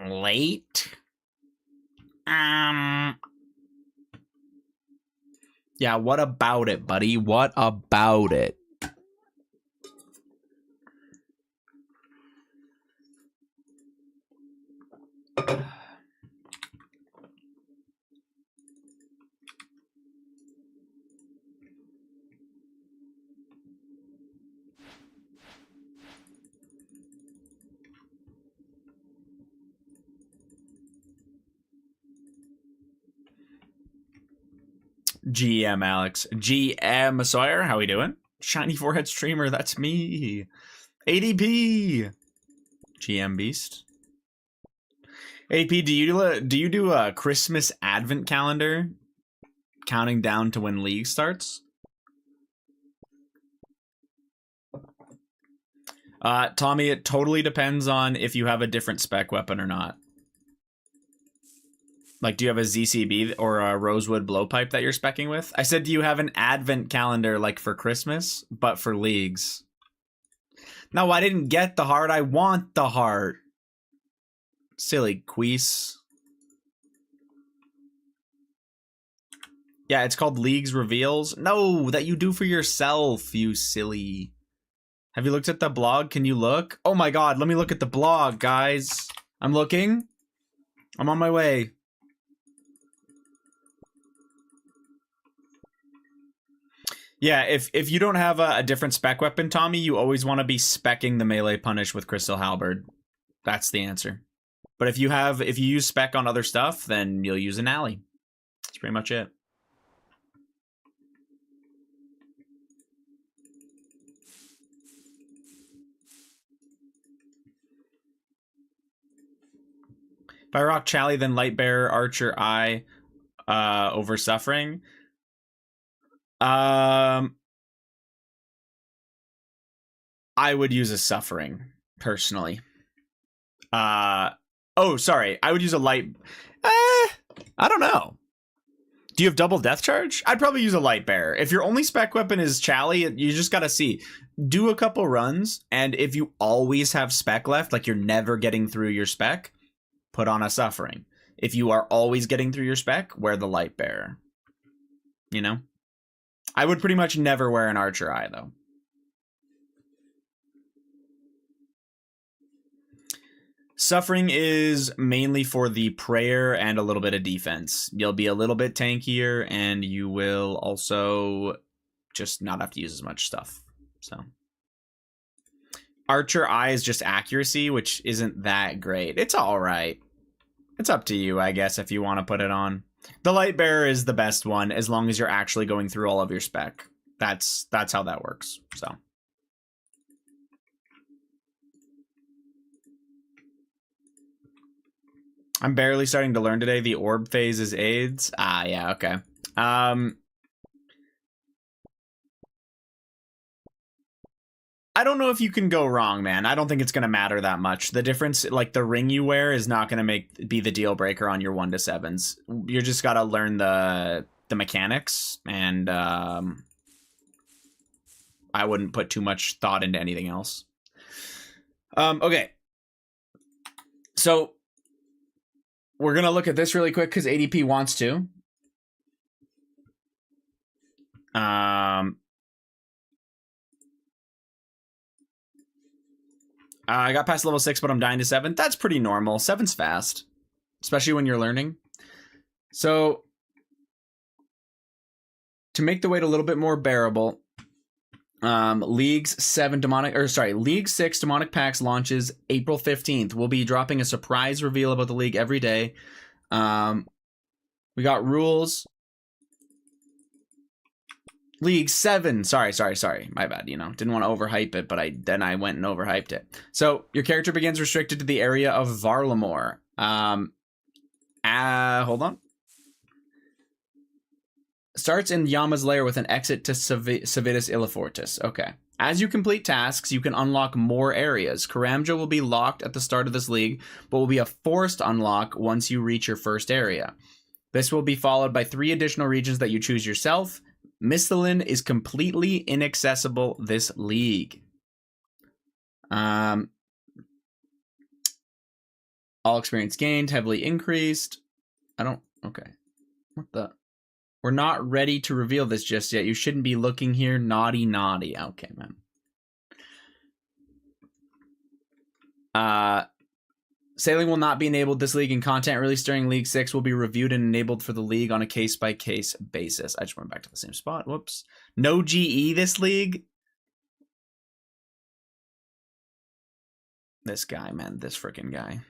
Late? Yeah, what about it, buddy? What about it? GM Alex. GM Sawyer, how we doing? Shiny Forehead Streamer, that's me. ADP. GM Beast. ADP, do you do a Christmas advent calendar counting down to when League starts? Tommy, it totally depends on if you have a different spec weapon or not. Like, do you have a ZCB or a Rosewood Blowpipe that you're specking with? I said, do you have an advent calendar like for Christmas, but for Leagues? No, I didn't get the heart. I want the heart. Silly queese. Yeah, it's called Leagues Reveals. No, that you do for yourself, you silly. Have you looked at the blog? Can you look? Oh my god, let me look at the blog, guys. I'm looking. I'm on my way. Yeah, if you don't have a different spec weapon, Tommy, you always want to be speccing the melee punish with Crystal Halberd. That's the answer. But if you use spec on other stuff, then you'll use an alley. That's pretty much it. If I rock Chally, then Lightbearer, Archer, Eye, over Suffering. I would use a Suffering, personally. Oh, sorry. I would use a light. I don't know. Do you have double death charge? I'd probably use a light bearer. If your only spec weapon is Chally, you just gotta see. Do a couple runs, and if you always have spec left, like you're never getting through your spec, put on a Suffering. If you are always getting through your spec, wear the light bearer. You know? I would pretty much never wear an Archer Eye, though. Suffering is mainly for the prayer and a little bit of defense. You'll be a little bit tankier, and you will also just not have to use as much stuff. So Archer Eye is just accuracy, which isn't that great. It's all right. It's up to you, I guess, if you want to put it on. The light bearer is the best one, as long as you're actually going through all of your spec. That's how that works. So. I'm barely starting to learn today. The orb phase is AIDS. Ah, yeah, okay. I don't know if you can go wrong, man. I don't think it's going to matter that much. The difference, like the ring you wear, is not going to be the deal breaker on your 1-7s. You just got to learn the mechanics, and I wouldn't put too much thought into anything else. Okay. So we're going to look at this really quick because ADP wants to. I got past level 6, but I'm dying to 7. That's pretty normal. 7's fast, especially when you're learning. So to make the wait a little bit more bearable, League 6 Demonic Packs launches April 15th. We'll be dropping a surprise reveal about the League every day. We got rules. League 7. Sorry. My bad, didn't want to overhype it, but then I went and overhyped it. So your character begins restricted to the area of Varlamore. Hold on. Starts in Yama's lair with an exit to Civitas Illifortis. Okay. As you complete tasks, you can unlock more areas. Karamja will be locked at the start of this league, but will be a forced unlock once you reach your first area. This will be followed by 3 additional regions that you choose yourself. Mistalin is completely inaccessible this league. All experience gained, heavily increased. I don't... Okay. What the... We're not ready to reveal this just yet. You shouldn't be looking here. Naughty, naughty. Okay, man. Sailing will not be enabled this league, and content released during League 6 will be reviewed and enabled for the league on a case-by-case basis. I just went back to the same spot. Whoops. No GE this league? This guy, man. This freaking guy.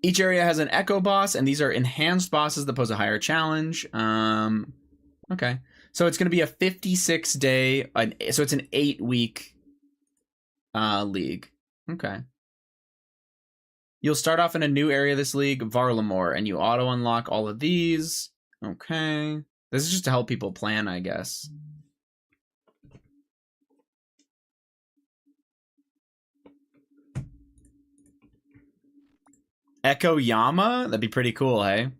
Each area has an echo boss, and these are enhanced bosses that pose a higher challenge. Okay. So it's going to be a 56-day, so it's an 8-week league. Okay. You'll start off in a new area of this league, Varlamore, and you auto-unlock all of these. Okay. This is just to help people plan, I guess. Echo Yama? That'd be pretty cool, hey?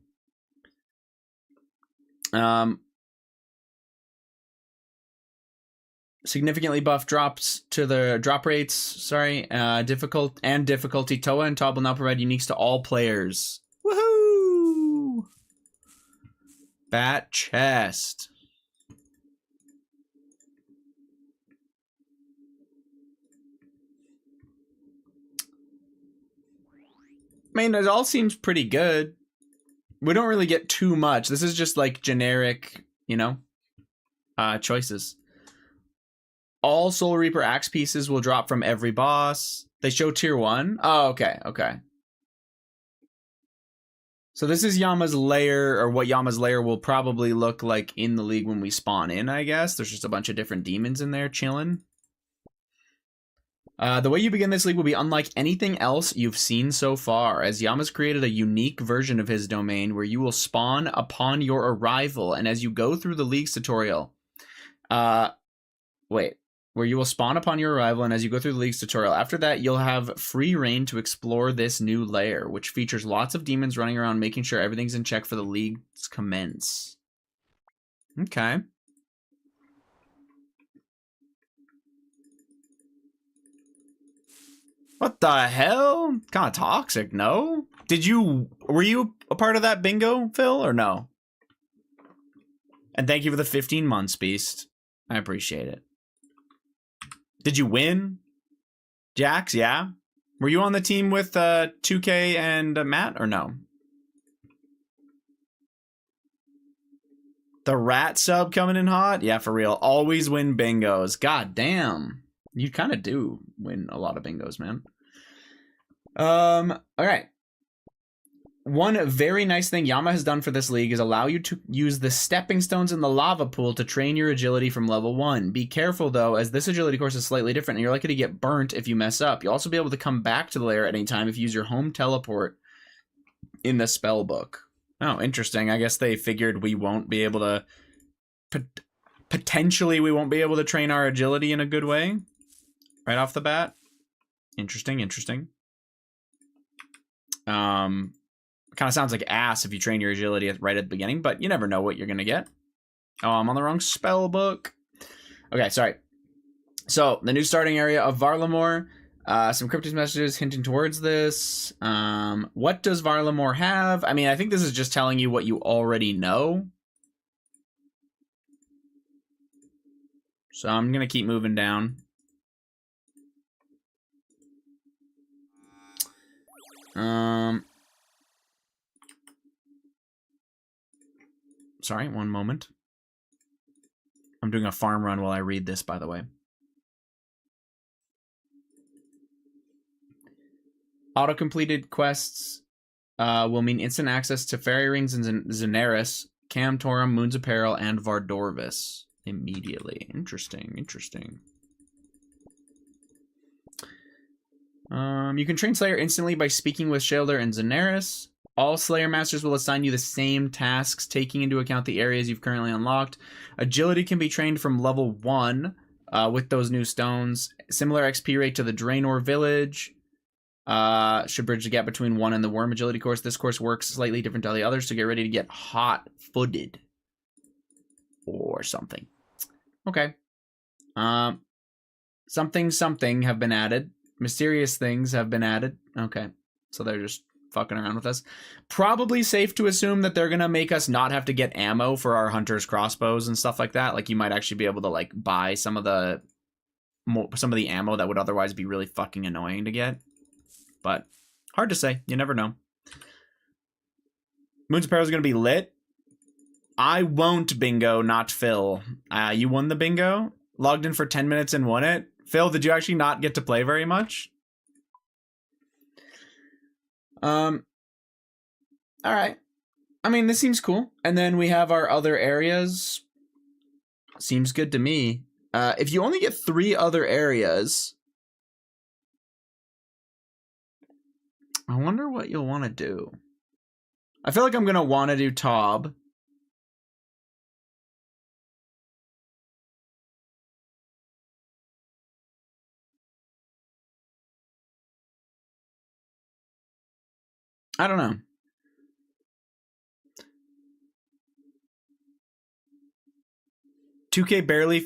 Significantly buff drops to the drop rates, sorry. Difficulty. Toa and Tob will now provide uniques to all players. Woohoo! Bat chest. I mean, it all seems pretty good. We don't really get too much. This is just like generic, you know, choices. All Soul Reaper axe pieces will drop from every boss. They show tier 1. Oh, okay, okay. So this is Yama's lair, or what Yama's lair will probably look like in the league when we spawn in, I guess. There's just a bunch of different demons in there chilling. The way you begin this league will be unlike anything else you've seen so far, as Yama's created a unique version of his domain where you will spawn upon your arrival, and as you go through the league's tutorial, where you will spawn upon your arrival, and as you go through the league's tutorial, after that, you'll have free reign to explore this new lair, which features lots of demons running around making sure everything's in check for the league's commence. Okay. What the hell? Kind of toxic, no? Were you a part of that bingo, Phil, or no? And thank you for the 15 months, Beast. I appreciate it. Did you win? Jax, yeah? Were you on the team with 2K and Matt, or no? The rat sub coming in hot? Yeah, for real. Always win bingos. God damn. You kind of do win a lot of bingos, man. All right. One very nice thing Yama has done for this league is allow you to use the stepping stones in the lava pool to train your agility from level 1. Be careful, though, as this agility course is slightly different, and you're likely to get burnt if you mess up. You'll also be able to come back to the lair at any time if you use your home teleport in the spell book. Oh, interesting. I guess they figured we won't be able to... Potentially, we won't be able to train our agility in a good way right off the bat. Interesting, interesting. Kind of sounds like ass if you train your agility right at the beginning, but you never know what you're going to get. Oh, I'm on the wrong spell book. Okay, sorry. So, the new starting area of Varlamore. Some cryptic messages hinting towards this. What does Varlamore have? I mean, I think this is just telling you what you already know. So, I'm going to keep moving down. Sorry, one moment. I'm doing a farm run while I read this, by the way. Auto-completed quests will mean instant access to Fairy Rings and Zenaris, Camtorum, Moon's Apparel, and Vardorvis immediately. Interesting, interesting. You can train Slayer instantly by speaking with Sheldar and Zenaris. All Slayer Masters will assign you the same tasks, taking into account the areas you've currently unlocked. Agility can be trained from level 1 with those new stones. Similar XP rate to the Draenor Village. Should bridge the gap between 1 and the Worm Agility course. This course works slightly different to all the others, so get ready to get hot-footed. or something. Okay. Something have been added. Mysterious things have been added. Okay. So they're just fucking around with us. Probably safe to assume that they're gonna make us not have to get ammo for our hunters' crossbows and stuff like that. Like you might actually be able to like buy some of the ammo that would otherwise be really fucking annoying to get. But hard to say. You never know. Moon's Apparel is gonna be lit. I won't bingo, not Phil. You won the bingo? Logged in for 10 minutes and won it? Phil, did you actually not get to play very much? All right. I mean, this seems cool. And then we have our other areas. Seems good to me. If you only get 3 other areas, I wonder what you'll want to do. I feel like I'm going to want to do Tob. I don't know.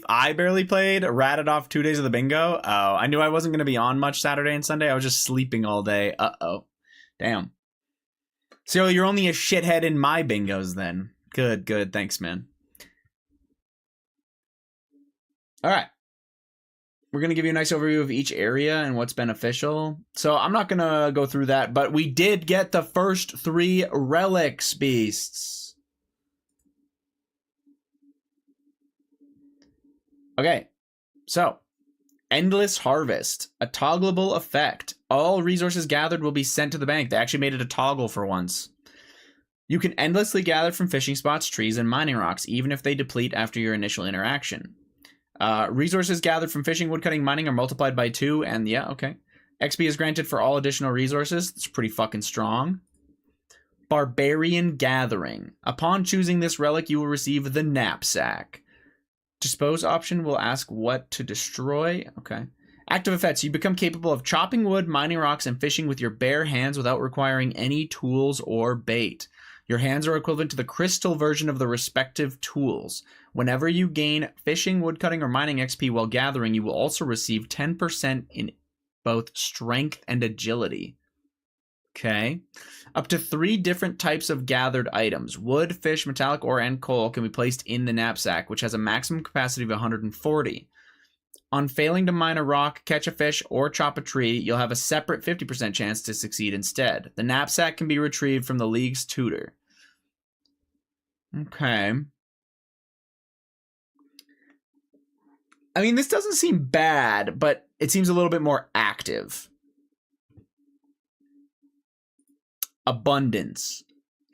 I barely played, ratted off 2 days of the bingo. Oh, I knew I wasn't going to be on much Saturday and Sunday. I was just sleeping all day. Uh-oh. Damn. So you're only a shithead in my bingos then. Good, good. Thanks, man. All right. We're going to give you a nice overview of each area and what's beneficial. So I'm not going to go through that, but we did get the first 3 relics beasts. Okay. So, Endless Harvest, a toggleable effect. All resources gathered will be sent to the bank. They actually made it a toggle for once. You can endlessly gather from fishing spots, trees, and mining rocks, even if they deplete after your initial interaction. Resources gathered from fishing, woodcutting, mining are multiplied by 2, and yeah, okay. XP is granted for all additional resources. It's pretty fucking strong. Barbarian Gathering. Upon choosing this relic, you will receive the knapsack. Dispose option will ask what to destroy. Okay. Active effects. You become capable of chopping wood, mining rocks, and fishing with your bare hands without requiring any tools or bait. Your hands are equivalent to the crystal version of the respective tools. Whenever you gain fishing, woodcutting, or mining XP while gathering, you will also receive 10% in both strength and agility. Okay. Up to 3 different types of gathered items. Wood, fish, metallic ore, and coal can be placed in the knapsack, which has a maximum capacity of 140. On failing to mine a rock, catch a fish, or chop a tree, you'll have a separate 50% chance to succeed instead. The knapsack can be retrieved from the League's tutor. Okay. I mean, this doesn't seem bad, but it seems a little bit more active. Abundance.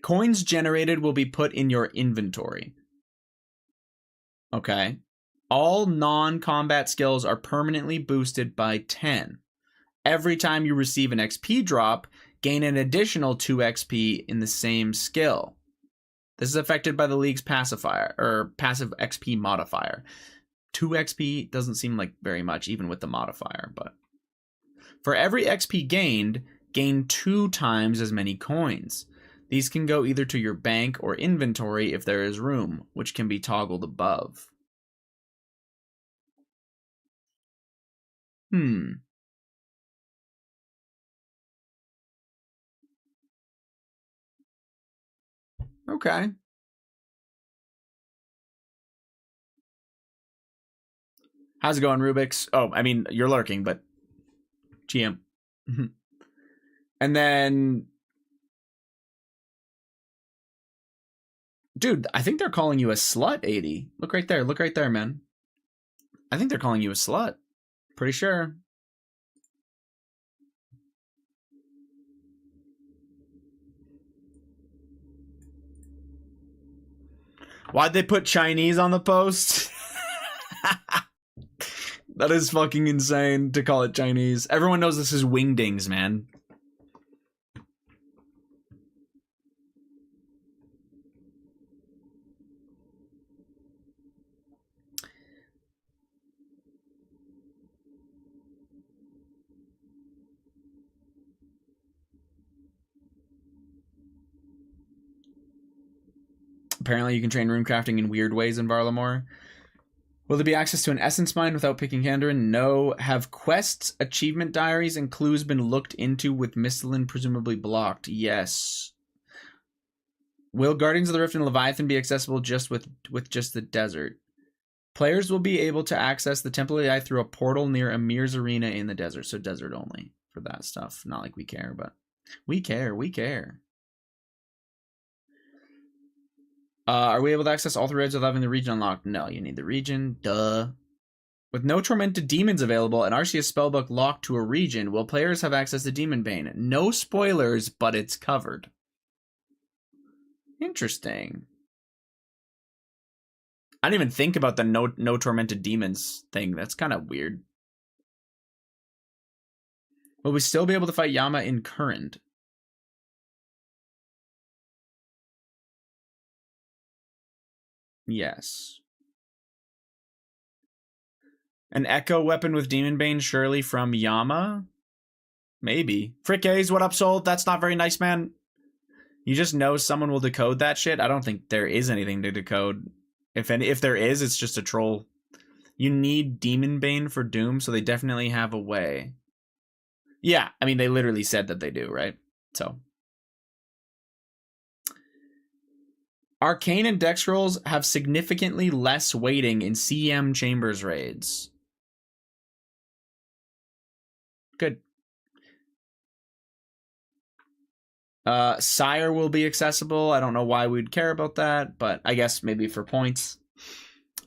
Coins generated will be put in your inventory. Okay. All non-combat skills are permanently boosted by 10. Every time you receive an XP drop, gain an additional 2 XP in the same skill. This is affected by the League's pacifier, or passive XP modifier. 2 XP doesn't seem like very much, even with the modifier, but for every XP gained, gain 2 times as many coins. These can go either to your bank or inventory if there is room, which can be toggled above. Okay. How's it going, Rubik's? Oh, I mean, you're lurking, but GM. And then, dude, I think they're calling you a slut, 80. Look right there, man. I think they're calling you a slut. Pretty sure. Why'd they put Chinese on the post? That is fucking insane to call it Chinese. Everyone knows this is wingdings, man. Apparently you can train runecrafting in weird ways in Varlamore. Will there be access to an essence mine without picking Kandarin? No. Have quests, achievement diaries, and clues been looked into with Mistlin presumably blocked? Yes. Will Guardians of the Rift and Leviathan be accessible just with just the desert? Players will be able to access the Temple AI through a portal near Amir's arena in the desert. So desert only for that stuff. Not like we care, but we care. We care. Are we able to access all 3 roads without having the region unlocked? No, you need the region. Duh. With no tormented demons available and Arceus spellbook locked to a region, will players have access to Demon Bane? No spoilers, but it's covered. Interesting. I didn't even think about the no tormented demons thing. That's kind of weird. Will we still be able to fight Yama in Current? Yes. An echo weapon with Demon Bane, surely from Yama? Maybe. Frickays, what up, soul? That's not very nice, man. You just know someone will decode that shit? I don't think there is anything to decode. If there is, it's just a troll. You need Demon Bane for Doom, so they definitely have a way. Yeah, I mean, they literally said that they do, right? So. Arcane and Dex Scrolls have significantly less weighting in CM Chambers raids. Good. Sire will be accessible. I don't know why we'd care about that, but I guess maybe for points.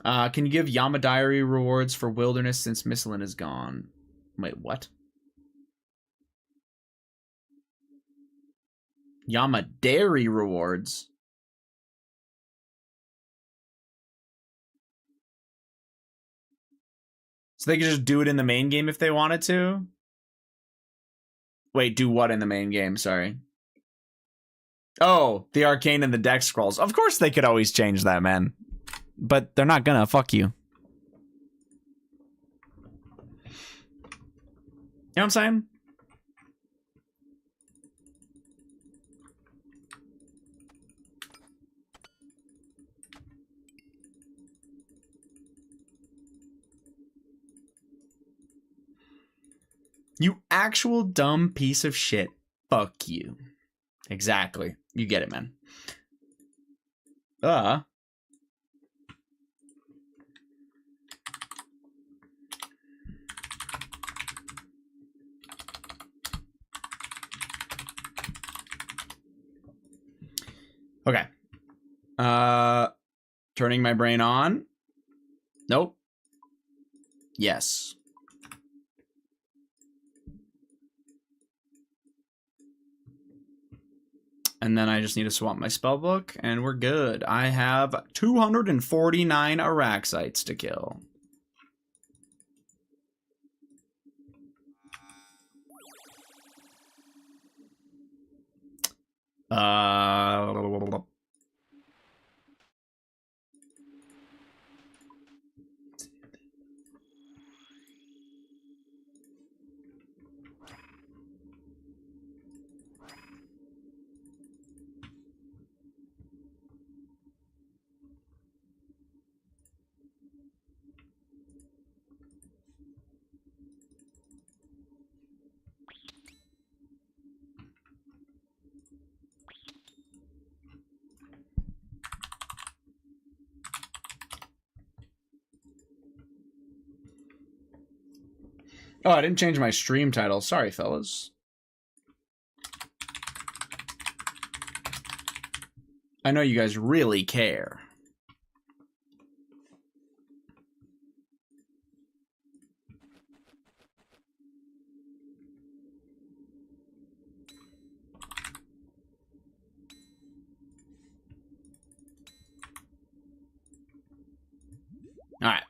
Can you give Yama Diary rewards for Wilderness since Mistlin is gone? Wait, what? Yama Dairy rewards? So they could just do it in the main game if they wanted to? Wait, do what in the main game? Sorry. Oh, the Arcane and the Dex Scrolls. Of course they could always change that, man. But they're not gonna. Fuck you. You know what I'm saying? You actual dumb piece of shit. Fuck you. Exactly. You get it, man. Okay. Turning my brain on. Nope. Yes. And then I just need to swap my spellbook, and we're good. I have 249 Araxites to kill. Oh, I didn't change my stream title. Sorry, fellas. I know you guys really care. All right.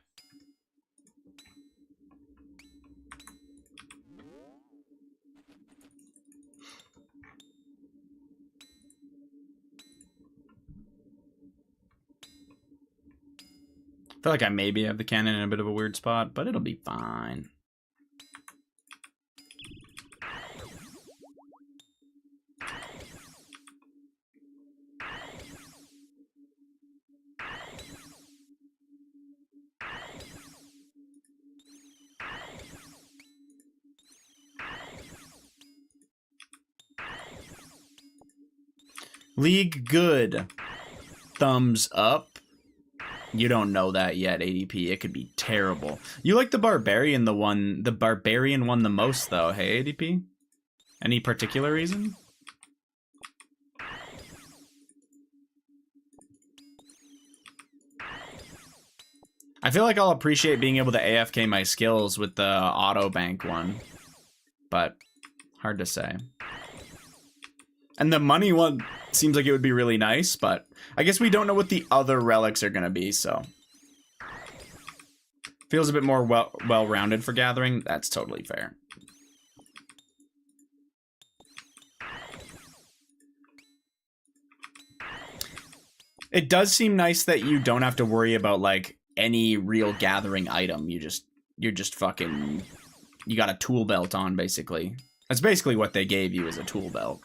I feel like I maybe have the cannon in a bit of a weird spot, but it'll be fine. League good. Thumbs up. You don't know that yet, ADP. It could be terrible. You like the barbarian one the most though, hey ADP? Any particular reason? I feel like I'll appreciate being able to AFK my skills with the auto bank one, but hard to say. And the money one seems like it would be really nice, but I guess we don't know what the other relics are gonna be, so. Feels a bit more well-rounded for gathering. That's totally fair. It does seem nice that you don't have to worry about like any real gathering item. You're just fucking, you got a tool belt on basically. That's basically what they gave you, is a tool belt.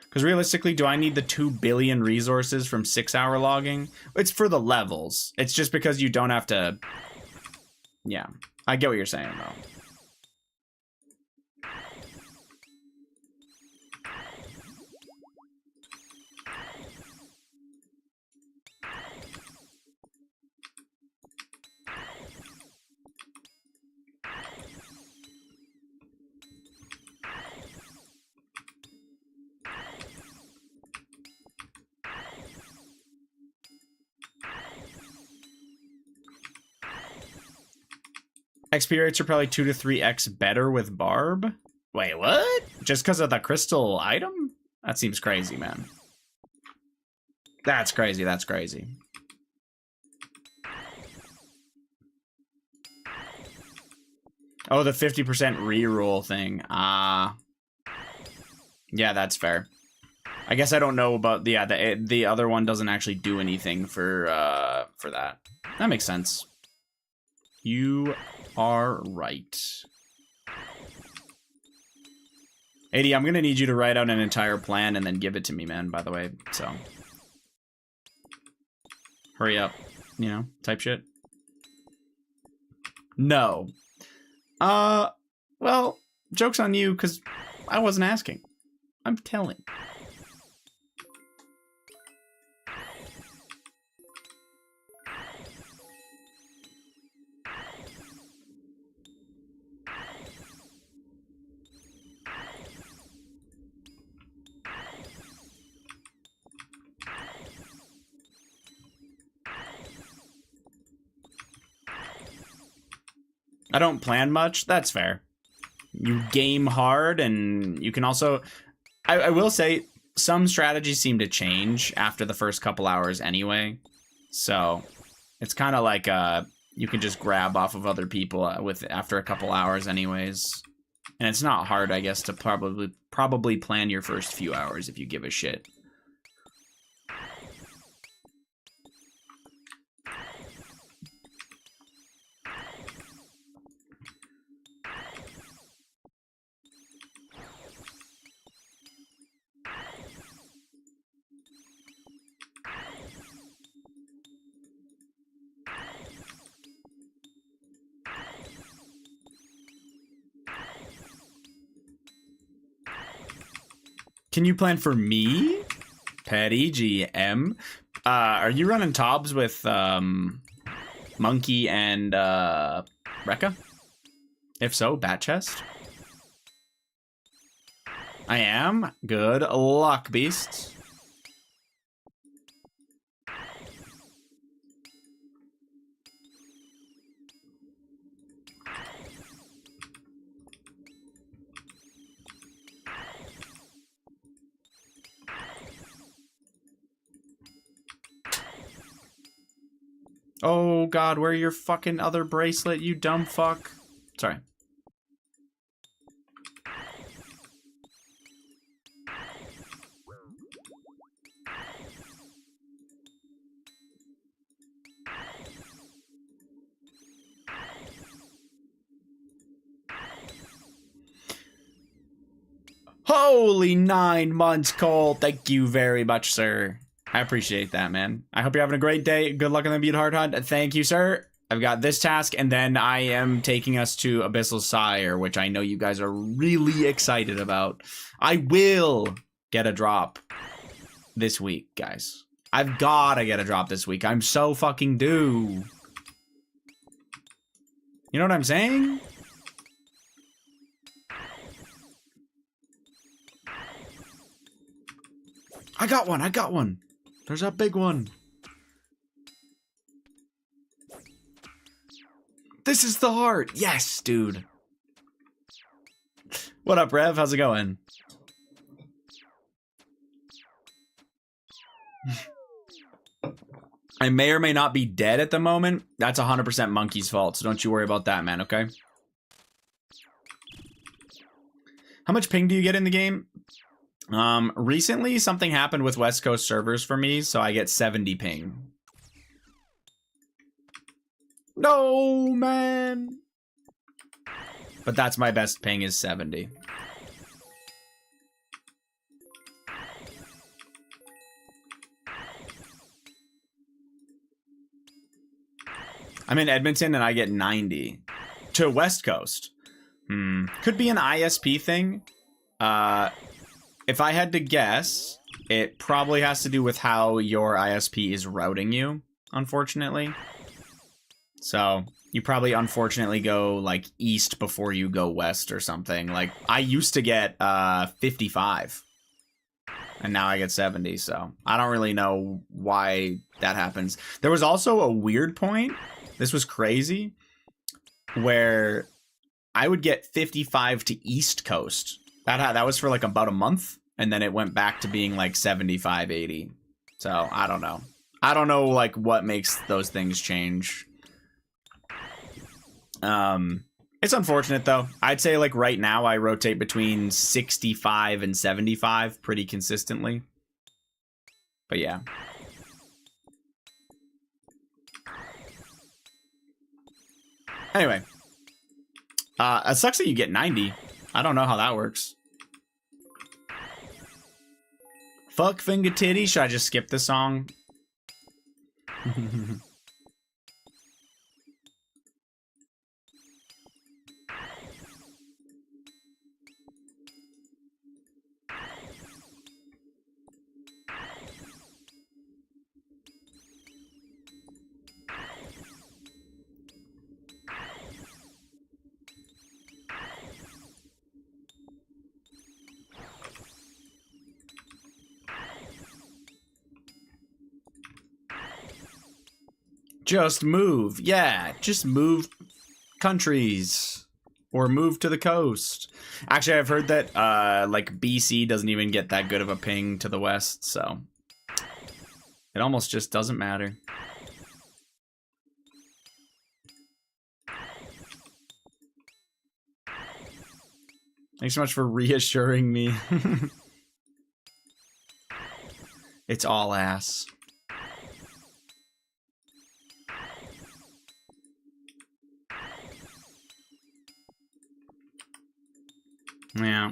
Because realistically, do I need the 2 billion resources from 6-hour logging? It's for the levels. It's just because you don't have to. Yeah, I get what you're saying though. XP rates are probably 2 to 3x better with Barb. Wait, what? Just because of the crystal item? That seems crazy, man. That's crazy, that's crazy. Oh, the 50% reroll thing. Yeah, that's fair. I guess I don't know about the other one doesn't actually do anything for that. That makes sense. You are right. 80, I'm gonna need you to write out an entire plan and then give it to me, man, by the way, so. Hurry up, you know, type shit. No. Well, joke's on you, because I wasn't asking. I'm telling. I don't plan much. That's fair. You game hard, and you can also... I will say, some strategies seem to change after the first couple hours anyway. So, it's kind of like you can just grab off of other people after a couple hours anyways. And it's not hard, I guess, to probably plan your first few hours if you give a shit. Can you plan for me? Petty GM. Are you running Tobs with Monkey and Rekka? If so, Bat Chest. I am. Good luck, beasts. Oh god, where are your fucking other bracelet, you dumb fuck? Sorry. Holy 9 months, Cole. Thank you very much, sir. I appreciate that, man. I hope you're having a great day. Good luck on the Imbued Hard Hunt. Thank you, sir. I've got this task, and then I am taking us to Abyssal Sire, which I know you guys are really excited about. I will get a drop. this week, guys. I've gotta get a drop this week. I'm so fucking due. You know what I'm saying? I got one. I got one. There's a big one. This is the heart. Yes, dude. What up, Rev? How's it going? I may or may not be dead at the moment. That's 100% Monkey's fault, so don't you worry about that, man, okay? How much ping do you get in the game? Recently, something happened with West Coast servers for me, so I get 70 ping. No, man. But that's my best ping is 70. I'm in Edmonton and I get 90 to West Coast. Could be an ISP thing. If I had to guess, it probably has to do with how your ISP is routing you, unfortunately. So you probably unfortunately go like east before you go west or something. Like I used to get 55 and now I get 70. So I don't really know why that happens. There was also a weird point. This was crazy where I would get 55 to East Coast. That was for like about a month. And then it went back to being like 75, 80. So I don't know. I don't know like what makes those things change. It's unfortunate though. I'd say like right now I rotate between 65 and 75 pretty consistently. But yeah. Anyway. It sucks that you get 90. I don't know how that works. Fuck finger titty. Should I just skip the song? Just move. Yeah, just move countries or move to the coast. Actually, I've heard that like BC doesn't even get that good of a ping to the west, so it almost just doesn't matter. Thanks so much for reassuring me. It's all ass. Yeah.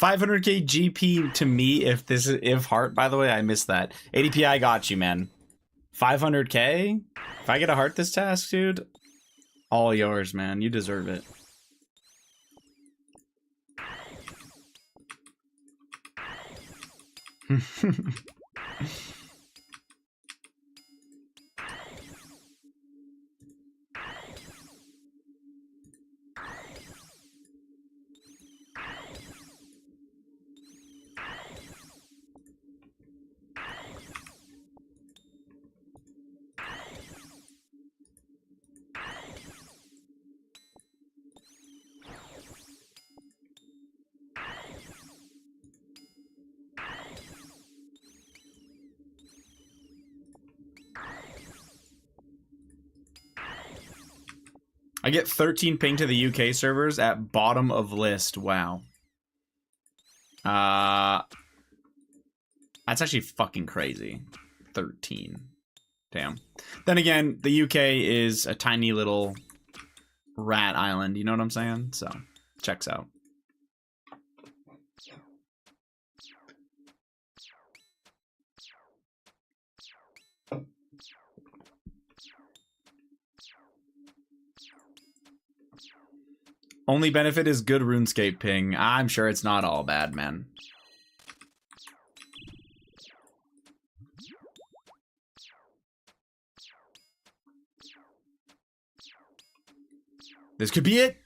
$500k GP to me if heart, by the way, I missed that. ADP, I got you, man. 500k? If I get a heart this task, dude, all yours, man. You deserve it. I get 13 ping to the UK servers at bottom of list. Wow. That's actually fucking crazy. 13. Damn. Then again, the UK is a tiny little rat island. You know what I'm saying? So, checks out. Only benefit is good RuneScape ping. I'm sure it's not all bad, man. This could be it.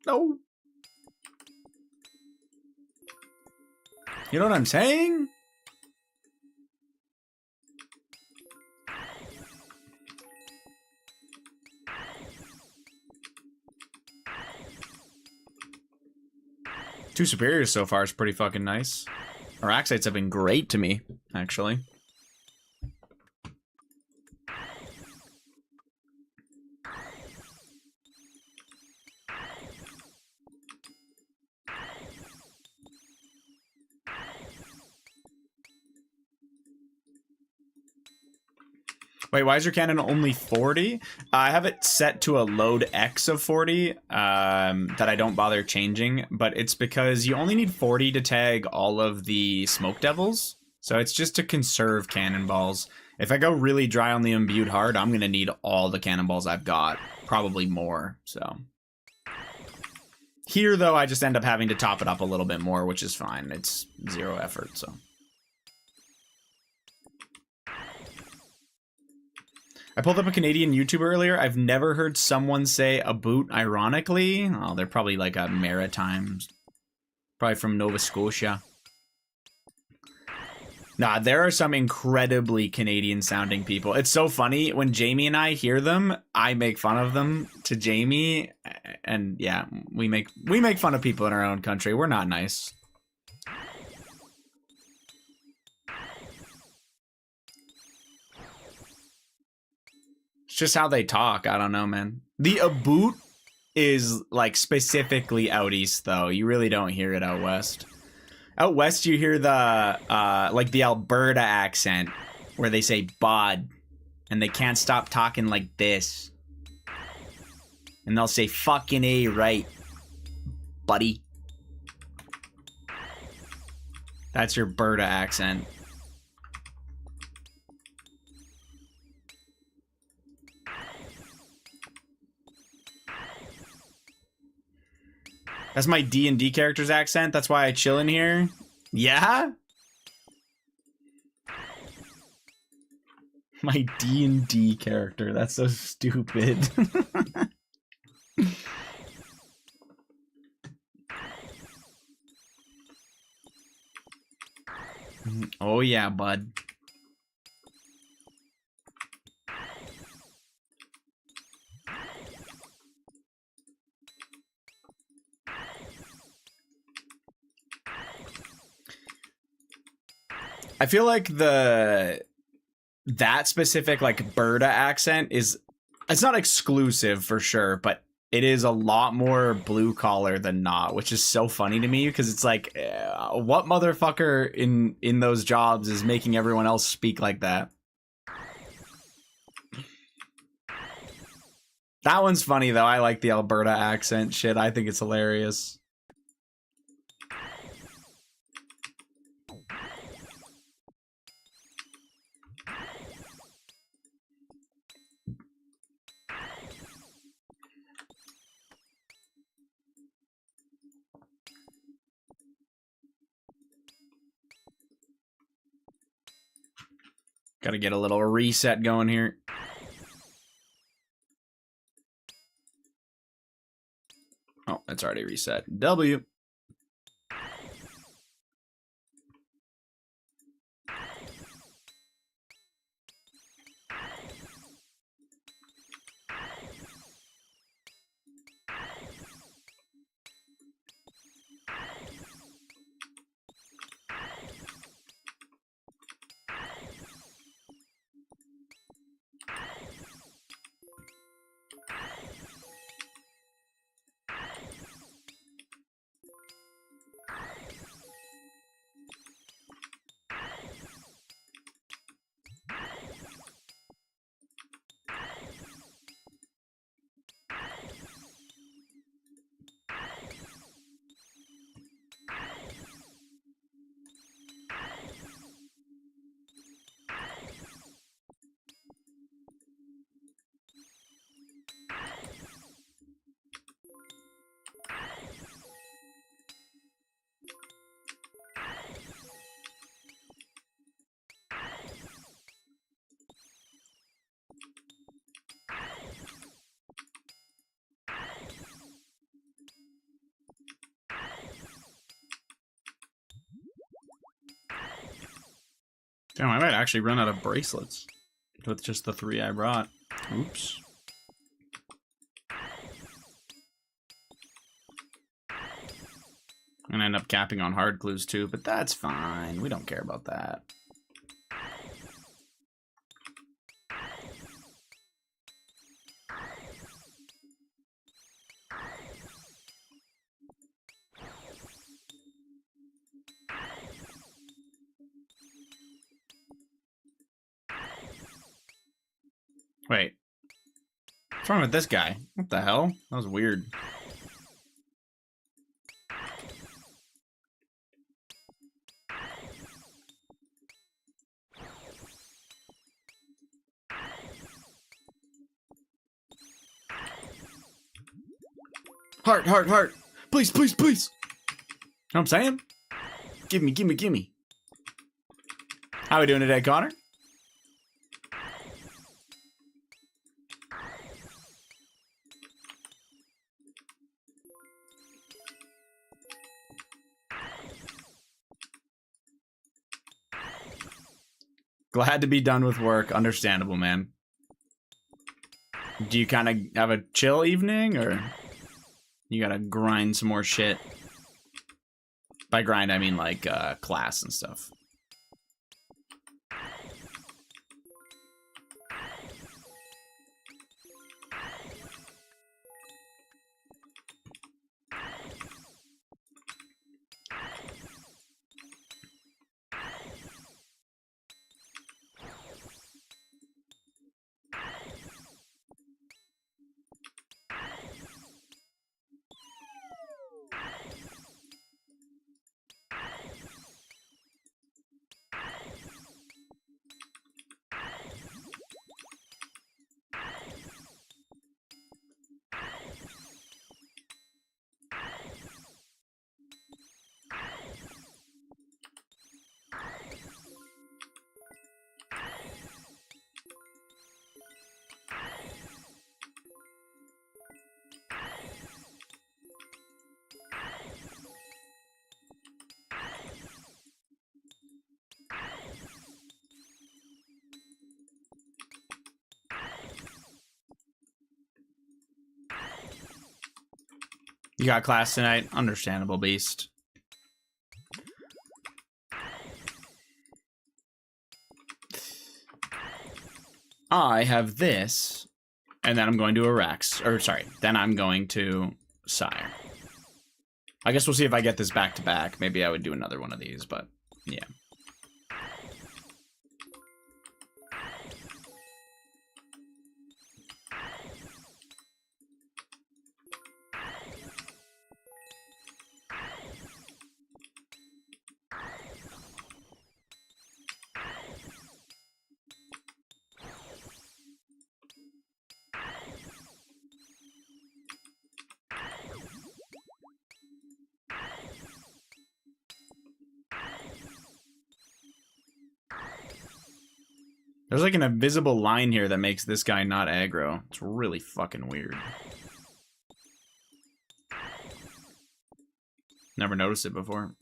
No. You know what I'm saying? Two superiors so far is pretty fucking nice. Our Axites have been great to me, actually. Wait, why is your cannon only 40? I have it set to a load X of 40 that I don't bother changing, but it's because you only need 40 to tag all of the Smoke Devils. So it's just to conserve cannonballs. If I go really dry on the Imbued hard, I'm going to need all the cannonballs I've got. Probably more, so. Here, though, I just end up having to top it up a little bit more, which is fine. It's 0 effort, so. I pulled up a Canadian YouTuber earlier. I've never heard someone say a boot ironically. Oh, they're probably like a maritime. Probably from Nova Scotia. Nah, there are some incredibly Canadian sounding people. It's so funny. When Jamie and I hear them, I make fun of them to Jamie. And yeah, we make fun of people in our own country. We're not nice. Just how they talk. I don't know, man. The Aboot is like specifically out east, though. You really don't hear it out west. Out west, you hear the like the Alberta accent where they say "bod," and they can't stop talking like this, and they'll say "fucking A right, buddy." That's your Alberta accent. That's my D&D character's accent. That's why I chill in here. Yeah? My D&D character. That's so stupid. Oh yeah, bud. I feel like that specific like Berta accent it's not exclusive for sure, but it is a lot more blue collar than not, which is so funny to me because it's like, what motherfucker in those jobs is making everyone else speak like that? That one's funny though. I like the Alberta accent shit. I think it's hilarious. Gotta get a little reset going here. Oh, it's already reset. W. Damn, I might actually run out of bracelets with just the 3 I brought. Oops. I'm gonna end up capping on hard clues too, but that's fine. We don't care about that. Wait. What's wrong with this guy? What the hell? That was weird. Heart, heart, heart. Please, please, please. Know what I'm saying? Give me, give me, give me. How we doing today, Connor? Glad to be done with work. Understandable, man. Do you kind of have a chill evening, or you gotta grind some more shit? By grind, I mean like class and stuff. You got class tonight? Understandable, beast. I have this, and then I'm going to Arax. Or, sorry, then I'm going to Sire. I guess we'll see if I get this back to back. Maybe I would do another one of these, but yeah. There's like an invisible line here that makes this guy not aggro. It's really fucking weird. Never noticed it before.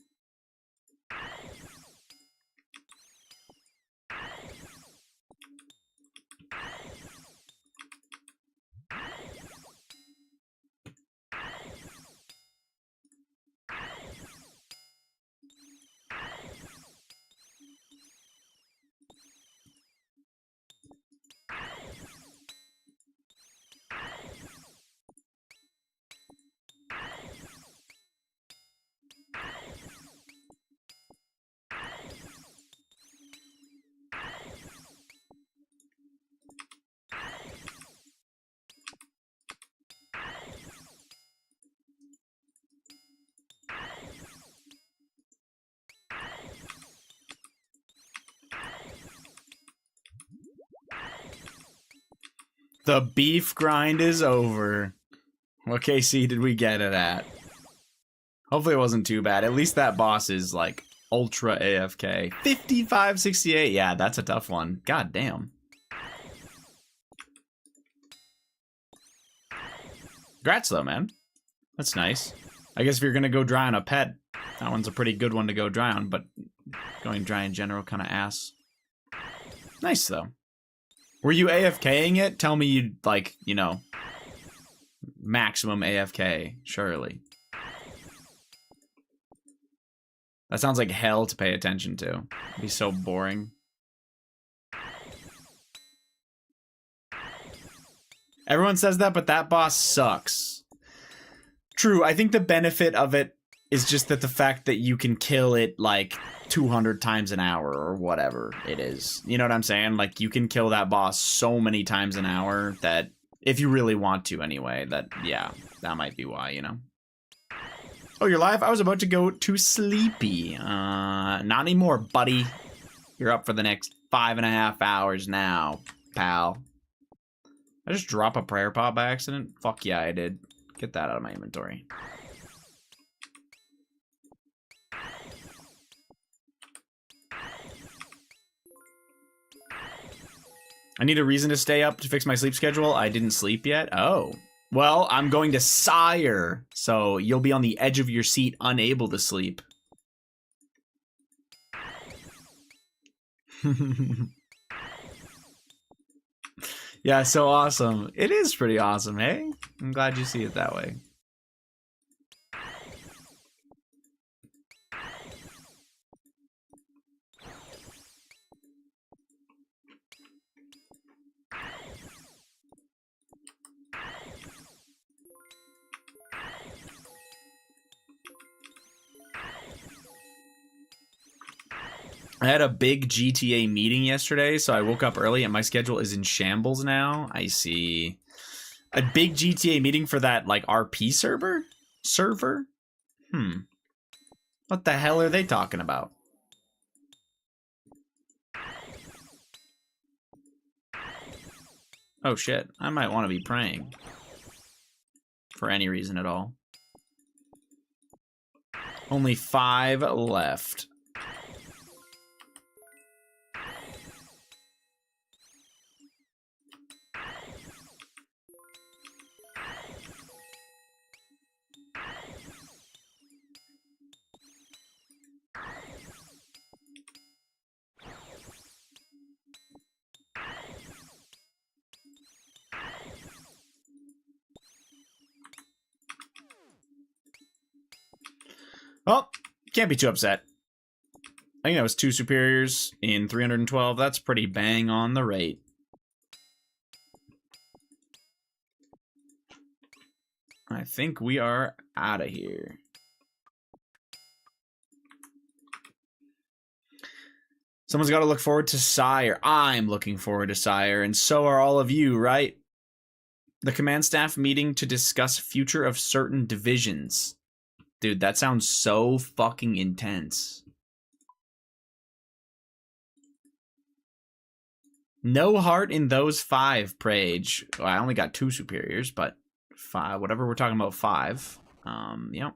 The beef grind is over. What KC did we get it at? Hopefully it wasn't too bad. At least that boss is like ultra AFK. 5568. Yeah, that's a tough one. God damn. Congrats though, man. That's nice. I guess if you're gonna go dry on a pet, that one's a pretty good one to go dry on, but going dry in general kind of ass. Nice, though. Were you AFKing it? Tell me you, like, you know, maximum AFK, surely. That sounds like hell to pay attention to. It'd be so boring. Everyone says that, but that boss sucks. True, I think the benefit of it is just that the fact that you can kill it, like, 200 times an hour or whatever it is. You know what I'm saying? Like, you can kill that boss so many times an hour that, if you really want to anyway, that, yeah, that might be why, you know? Oh, you're live? I was about to go to sleepy. Not anymore, buddy. You're up for the next 5.5 hours now, pal. I just drop a prayer pot by accident? Fuck yeah, I did. Get that out of my inventory. I need a reason to stay up to fix my sleep schedule. I didn't sleep yet. Oh. Well, I'm going to Sire, so you'll be on the edge of your seat, unable to sleep. Yeah, so awesome. It is pretty awesome, hey? I'm glad you see it that way. I had a big GTA meeting yesterday, so I woke up early and my schedule is in shambles now. I see. A big GTA meeting for that, like, RP server? What the hell are they talking about? Oh shit, I might want to be praying. For any reason at all. Only 5 left. Well, can't be too upset. I think that was 2 superiors in 312. That's pretty bang on the rate. I think we are out of here. Someone's got to look forward to Sire. I'm looking forward to Sire, and so are all of you, right? The command staff meeting to discuss future of certain divisions. Dude, that sounds so fucking intense. No heart in those 5, Prage. Well, I only got 2 superiors, but 5, whatever we're talking about, 5. Yep.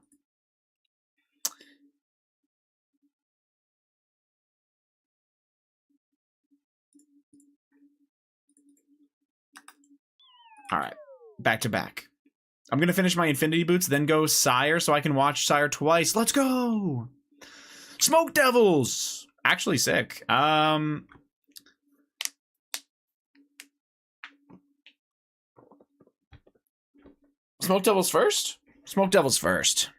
All right, back to back. I'm gonna finish my Infinity Boots, then go Sire so I can watch Sire twice. Let's go! Smoke Devils! Actually sick. Smoke Devils first? Smoke Devils first.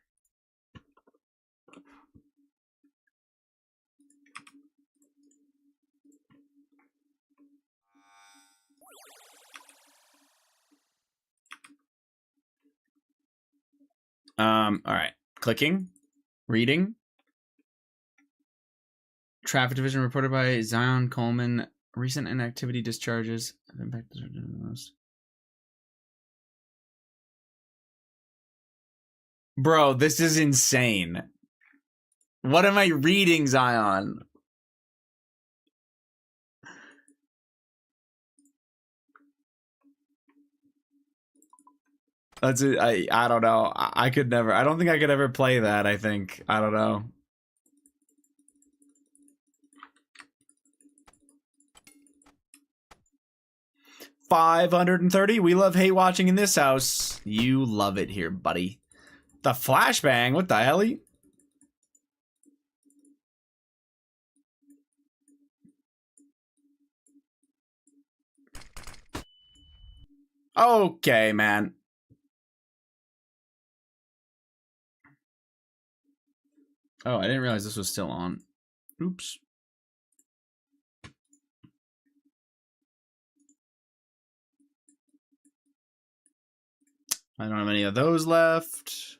All right. Clicking. Reading. Traffic Division reported by Zion Coleman. Recent inactivity discharges have impacted the most. Bro, this is insane. What am I reading, Zion? That's it. I don't know. I could never. I don't think I could ever play that, I think. I don't know. $530. We love hate watching in this house. You love it here, buddy. The flashbang? What the hell? Okay, man. Oh, I didn't realize this was still on. Oops. I don't have any of those left.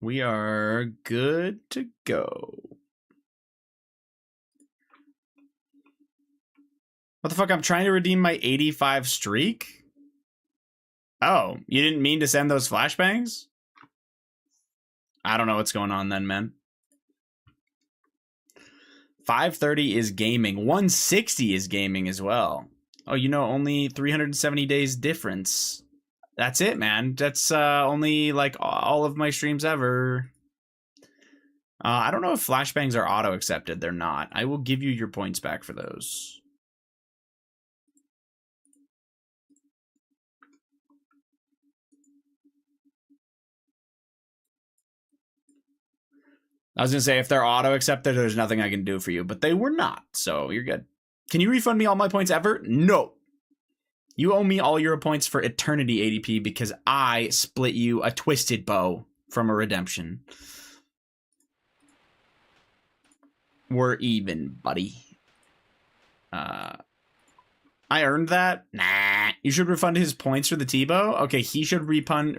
We are good to go. What the fuck? I'm trying to redeem my 85 streak? Oh, you didn't mean to send those flashbangs? I don't know what's going on then, man. 530 is gaming. 160 is gaming as well. Oh, you know, only 370 days difference. That's it, man. That's only like all of my streams ever. I don't know if flashbangs are auto accepted. They're not. I will give you your points back for those. I was going to say, if they're auto accepted, there's nothing I can do for you, but they were not, so you're good. Can you refund me all my points ever? No. You owe me all your points for eternity ADP because I split you a twisted bow from a redemption. We're even, buddy. I earned that? Nah. You should refund his points for the T-bow? Okay, he should refund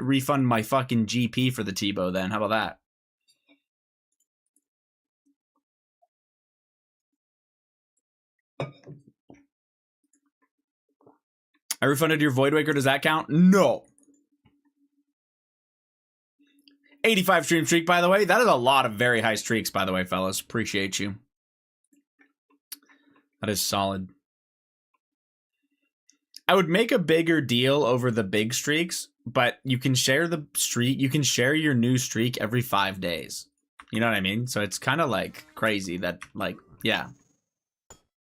my fucking GP for the T-bow then. How about that? I refunded your Void Waker. Does that count? No. 85 stream streak, by the way. That is a lot of very high streaks, by the way, fellas. Appreciate you. That is solid. I would make a bigger deal over the big streaks, but you can share the streak. You can share your new streak every 5 days. You know what I mean? So it's kind of like crazy that, like, yeah.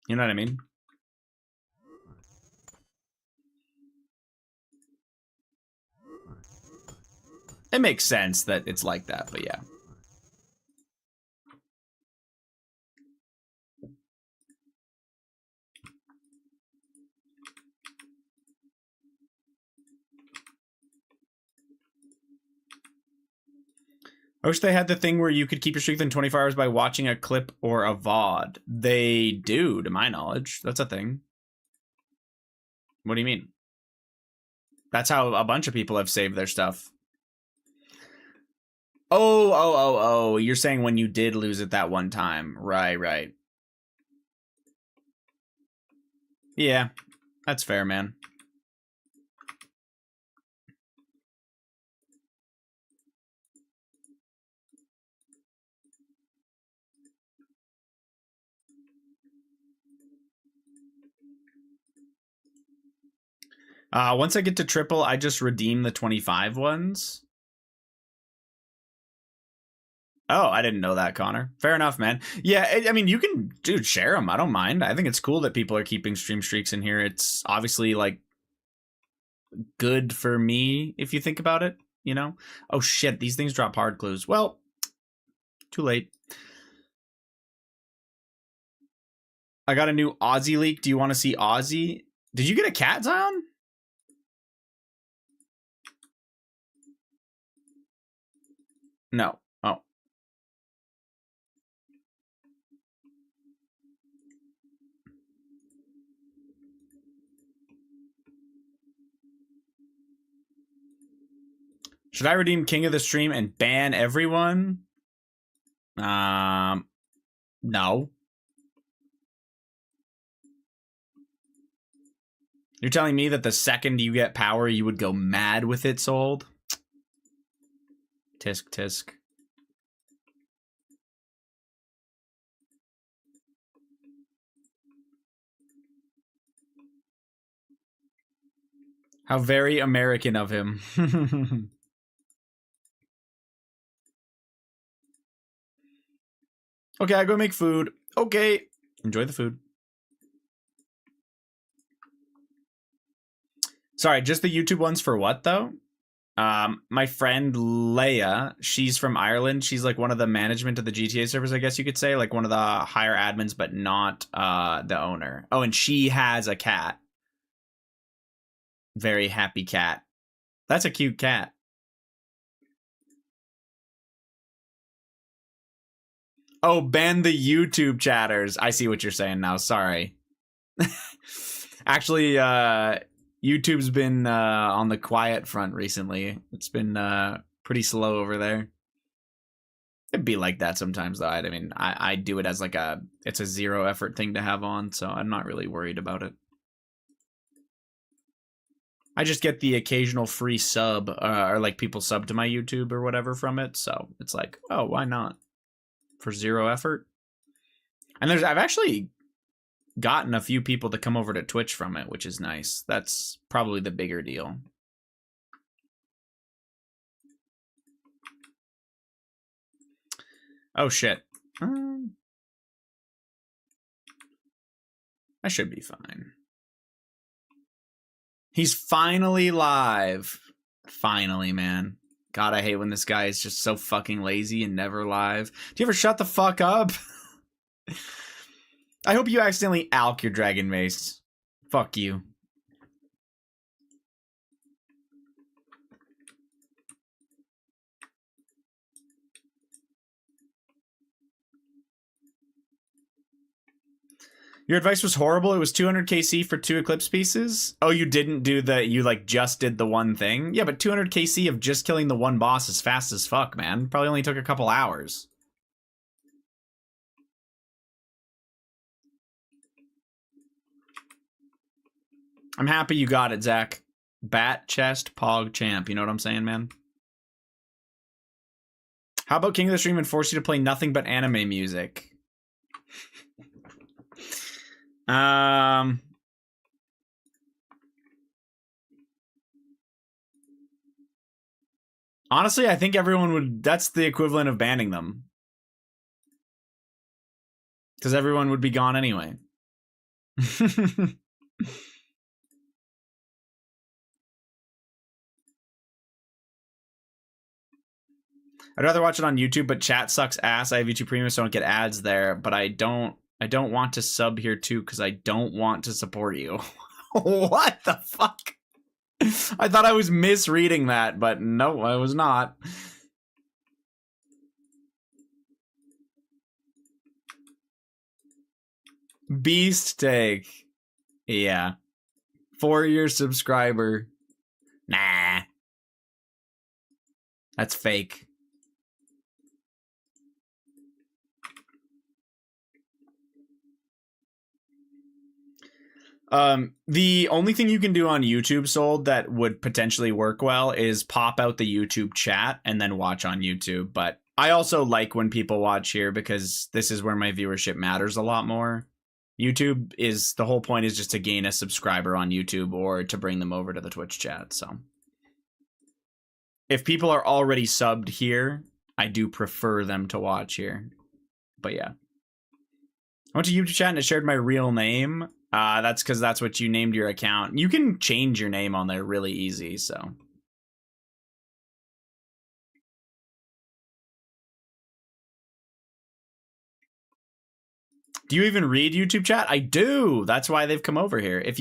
You know what I mean? It makes sense that it's like that, but yeah. I wish they had the thing where you could keep your streak within 24 hours by watching a clip or a VOD. They do, to my knowledge. That's a thing. What do you mean? That's how a bunch of people have saved their stuff. Oh. You're saying when you did lose it that one time. Right. Yeah, that's fair, man. Once I get to triple, I just redeem the 25 ones. Oh, I didn't know that, Connor. Fair enough, man. Yeah, I mean, you can, dude, share them. I don't mind. I think it's cool that people are keeping stream streaks in here. It's obviously, like, good for me, if you think about it, you know? Oh, shit, these things drop hard clues. Well, too late. I got a new Aussie leak. Do you want to see Aussie? Did you get a cat, Zion? No. Oh. Should I redeem King of the Stream and ban everyone? No. You're telling me that the second you get power, you would go mad with it sold? Tisk. How very American of him. Okay, I go make food. Okay. Enjoy the food. Sorry, just the YouTube ones for what, though? My friend Leia, she's from Ireland. She's like one of the management of the GTA servers, I guess you could say, like one of the higher admins, but not the owner. Oh, and she has a cat. Very happy cat. That's a cute cat. Oh, ban the YouTube chatters. I see what you're saying now. Sorry. Actually, YouTube's been on the quiet front recently. It's been pretty slow over there. It'd be like that sometimes, though. I mean, I do it as like it's a zero effort thing to have on, so I'm not really worried about it. I just get the occasional free sub, or like people sub to my YouTube or whatever from it, so it's like, oh, why not? For zero effort. And I've actually gotten a few people to come over to Twitch from it, which is nice. That's probably the bigger deal. Oh shit. I should be fine. He's finally live. Finally, man. God, I hate when this guy is just so fucking lazy and never live. Do you ever shut the fuck up? I hope you accidentally alk your dragon mace. Fuck you. Your advice was horrible. It was 200 KC for 2 Eclipse pieces. Oh, you didn't do you like just did the one thing? Yeah, but 200 KC of just killing the one boss is fast as fuck, man. Probably only took a couple hours. I'm happy you got it, Zach. Bat, chest, pog, champ. You know what I'm saying, man? How about King of the Stream and force you to play nothing but anime music? Honestly, I think everyone would... That's the equivalent of banning them. Because everyone would be gone anyway. I'd rather watch it on YouTube, but chat sucks ass. I have YouTube Premium, so I don't get ads there. But I don't want to sub here too, because I don't want to support you. What the fuck? I thought I was misreading that, but no, I was not. Beast take. Yeah. 4-year subscriber. Nah. That's fake. The only thing you can do on YouTube, Sold, that would potentially work well is pop out the YouTube chat and then watch on YouTube. But I also like when people watch here because this is where my viewership matters a lot more. YouTube is, the whole point is just to gain a subscriber on YouTube or to bring them over to the Twitch chat. So if people are already subbed here, I do prefer them to watch here. But yeah. I went to YouTube chat and it shared my real name. That's because that's what you named your account. You can change your name on there really easy, so. Do you even read YouTube chat? I do. That's why they've come over here. If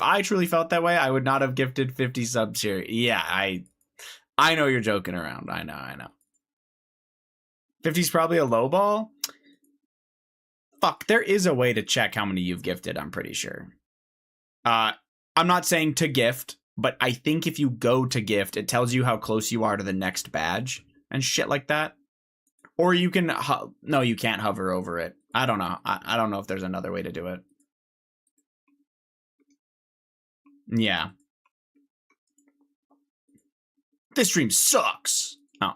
I truly felt that way, I would not have gifted 50 subs here. Yeah, I know you're joking around. I know. 50's probably a low ball. Fuck, there is a way to check how many you've gifted, I'm pretty sure. I'm not saying to gift, but I think if you go to gift, it tells you how close you are to the next badge and shit like that. Or you can... No, you can't hover over it. I don't know. I don't know if there's another way to do it. Yeah. This stream sucks. Oh.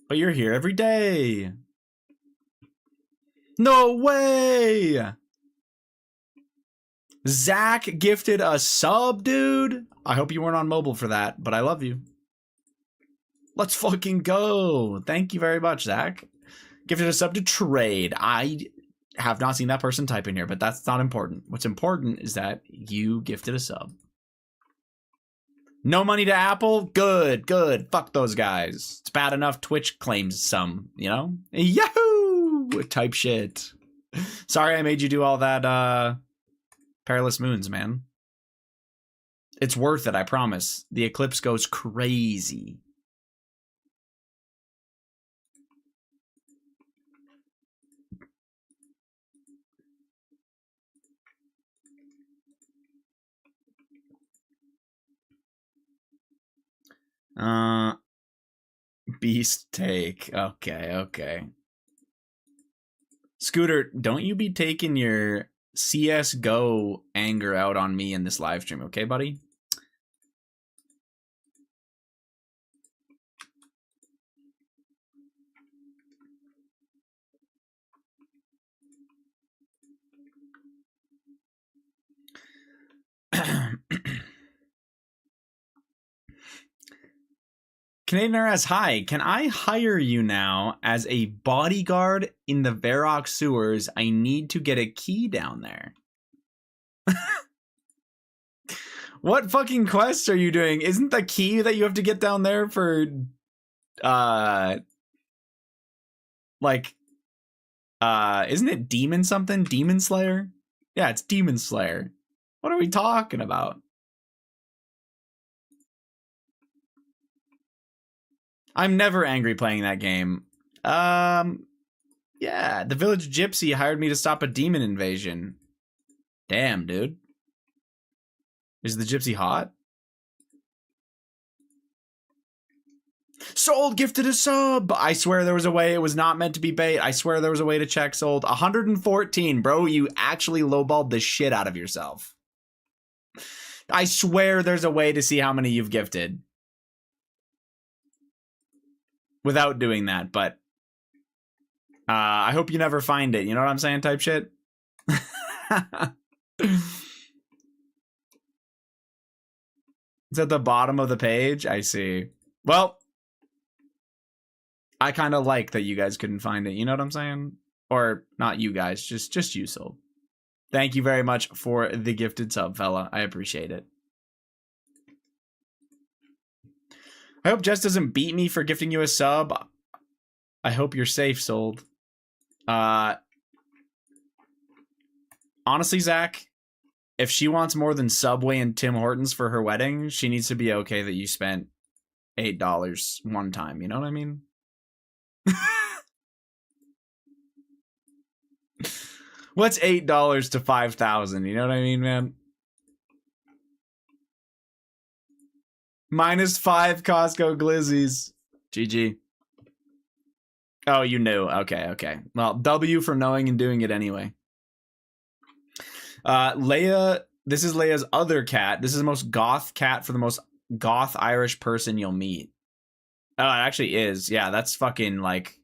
But you're here every day. No way! Zach gifted a sub, dude. I hope you weren't on mobile for that, but I love you. Let's fucking go. Thank you very much, Zach. Gifted a sub to Trade. I have not seen that person type in here, but that's not important. What's important is that you gifted a sub. No money to Apple? Good, good. Fuck those guys. It's bad enough Twitch claims some, you know? Yahoo! Type shit. Sorry I made you do all that, Perilous Moons, man. It's worth it, I promise. The eclipse goes crazy. Beast take. Okay, okay. Scooter, don't you be taking your CSGO anger out on me in this live stream, okay, buddy? Canadian RS, hi. Can I hire you now as a bodyguard in the Varrock sewers? I need to get a key down there. What fucking quest are you doing? Isn't the key that you have to get down there for, isn't it Demon something? Demon Slayer? Yeah, it's Demon Slayer. What are we talking about? I'm never angry playing that game. Yeah, the village gypsy hired me to stop a demon invasion. Damn, dude. Is the gypsy hot? Sold gifted a sub. I swear there was a way it was not meant to be bait. I swear there was a way to check sold. 114, bro. You actually lowballed the shit out of yourself. I swear there's a way to see how many you've gifted without doing that, but I hope you never find it. You know what I'm saying? Type shit. It's at the bottom of the page. I see. Well, I kind of like that you guys couldn't find it. You know what I'm saying? Or not you guys, just you, Soul. Thank you very much for the gifted sub, fella. I appreciate it. I hope Jess doesn't beat me for gifting you a sub. I hope you're safe, Sold. Honestly, Zach, if she wants more than Subway and Tim Hortons for her wedding, she needs to be okay that you spent $8 one time. You know what I mean? What's $8 to 5,000? You know what I mean, man? -5 Costco glizzies. GG. Oh, you knew. Okay, okay. Well, W for knowing and doing it anyway. Leia, this is Leia's other cat. This is the most goth cat for the most goth Irish person you'll meet. Oh, it actually is. Yeah, that's fucking like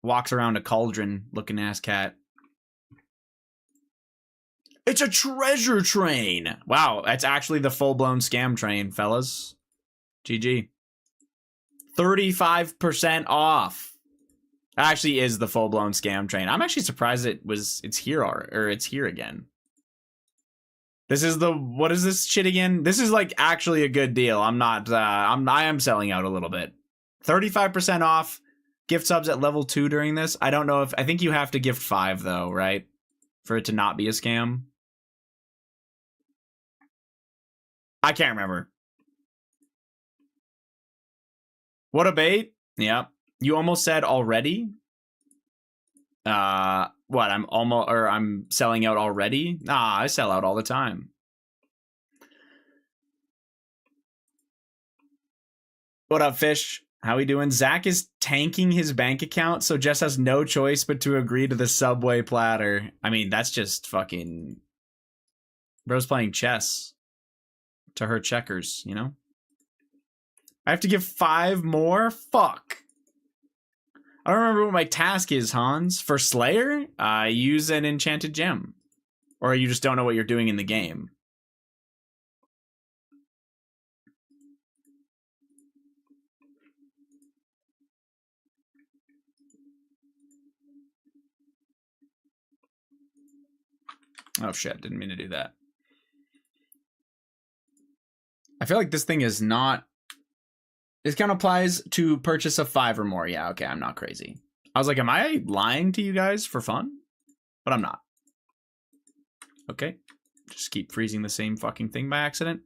walks around a cauldron looking ass cat. It's a treasure train. Wow, that's actually the full-blown scam train, fellas. GG. 35% off. Actually is the full-blown scam train. I'm actually surprised it's here or it's here again. This is what is this shit again? This is like actually a good deal. I am selling out a little bit. 35% off. Gift subs at level 2 during this. I don't know I think you have to gift 5 though, right? For it to not be a scam. I can't remember. What a bait. Yep. You almost said already? What? I'm selling out already? Nah, I sell out all the time. What up, Fish? How we doing? Zach is tanking his bank account, so Jess has no choice but to agree to the Subway platter. I mean, that's just fucking... Bro's playing chess to her checkers, you know? I have to give 5 more? Fuck. I don't remember what my task is, Hans. For Slayer, use an enchanted gem. Or you just don't know what you're doing in the game. Oh shit, didn't mean to do that. I feel like this thing is not... Discount applies to purchase of 5 or more. Yeah, okay, I'm not crazy. I was like, am I lying to you guys for fun? But I'm not. Okay. Just keep freezing the same fucking thing by accident.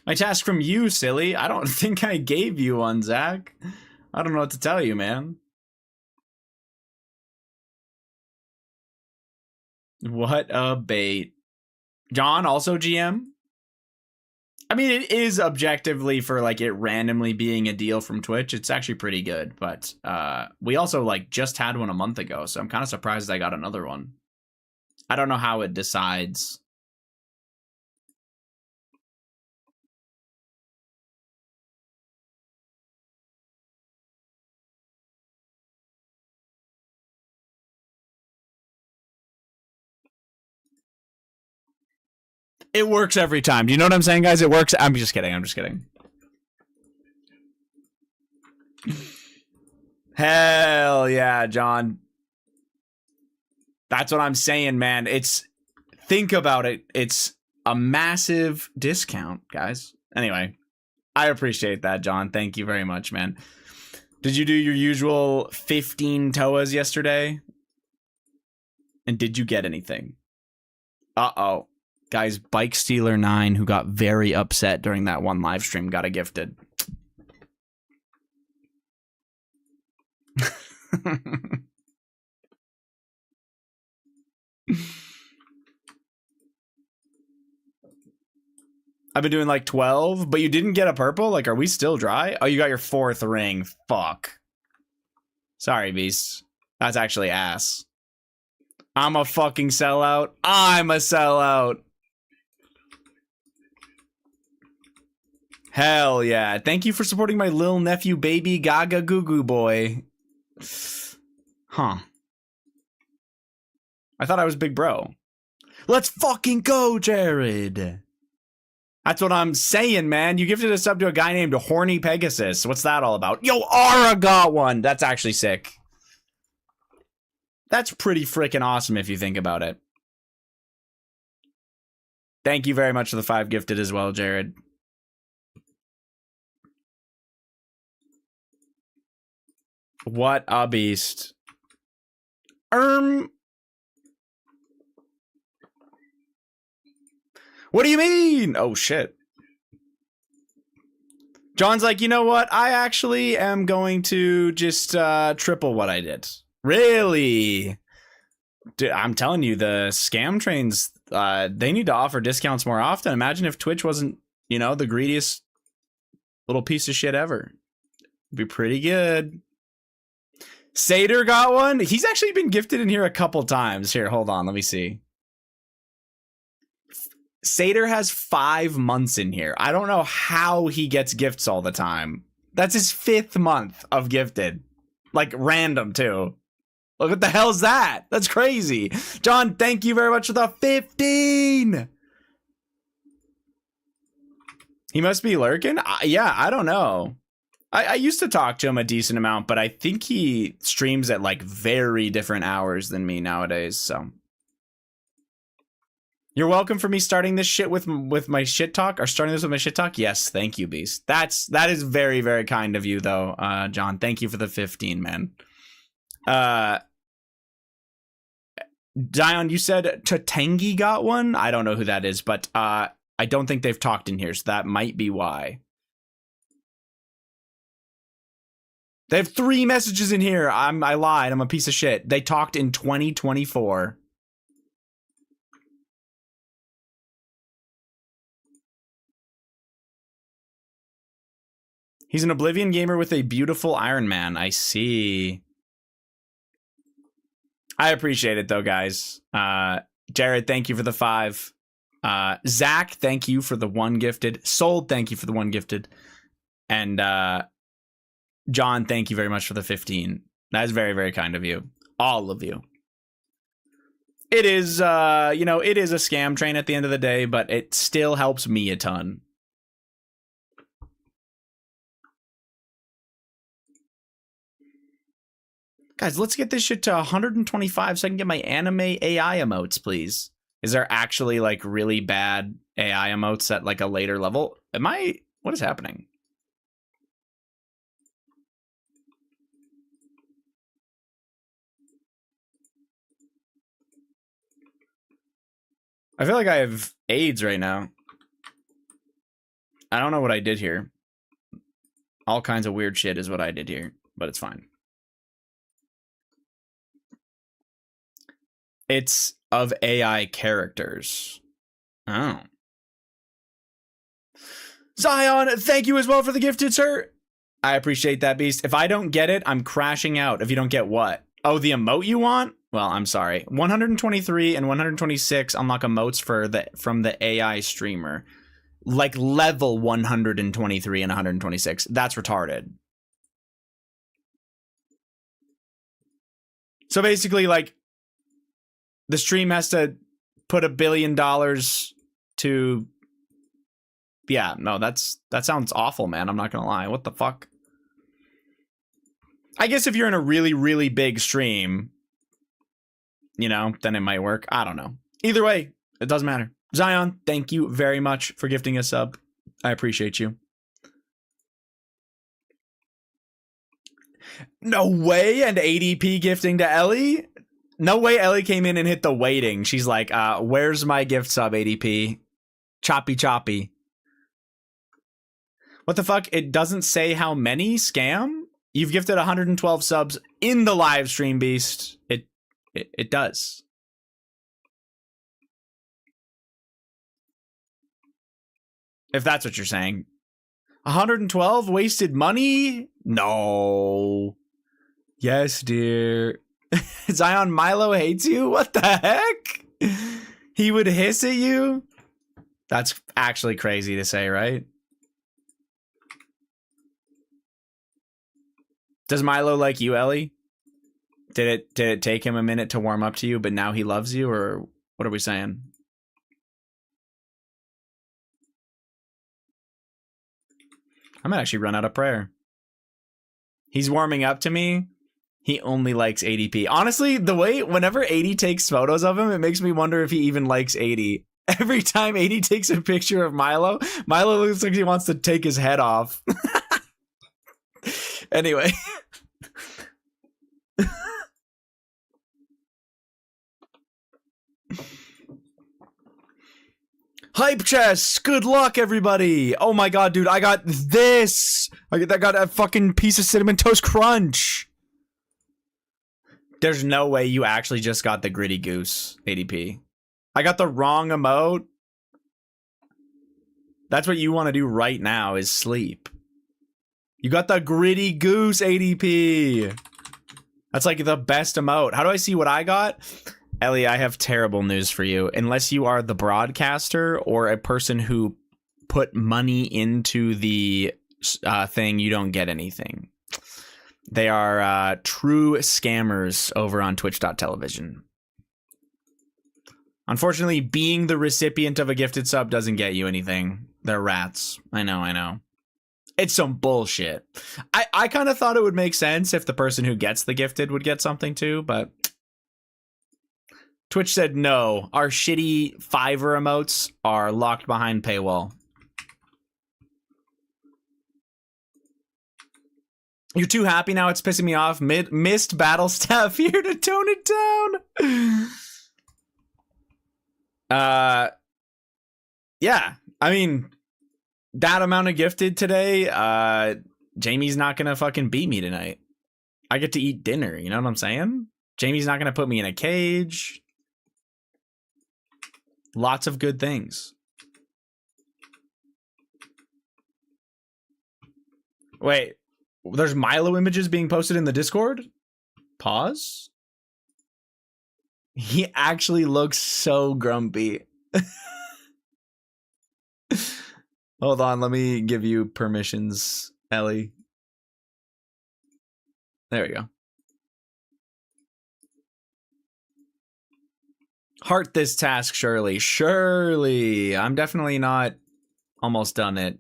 My task from you, silly. I don't think I gave you one, Zach. I don't know what to tell you, man. What a bait. John, also GM? I mean, it is objectively for, like, it randomly being a deal from Twitch. It's actually pretty good, but we also, like, just had one a month ago, so I'm kind of surprised I got another one. I don't know how it decides. It works every time. Do you know what I'm saying, guys? It works. I'm just kidding. I'm just kidding. Hell yeah, John. That's what I'm saying, man. Think about it. It's a massive discount, guys. Anyway, I appreciate that, John. Thank you very much, man. Did you do your usual 15 TOAs yesterday? And did you get anything? Uh-oh. Guys, Bike Stealer 9, who got very upset during that one live stream, got a gifted. I've been doing like 12, but you didn't get a purple? Like, are we still dry? Oh, you got your 4th ring. Fuck. Sorry, Beast. That's actually ass. I'm a fucking sellout. I'm a sellout. Hell yeah. Thank you for supporting my little nephew, baby Gaga Goo Goo Boy. Huh. I thought I was big bro. Let's fucking go, Jared. That's what I'm saying, man. You gifted a sub to a guy named Horny Pegasus. What's that all about? Yo, Ara got one. That's actually sick. That's pretty freaking awesome if you think about it. Thank you very much for the 5 gifted as well, Jared. What a beast. What do you mean? Oh, shit. John's like, you know what? I actually am going to just triple what I did. Really? Dude, I'm telling you, the scam trains, they need to offer discounts more often. Imagine if Twitch wasn't, you know, the greediest little piece of shit ever. It'd be pretty good. Sater got one. He's actually been gifted in here a couple times. Here, hold on. Let me see. Sater has 5 months in here. I don't know how he gets gifts all the time. That's his 5th month of gifted. Like, random, too. Look, what the hell's that? That's crazy. John, thank you very much for the 15. He must be lurking? Yeah, I don't know. I used to talk to him a decent amount, but I think he streams at, like, very different hours than me nowadays, so. You're welcome for me starting this shit with my shit talk, or starting this with my shit talk? Yes, thank you, Beast. That is very, very kind of you, though, John. Thank you for the 15, man. Dion, you said Tatangi got one? I don't know who that is, but I don't think they've talked in here, so that might be why. They have 3 messages in here. I lied. I'm a piece of shit. They talked in 2024. He's an Oblivion gamer with a beautiful Ironman. I see. I appreciate it, though, guys. Jared, thank you for the 5. Zach, thank you for the 1 gifted. Sold, thank you for the 1 gifted. And John, thank you very much for the 15. That is very, very kind of you. All of you. It is, it is a scam train at the end of the day, but it still helps me a ton. Guys, let's get this shit to 125 so I can get my anime AI emotes, please. Is there actually, like, really bad AI emotes at, like, a later level? What is happening? I feel like I have AIDS right now. I don't know what I did here. All kinds of weird shit is what I did here, but it's fine. It's of AI characters. Oh. Zion, thank you as well for the gifted, sir. I appreciate that, Beast. If I don't get it, I'm crashing out. If you don't get what? Oh, the emote you want? Well, I'm sorry. 123 and 126 unlock emotes from the AI streamer. Like level 123 and 126. That's retarded. So basically, like, the stream has to put $1 billion to... Yeah, no, that sounds awful, man. I'm not gonna lie. What the fuck? I guess if you're in a really, really big stream, then it might work. I don't know. Either way, it doesn't matter. Zion, thank you very much for gifting a sub. I appreciate you. No way, and ADP gifting to Ellie? No way Ellie came in and hit the waiting. She's like, where's my gift sub, ADP? Choppy choppy. What the fuck? It doesn't say how many, scam? You've gifted 112 subs in the live stream, Beast. It does. If that's what you're saying. 112 wasted money? No. Yes, dear. Zion, Milo hates you? What the heck? He would hiss at you? That's actually crazy to say, right? Does Milo like you, Ellie? Did it take him a minute to warm up to you, but now he loves you, or what are we saying? I might actually run out of prayer. He's warming up to me. He only likes ADP. Honestly, the way whenever 80 takes photos of him, it makes me wonder if he even likes 80. Every time 80 takes a picture of Milo, Milo looks like he wants to take his head off. Anyway. Hype chest! Good luck, everybody! Oh my god, dude, I got this! I got a fucking piece of Cinnamon Toast Crunch! There's no way you actually just got the Gritty Goose ADP. I got the wrong emote. That's what you want to do right now, is sleep. You got the Gritty Goose ADP. That's like the best emote. How do I see what I got? Ellie, I have terrible news for you. Unless you are the broadcaster or a person who put money into the thing, you don't get anything. They are true scammers over on twitch.television. Unfortunately, being the recipient of a gifted sub doesn't get you anything. They're rats. I know. It's some bullshit. I kind of thought it would make sense if the person who gets the gifted would get something too, but Twitch said no. Our shitty Fiverr emotes are locked behind paywall. You're too happy now, it's pissing me off. Missed battle staff here to tone it down. Yeah, I mean, that amount of gifted today, Jamie's not gonna fucking beat me tonight. I get to eat dinner, you know what I'm saying? Jamie's not gonna put me in a cage. Lots of good things. Wait, there's Milo images being posted in the Discord? Pause. He actually looks so grumpy. Hold on, let me give you permissions, Ellie. There we go. Heart this task, Shirley. Surely. I'm definitely not almost done it.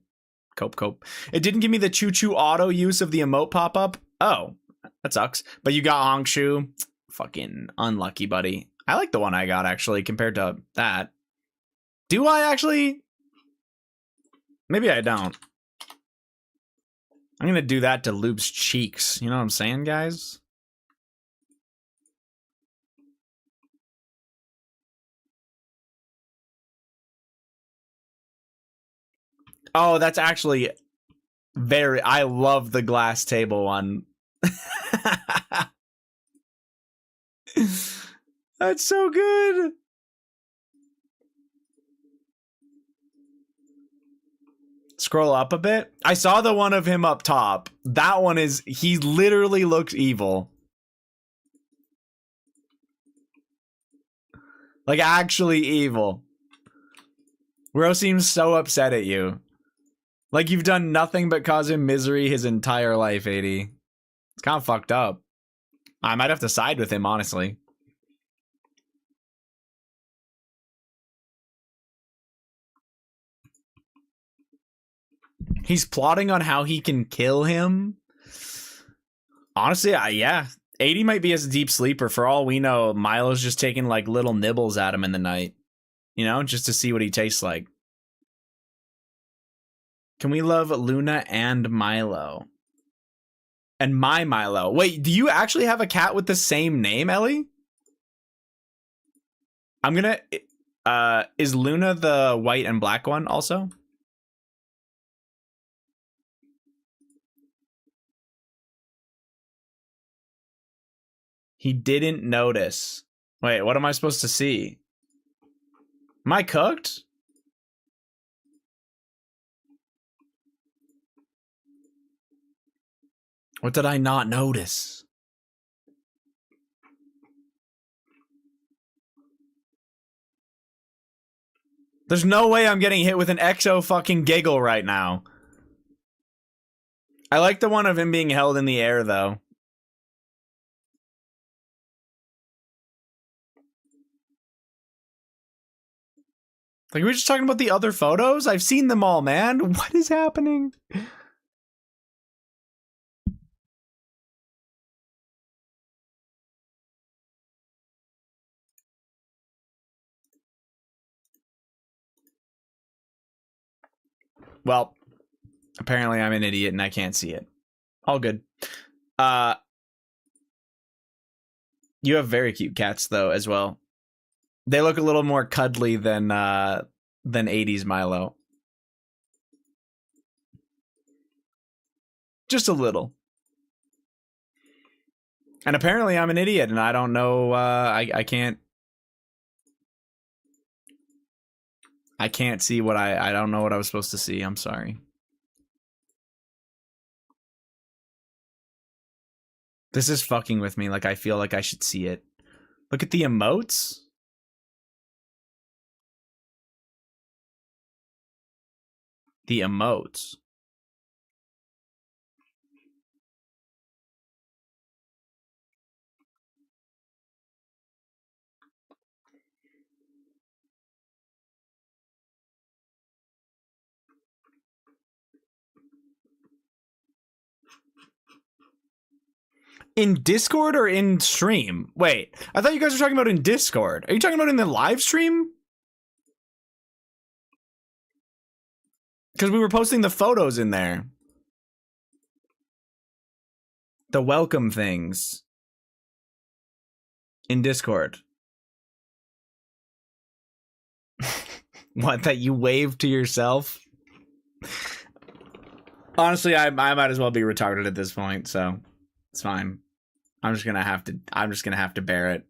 Cope. It didn't give me the choo-choo auto use of the emote pop-up. Oh, that sucks. But you got Hongshu. Fucking unlucky, buddy. I like the one I got, actually, compared to that. Do I, actually? Maybe I don't. I'm gonna do that to Lube's cheeks. You know what I'm saying, guys? Oh, that's actually very... I love the glass table one. That's so good. Scroll up a bit. I saw the one of him up top. That one is... He literally looks evil. Like, actually evil. Ro seems so upset at you. Like, you've done nothing but cause him misery his entire life, 80. It's kind of fucked up. I might have to side with him, honestly. He's plotting on how he can kill him. Honestly, yeah. 80 might be a deep sleeper. For all we know, Milo's just taking, like, little nibbles at him in the night. You know, just to see what he tastes like. Can we love Luna and Milo? And my Milo. Wait, do you actually have a cat with the same name, Ellie? I'm gonna... is Luna the white and black one also? He didn't notice. Wait, what am I supposed to see? Am I cooked? What did I not notice? There's no way I'm getting hit with an exo fucking giggle right now. I like the one of him being held in the air, though. Like, we were just talking about the other photos? I've seen them all, man. What is happening? Well, apparently I'm an idiot and I can't see it. All good. You have very cute cats, though, as well. They look a little more cuddly than 80s Milo. Just a little. And apparently I'm an idiot and I don't know, I can't see what I don't know what I was supposed to see. I'm sorry. This is fucking with me. Like, I feel like I should see it. Look at the emotes. The emotes. In Discord or in stream? Wait, I thought you guys were talking about in Discord. Are you talking about in the live stream? Because we were posting the photos in there. The welcome things. In Discord. What, that you waved to yourself? Honestly, I might as well be retarded at this point, so it's fine. I'm just gonna have to bear it.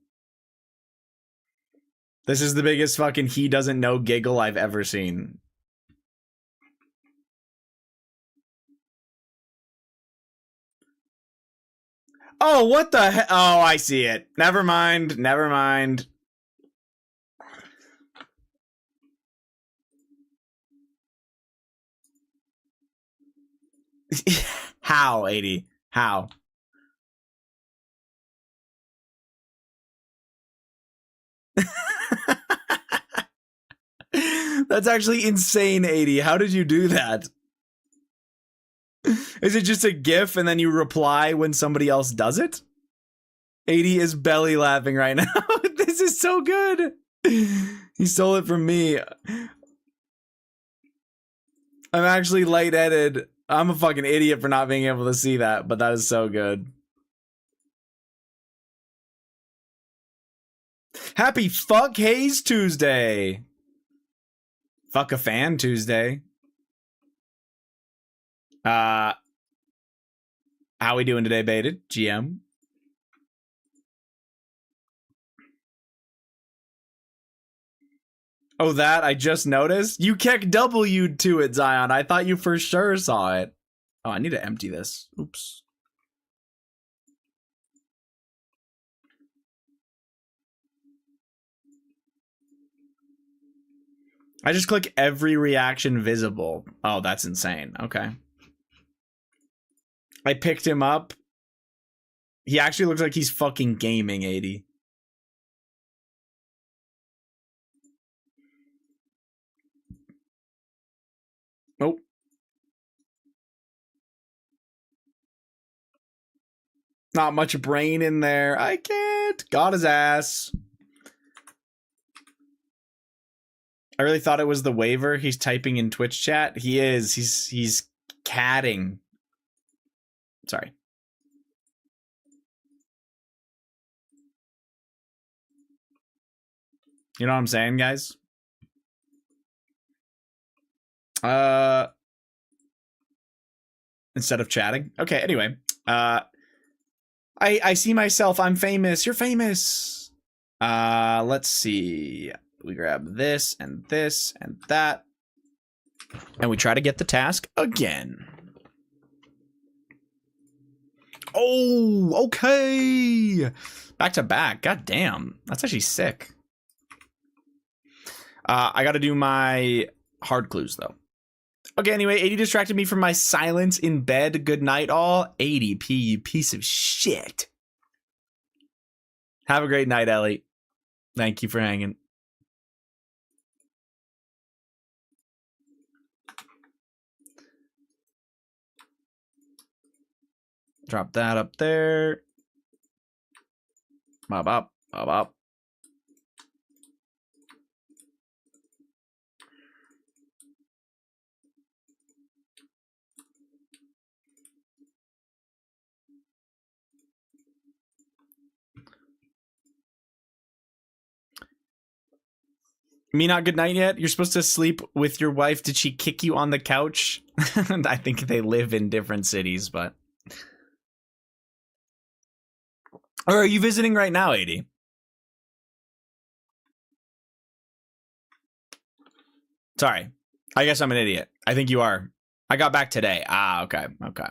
This is the biggest fucking he doesn't know giggle I've ever seen. Oh, what the hell? Oh, I see it. Never mind. Never mind. How, 80? How? That's actually insane, 80. How did you do that? Is it just a GIF and then you reply when somebody else does it? 80 is belly laughing right now. This is so good. He stole it from me. I'm actually lightheaded. I'm a fucking idiot for not being able to see that, but that is so good. Happy Fuck Haze Tuesday. Fuck a fan Tuesday. How we doing today, Baited? GM? Oh, that? I just noticed? You kick W'd to it, Zion. I thought you for sure saw it. Oh, I need to empty this. Oops. I just click every reaction visible. Oh, that's insane. Okay. I picked him up. He actually looks like he's fucking gaming, 80. Nope. Not much brain in there. I can't. Got his ass. I really thought it was the waiver. He's typing in Twitch chat. He is. He's catting. Sorry. You know what I'm saying, guys? Instead of chatting. Okay, anyway. I see myself. I'm famous. You're famous. Let's see. We grab this and that. And we try to get the task again. Oh, okay. Back to back. God damn. That's actually sick. I got to do my hard clues, though. Okay, anyway, 80 distracted me from my silence in bed. Good night, all. 80p, you piece of shit. Have a great night, Ellie. Thank you for hanging. Drop that up there. Bop, bop, bop, bop. Me not good night yet? You're supposed to sleep with your wife. Did she kick you on the couch? I think they live in different cities, but... Or are you visiting right now, 80? Sorry. I guess I'm an idiot. I think you are. I got back today. Ah, okay. Okay.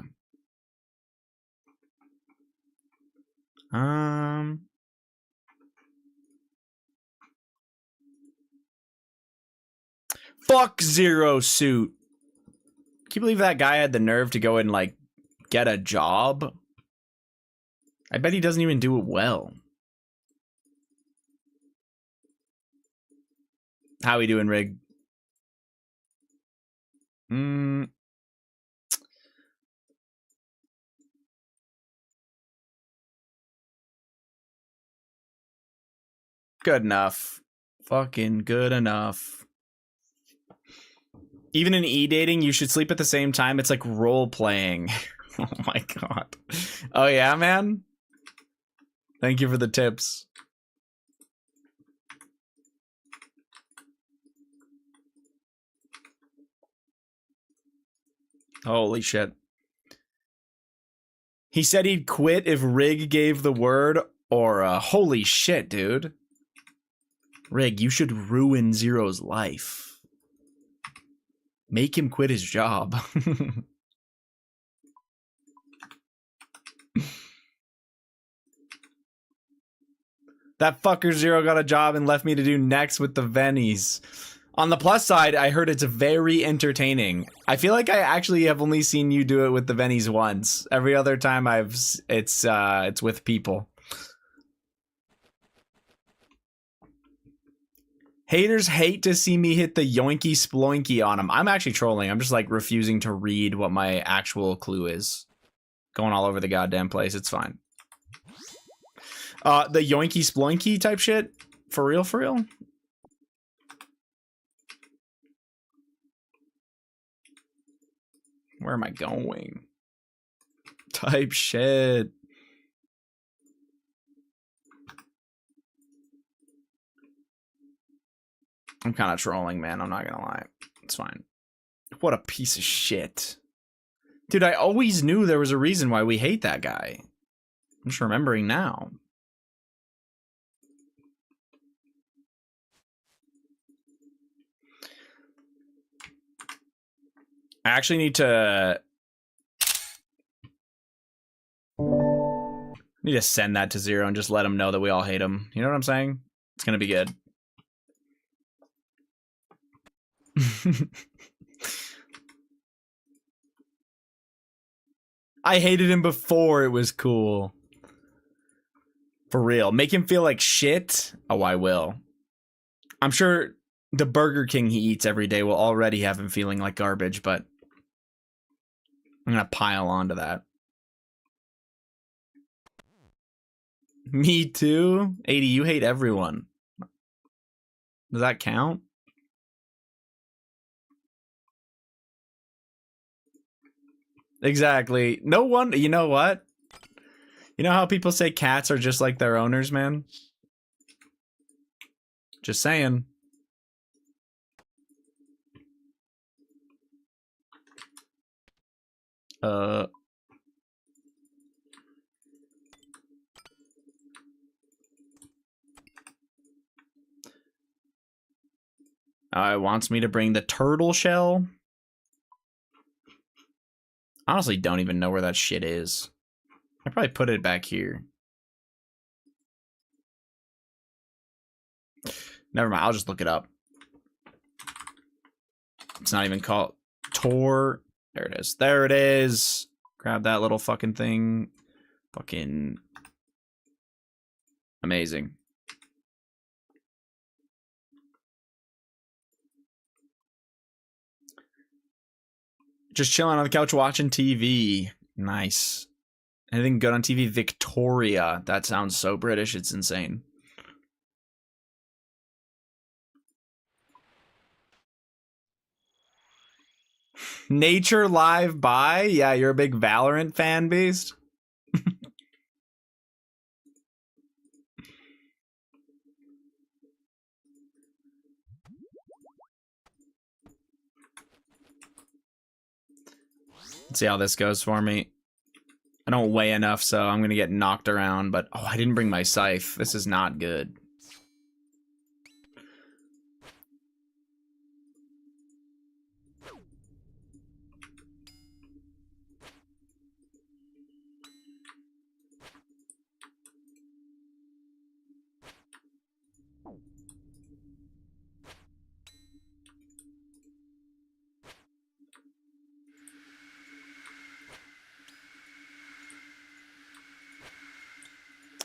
Fuck Zero Suit. Can you believe that guy had the nerve to go and, like, get a job? I bet he doesn't even do it well. How we doing, Rig? Good enough. Fucking good enough. Even in e-dating, you should sleep at the same time. It's like role-playing. Oh my god. Oh yeah, man? Thank you for the tips. Holy shit. He said he'd quit if Rig gave the word, or holy shit, dude. Rig, you should ruin Zero's life. Make him quit his job. That fucker Zero got a job and left me to do next with the Vennies. On the plus side, I heard it's very entertaining. I feel like I actually have only seen you do it with the Vennies once. Every other time it's with people. Haters hate to see me hit the yoinky sploinky on them. I'm actually trolling. I'm just like refusing to read what my actual clue is. Going all over the goddamn place. It's fine. The yoinky sploinky type shit? For real, for real? Where am I going? Type shit. I'm kind of trolling, man. I'm not gonna lie. It's fine. What a piece of shit. Dude, I always knew there was a reason why we hate that guy. I'm just remembering now. I actually need to send that to Zero and just let him know that we all hate him. You know what I'm saying? It's gonna be good. I hated him before it was cool. For real. Make him feel like shit? Oh, I will. I'm sure the Burger King he eats every day will already have him feeling like garbage, but I'm gonna pile onto that. Me too? 80, you hate everyone. Does that count? Exactly. No wonder. You know what? You know how people say cats are just like their owners, man? Just saying. It wants me to bring the turtle shell. Honestly, don't even know where that shit is. I probably put it back here. Never mind, I'll just look it up. It's not even called Tor. There it is. There it is. Grab that little fucking thing. Fucking amazing. Just chilling on the couch watching TV. Nice. Anything good on TV? Victoria. That sounds so British. It's insane. Nature Live by? Yeah, you're a big Valorant fan, Beast? Let's see how this goes for me. I don't weigh enough, so I'm gonna get knocked around, but oh, I didn't bring my scythe. This is not good.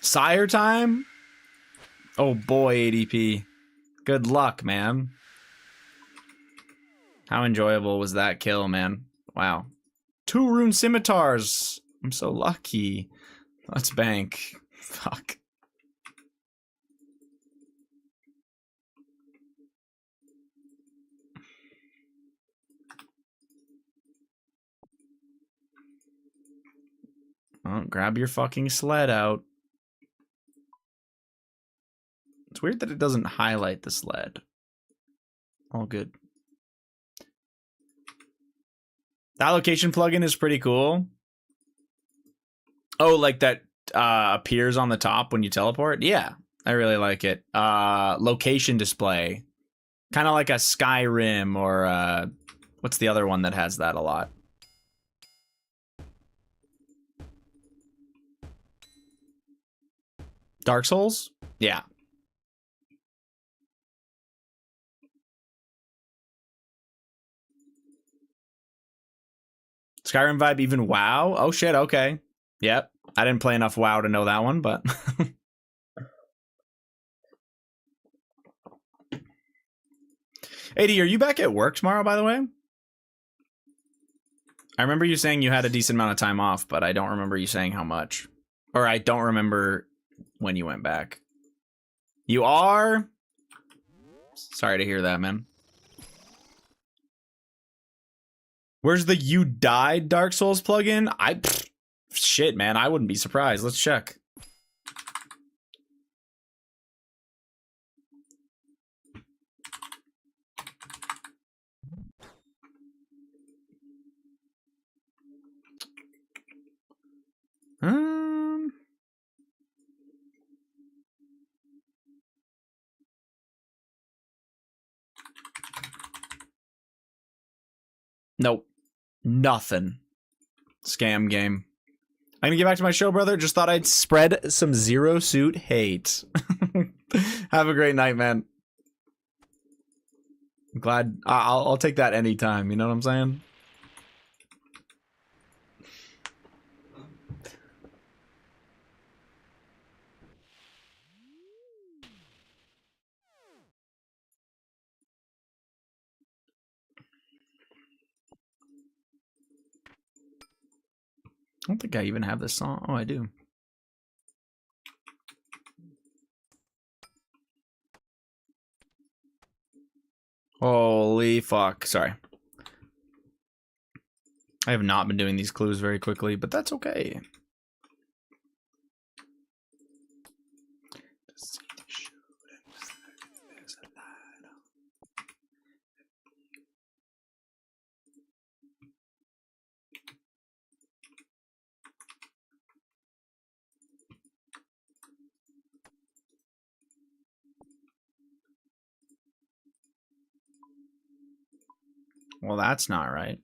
Sire time? Oh boy, ADP. Good luck, man. How enjoyable was that kill, man? Wow. 2 rune scimitars. I'm so lucky. Let's bank. Fuck. Oh, grab your fucking sled out. It's weird that it doesn't highlight the sled. All good. That location plugin is pretty cool. Oh, like that appears on the top when you teleport? Yeah, I really like it. Location display. Kind of like a Skyrim or what's the other one that has that a lot? Dark Souls? Yeah. Skyrim vibe, even WoW? Oh shit, okay. Yep. I didn't play enough WoW to know that one, but... AD, are you back at work tomorrow, by the way? I remember you saying you had a decent amount of time off, but I don't remember you saying how much. Or I don't remember when you went back. You are? Sorry to hear that, man. Where's the You Died Dark Souls plugin? Shit, man, I wouldn't be surprised. Let's check. Nope. Nothing. Scam game. I'm gonna get back to my show, brother. Just thought I'd spread some Zero Suit hate. Have a great night, man. I'm glad. I'll take that anytime. You know what I'm saying? I don't think I even have this song. Oh, I do. Holy fuck. Sorry. I have not been doing these clues very quickly, but that's okay. Well, that's not right.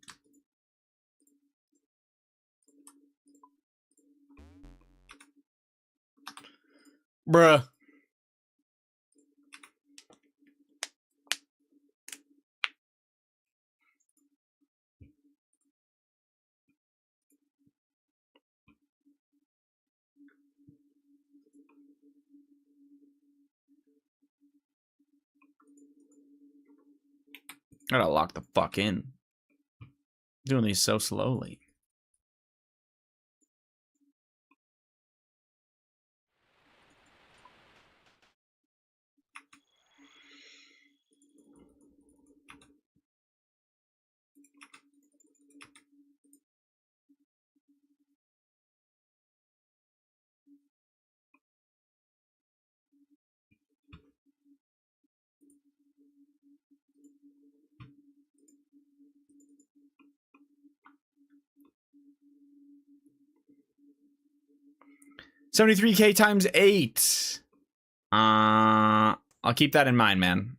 Bruh. I gotta lock the fuck in. Doing these so slowly. $73K times 8. I'll keep that in mind, man.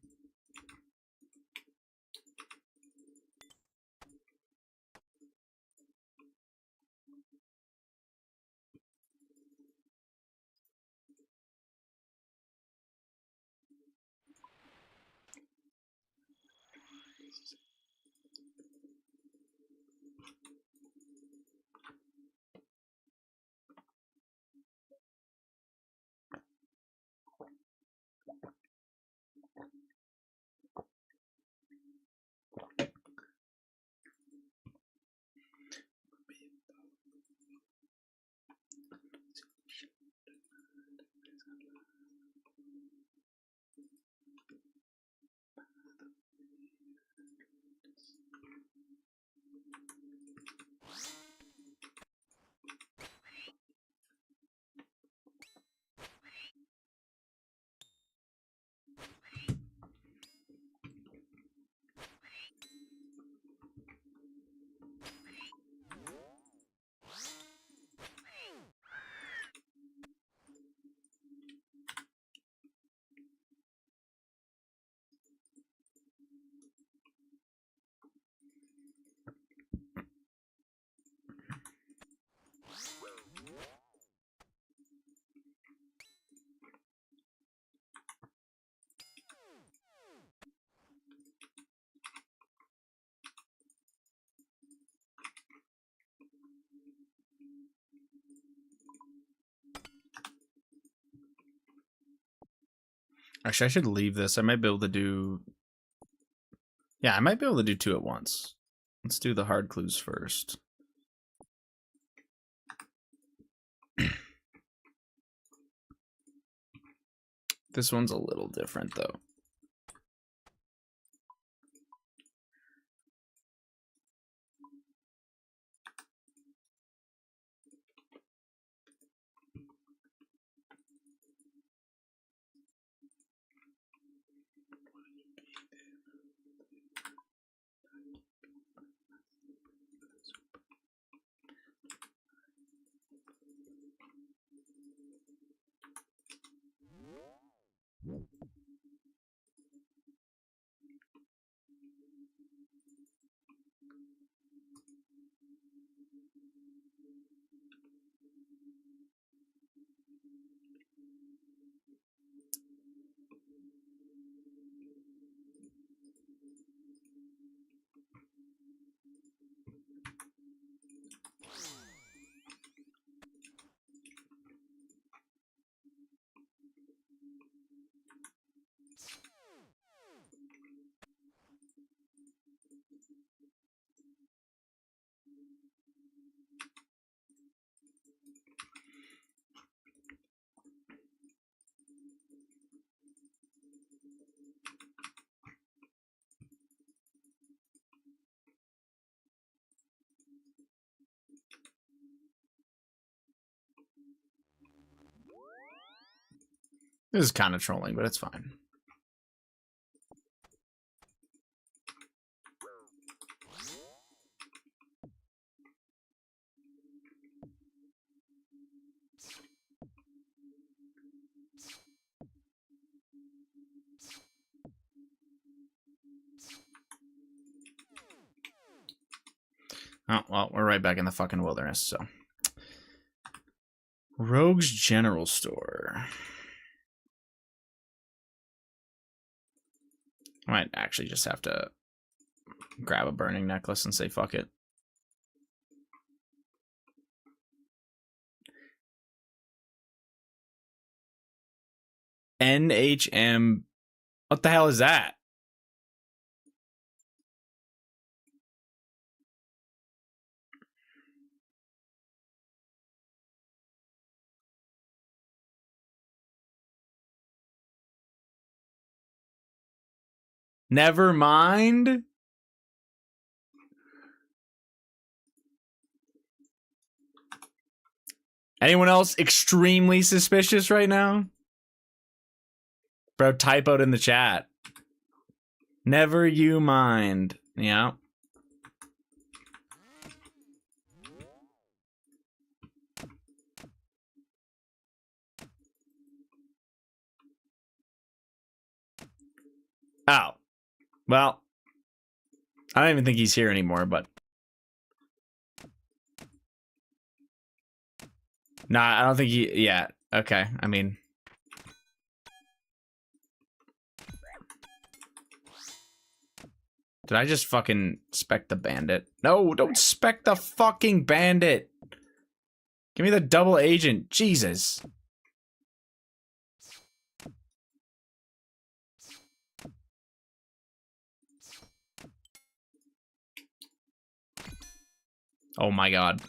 Actually, I should leave this. I might be able to do Yeah, I might be able to do 2 at once. Let's do the hard clues first. This one's a little different, though. This is kind of trolling, but it's fine. Oh, well, we're right back in the fucking wilderness, so. Rogue's General Store. I might actually just have to grab a burning necklace and say fuck it. NHM. What the hell is that? Never mind. Anyone else extremely suspicious right now? Bro, typoed in the chat. Never you mind. Yeah. Oh. Well, I don't even think he's here anymore, but. Nah, I don't think he. Yeah. Okay. I mean. Did I just fucking spec the bandit? No, don't spec the fucking bandit. Give me the double agent. Jesus. Oh my god.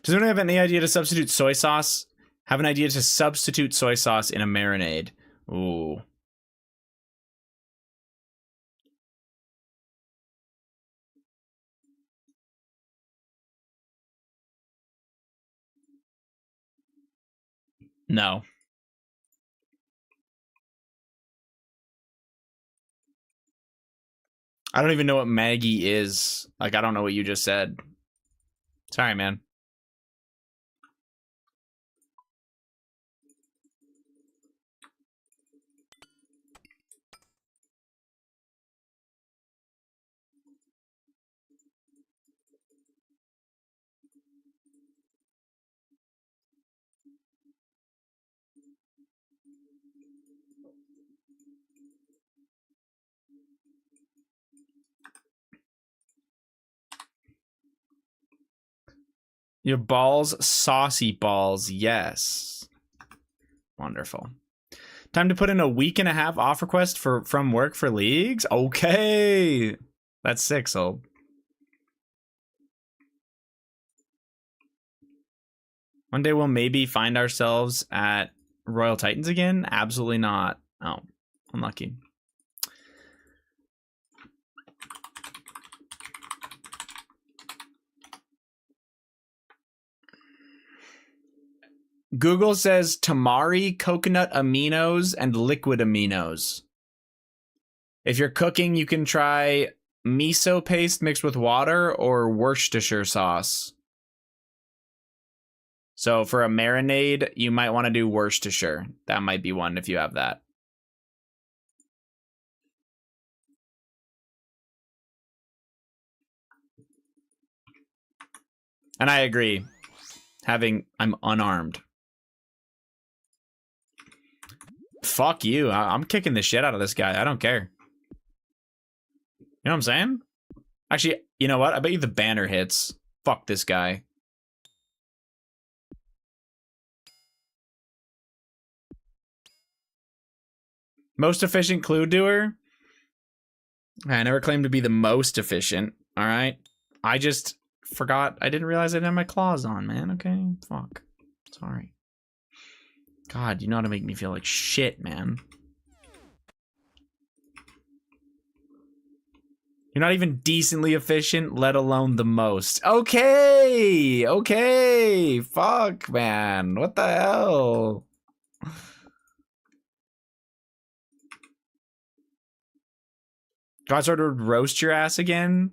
Does anyone have any idea to substitute soy sauce? Have an idea to substitute soy sauce in a marinade. Ooh. No. I don't even know what Maggie is. Like, I don't know what you just said. Sorry, man. Your balls, saucy balls. Yes. Wonderful. Time to put in a week and a half off request from work for leagues. Okay. That's sick, so. One day we'll maybe find ourselves at Royal Titans again. Absolutely not. Oh, unlucky. Google says tamari, coconut aminos, and liquid aminos. If you're cooking, you can try miso paste mixed with water or Worcestershire sauce. So for a marinade, you might want to do Worcestershire. That might be one if you have that. And I agree. I'm unarmed. Fuck you. I'm kicking the shit out of this guy. I don't care. You know what I'm saying? Actually, you know what? I bet you the banner hits. Fuck this guy. Most efficient clue doer? I never claimed to be the most efficient. All right. I just forgot. I didn't realize I didn't have my claws on, man. Okay. Fuck. Sorry. God, you know how to make me feel like shit, man. You're not even decently efficient, let alone the most. Okay. Okay. Fuck, man. What the hell? God started to roast your ass again?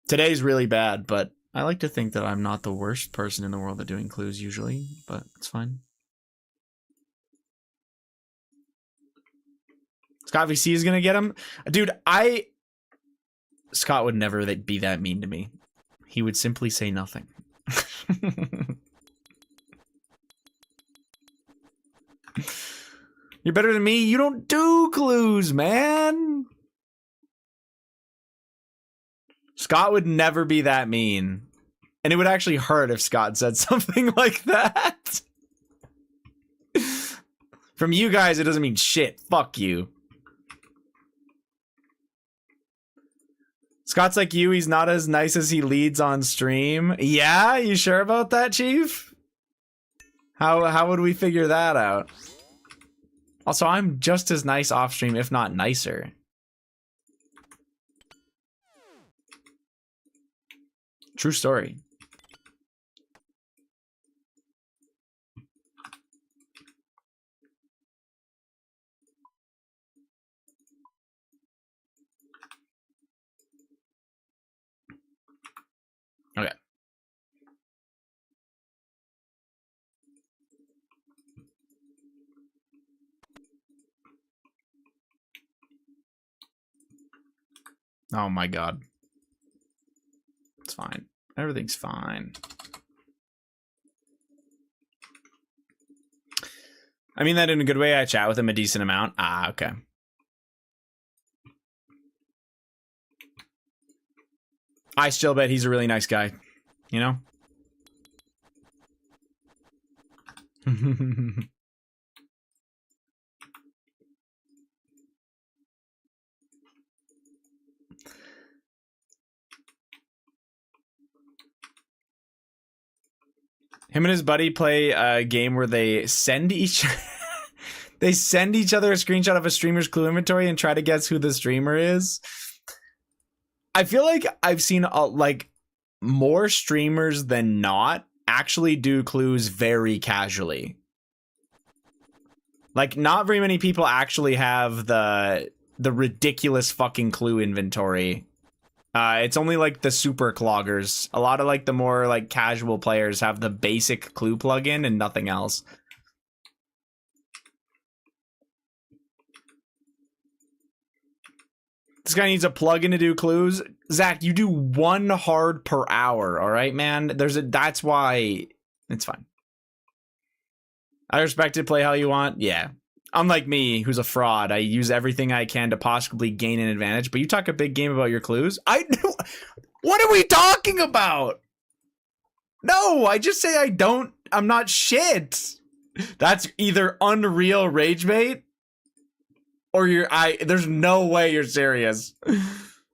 Today's really bad, but I like to think that I'm not the worst person in the world at doing clues usually, but it's fine. Scott VC is gonna get him? Dude, Scott would never be that mean to me. He would simply say nothing. You're better than me. You don't do clues, man. Scott would never be that mean. And it would actually hurt if Scott said something like that. From you guys, it doesn't mean shit. Fuck you. Scott's like you. He's not as nice as he leads on stream. Yeah? You sure about that, Chief? How would we figure that out? Also, I'm just as nice off stream, if not nicer. True story. Okay. Oh my god. It's fine. Everything's fine. I mean that in a good way. I chat with him a decent amount. Ah, okay. I still bet he's a really nice guy. You know? Him and his buddy play a game where they send each they send each other a screenshot of a streamer's clue inventory and try to guess who the streamer is. I feel like I've seen like more streamers than not actually do clues very casually. Like not very many people actually have the ridiculous fucking clue inventory. It's only like the super cloggers. A lot of like the more like casual players have the basic clue plugin and nothing else. This guy needs a plugin to do clues. Zach, you do 1 hard per hour, all right, man? That's why it's fine. I respect it, play how you want. Yeah. Unlike me, who's a fraud, I use everything I can to possibly gain an advantage. But you talk a big game about your clues. What are we talking about? No, I just say I'm not shit. That's either unreal rage bait or there's no way you're serious.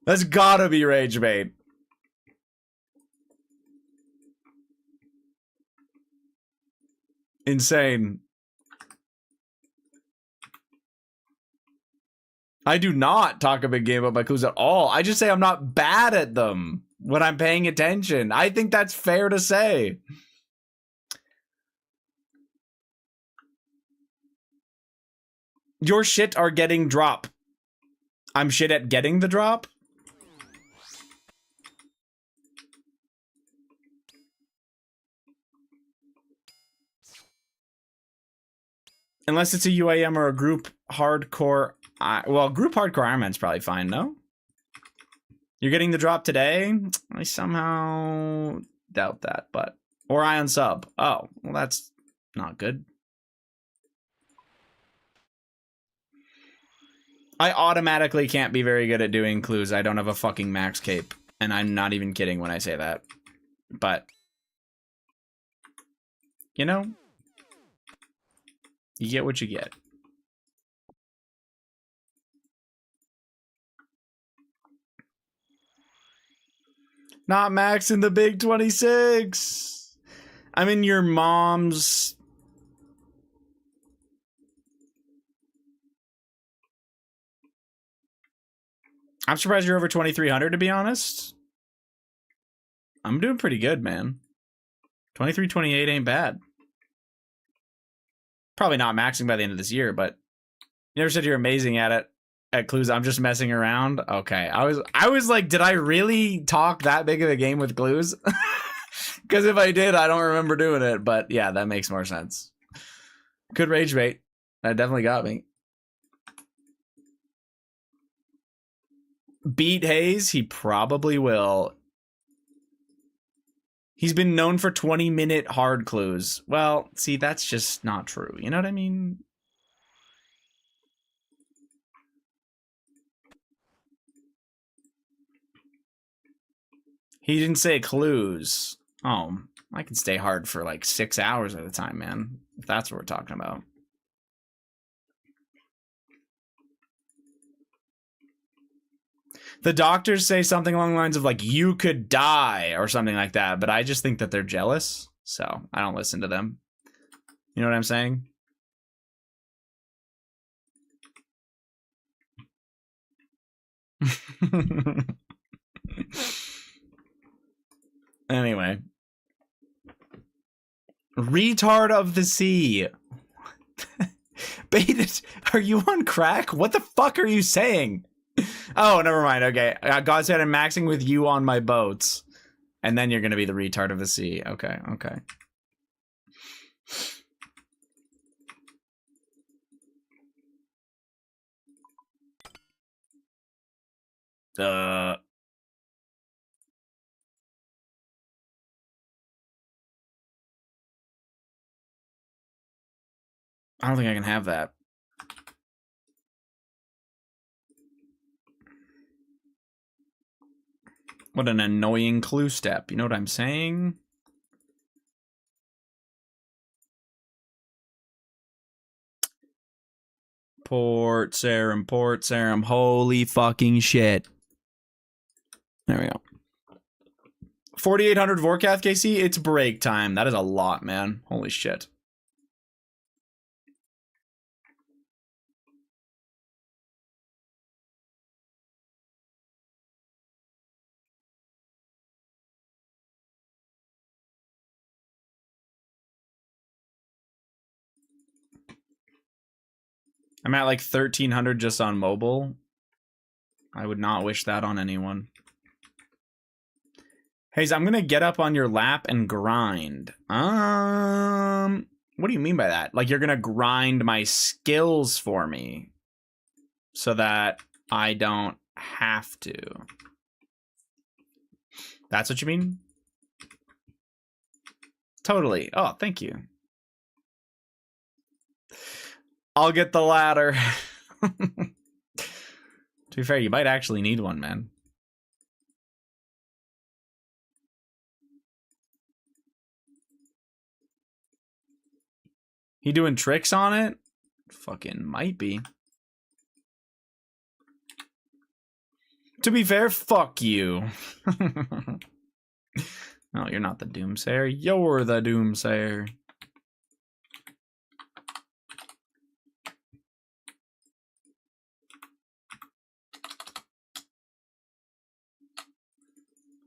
That's gotta be rage bait. Insane. I do not talk a big game about my clues at all. I just say I'm not bad at them when I'm paying attention. I think that's fair to say. Your shit are getting drop. I'm shit at getting the drop? Unless it's a UAM or a group hardcore. Well, group hardcore Ironman's probably fine, no? You're getting the drop today? I somehow doubt that, but... Or Ion sub. Oh, well that's not good. I automatically can't be very good at doing clues. I don't have a fucking max cape. And I'm not even kidding when I say that. But... You know? You get what you get. Not Max in the big 26. I'm in your mom's. I'm surprised you're over 2,300, to be honest. I'm doing pretty good, man. 23, 28 ain't bad. Probably not maxing by the end of this year, but you never said you're amazing at it. At clues, I'm just messing around. Okay, I was like, did I really talk that big of a game with clues? Because if I did, I don't remember doing it. But yeah, that makes more sense. Good rage bait. That definitely got me. Beat Hayes? He probably will. He's been known for 20-minute hard clues. Well, see, that's just not true. You know what I mean? He didn't say clues. Oh, I can stay hard for like 6 hours at a time, man. If that's what we're talking about. The doctors say something along the lines of like, you could die or something like that, but I just think that they're jealous, so I don't listen to them. You know what I'm saying? Anyway. Retard of the sea. Baited, are you on crack? What the fuck are you saying? Oh, never mind. Okay. God said I'm maxing with you on my boats. And then you're going to be the retard of the sea. Okay, okay. I don't think I can have that. What an annoying clue step. You know what I'm saying? Port Sarum. Holy fucking shit. There we go. 4,800 Vorkath KC. It's break time. That is a lot, man. Holy shit. I'm at like 1,300 just on mobile. I would not wish that on anyone. Hayes, I'm gonna get up on your lap and grind. What do you mean by that? Like you're gonna grind my skills for me so that I don't have to. That's what you mean? Totally. Oh, thank you. I'll get the ladder. To be fair, you might actually need one, man. He doing tricks on it? Fucking might be. To be fair, fuck you. No, you're not the Doomsayer. You're the Doomsayer.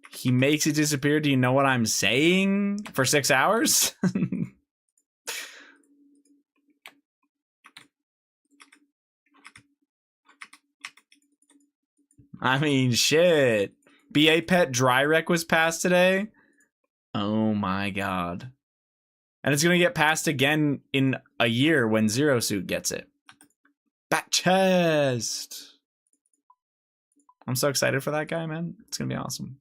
He makes it disappear. Do you know what I'm saying? For 6 hours? I mean, shit. BA Pet Dry Rec was passed today. Oh my god. And it's gonna get passed again in a year when Zero Suit gets it. Bat chest. I'm so excited for that guy, man. It's gonna be awesome.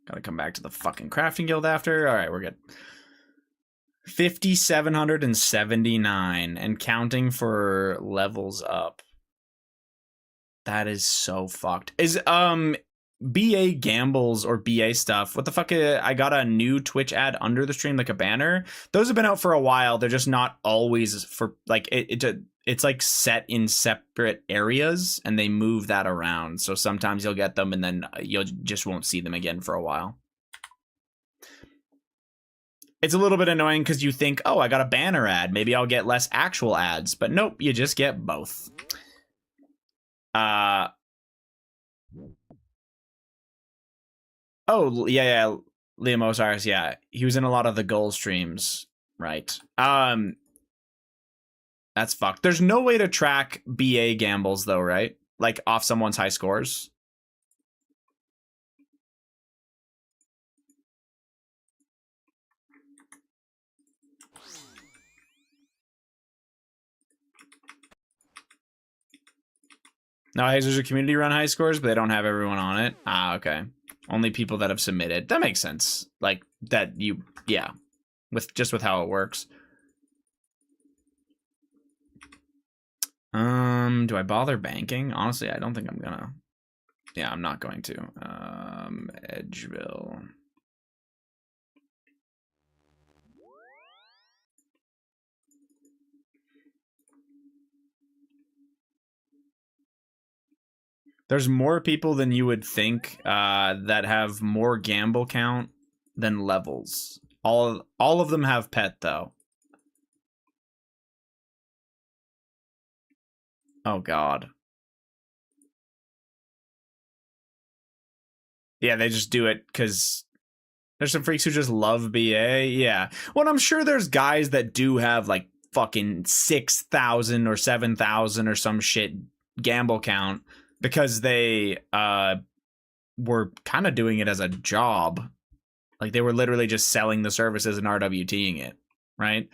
Gotta come back to the fucking crafting guild after. All right, we're good. 5,779 and counting for levels up. That is so fucked. Is BA gambles or BA stuff? What the fuck? I got a new Twitch ad under the stream, like a banner. Those have been out for a while. They're just not always for like it's like set in separate areas and they move that around. So sometimes you'll get them and then you'll just won't see them again for a while. It's a little bit annoying because you think, oh, I got a banner ad. Maybe I'll get less actual ads. But nope, you just get both. Oh, yeah. Liam Osiris, yeah. He was in a lot of the goal streams. Right. That's fucked. There's no way to track BA gambles, though, right? Like, off someone's high scores. Nowadays, there's a community run high scores, but they don't have everyone on it. Ah, okay. Only people that have submitted. That makes sense. Like, that you, yeah. With how it works. Do I bother banking? Honestly, I don't think I'm gonna. Yeah, I'm not going to. Edgeville. There's more people than you would think that have more gamble count than levels. All of them have pet, though. Oh, God. Yeah, they just do it because there's some freaks who just love BA. Yeah. Well, I'm sure there's guys that do have, like, fucking 6,000 or 7,000 or some shit gamble count because they were kind of doing it as a job. Like, they were literally just selling the services and RWTing it, right?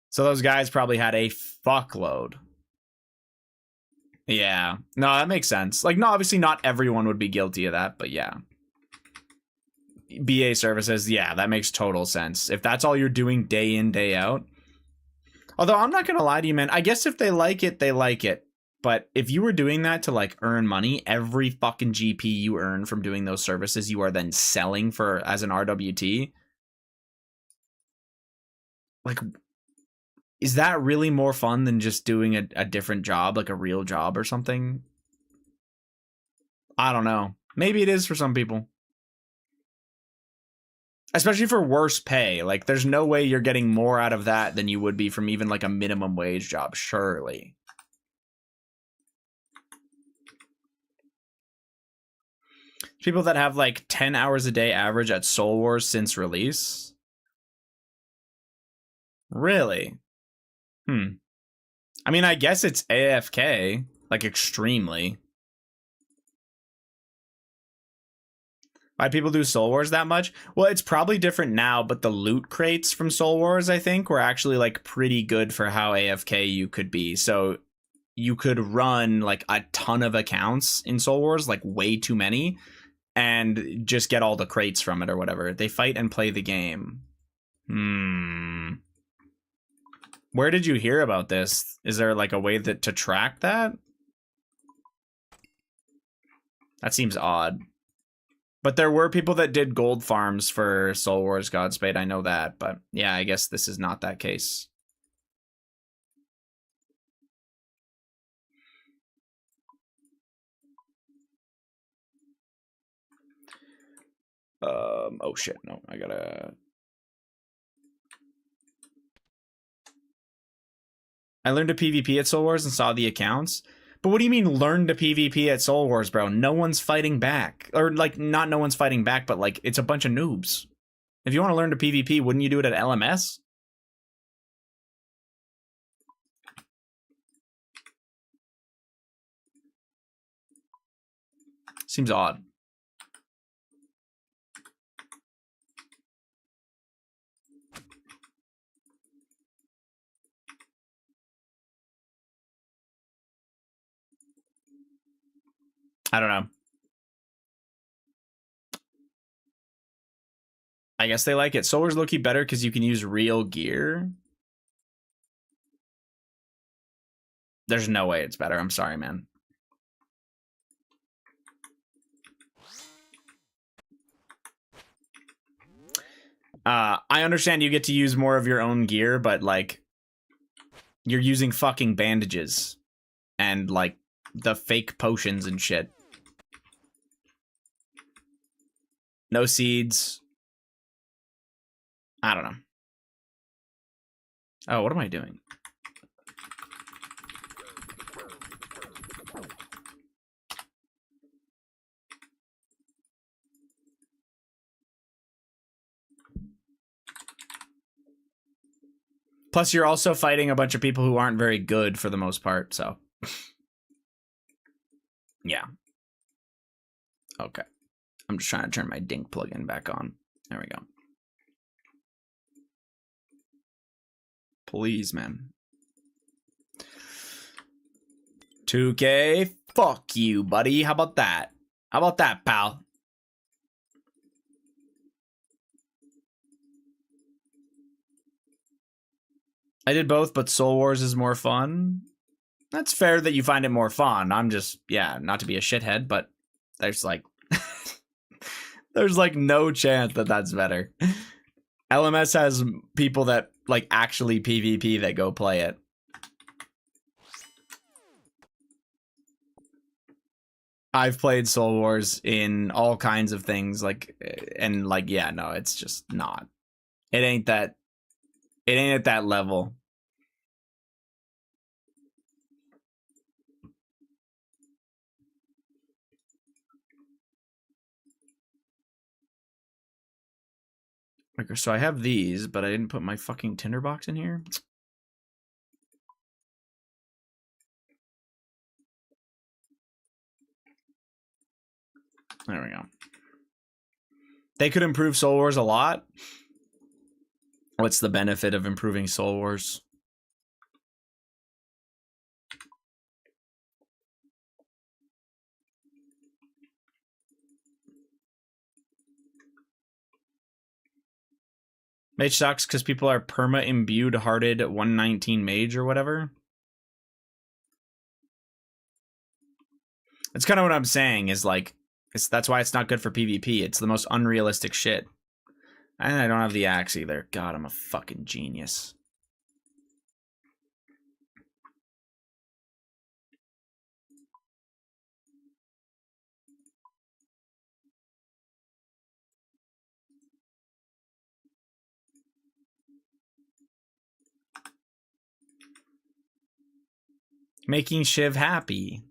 So those guys probably had a fuckload. Yeah. No, that makes sense. Like, no, obviously not everyone would be guilty of that, but yeah. BA services, yeah, that makes total sense. If that's all you're doing day in, day out. Although, I'm not going to lie to you, man. I guess if they like it, they like it. But if you were doing that to, like, earn money, every fucking GP you earn from doing those services, you are then selling for as an RWT. Like, is that really more fun than just doing a different job, like a real job or something? I don't know. Maybe it is for some people. Especially for worse pay. Like, there's no way you're getting more out of that than you would be from even, like, a minimum wage job, surely. People that have, like, 10 hours a day average at Soul Wars since release? Really? I mean, I guess it's AFK, like, extremely. Why people do Soul Wars that much? Well, it's probably different now, but the loot crates from Soul Wars, I think, were actually, like, pretty good for how AFK you could be. So you could run, like, a ton of accounts in Soul Wars, like, way too many, and just get all the crates from it or whatever. They fight and play the game. Where did you hear about this? Is there like a way to track that? That seems odd. But there were people that did gold farms for Soul Wars Godspeed. I know that, but yeah, I guess this is not that case. Oh shit, no, I gotta... I learned to PvP at Soul Wars and saw the accounts. But what do you mean learn to PvP at Soul Wars, bro? No one's fighting back. Or, like, not no one's fighting back, but, like, it's a bunch of noobs. If you want to learn to PvP, wouldn't you do it at LMS? Seems odd. I don't know. I guess they like it. Soul Wars low-key better because you can use real gear. There's no way it's better. I'm sorry, man. I understand you get to use more of your own gear, but, like, you're using fucking bandages and, like, the fake potions and shit. No seeds. I don't know. Oh, what am I doing? Plus, you're also fighting a bunch of people who aren't very good for the most part, so. Yeah. Okay. I'm just trying to turn my Dink plugin back on. There we go. Please, man. 2K, fuck you, buddy. How about that? How about that, pal? I did both, but Soul Wars is more fun. That's fair that you find it more fun. I'm just, yeah, not to be a shithead, but there's like... there's like no chance that that's better. LMS has people that like actually PvP that go play it. I've played Soul Wars in all kinds of things, like, and like, yeah, no, it's just not. It ain't at that level. Okay, so I have these, but I didn't put my fucking tinderbox in here. There we go. They could improve Soul Wars a lot. What's the benefit of improving Soul Wars? Mage sucks because people are perma imbued hearted 119 mage or whatever. That's kind of what I'm saying is like, that's why it's not good for PvP. It's the most unrealistic shit. And I don't have the axe either. God, I'm a fucking genius. Making Shiv happy.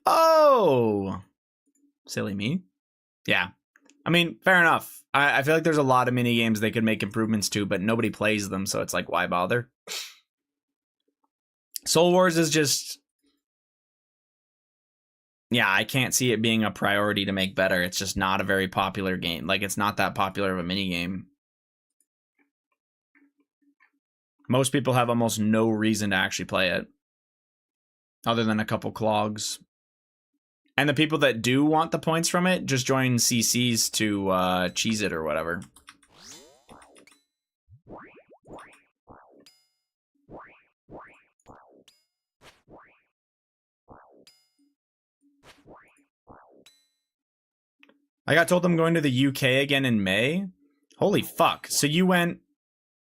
Oh! Silly me. Yeah. I mean, fair enough. I feel like there's a lot of mini games they could make improvements to, but nobody plays them, so it's like, why bother? Soul Wars is just... yeah, I can't see it being a priority to make better. It's just not a very popular game. Like, it's not that popular of a mini game. Most people have almost no reason to actually play it. Other than a couple clogs. And the people that do want the points from it just join CCs to cheese it or whatever. I got told I'm going to the UK again in May. Holy fuck. So you went...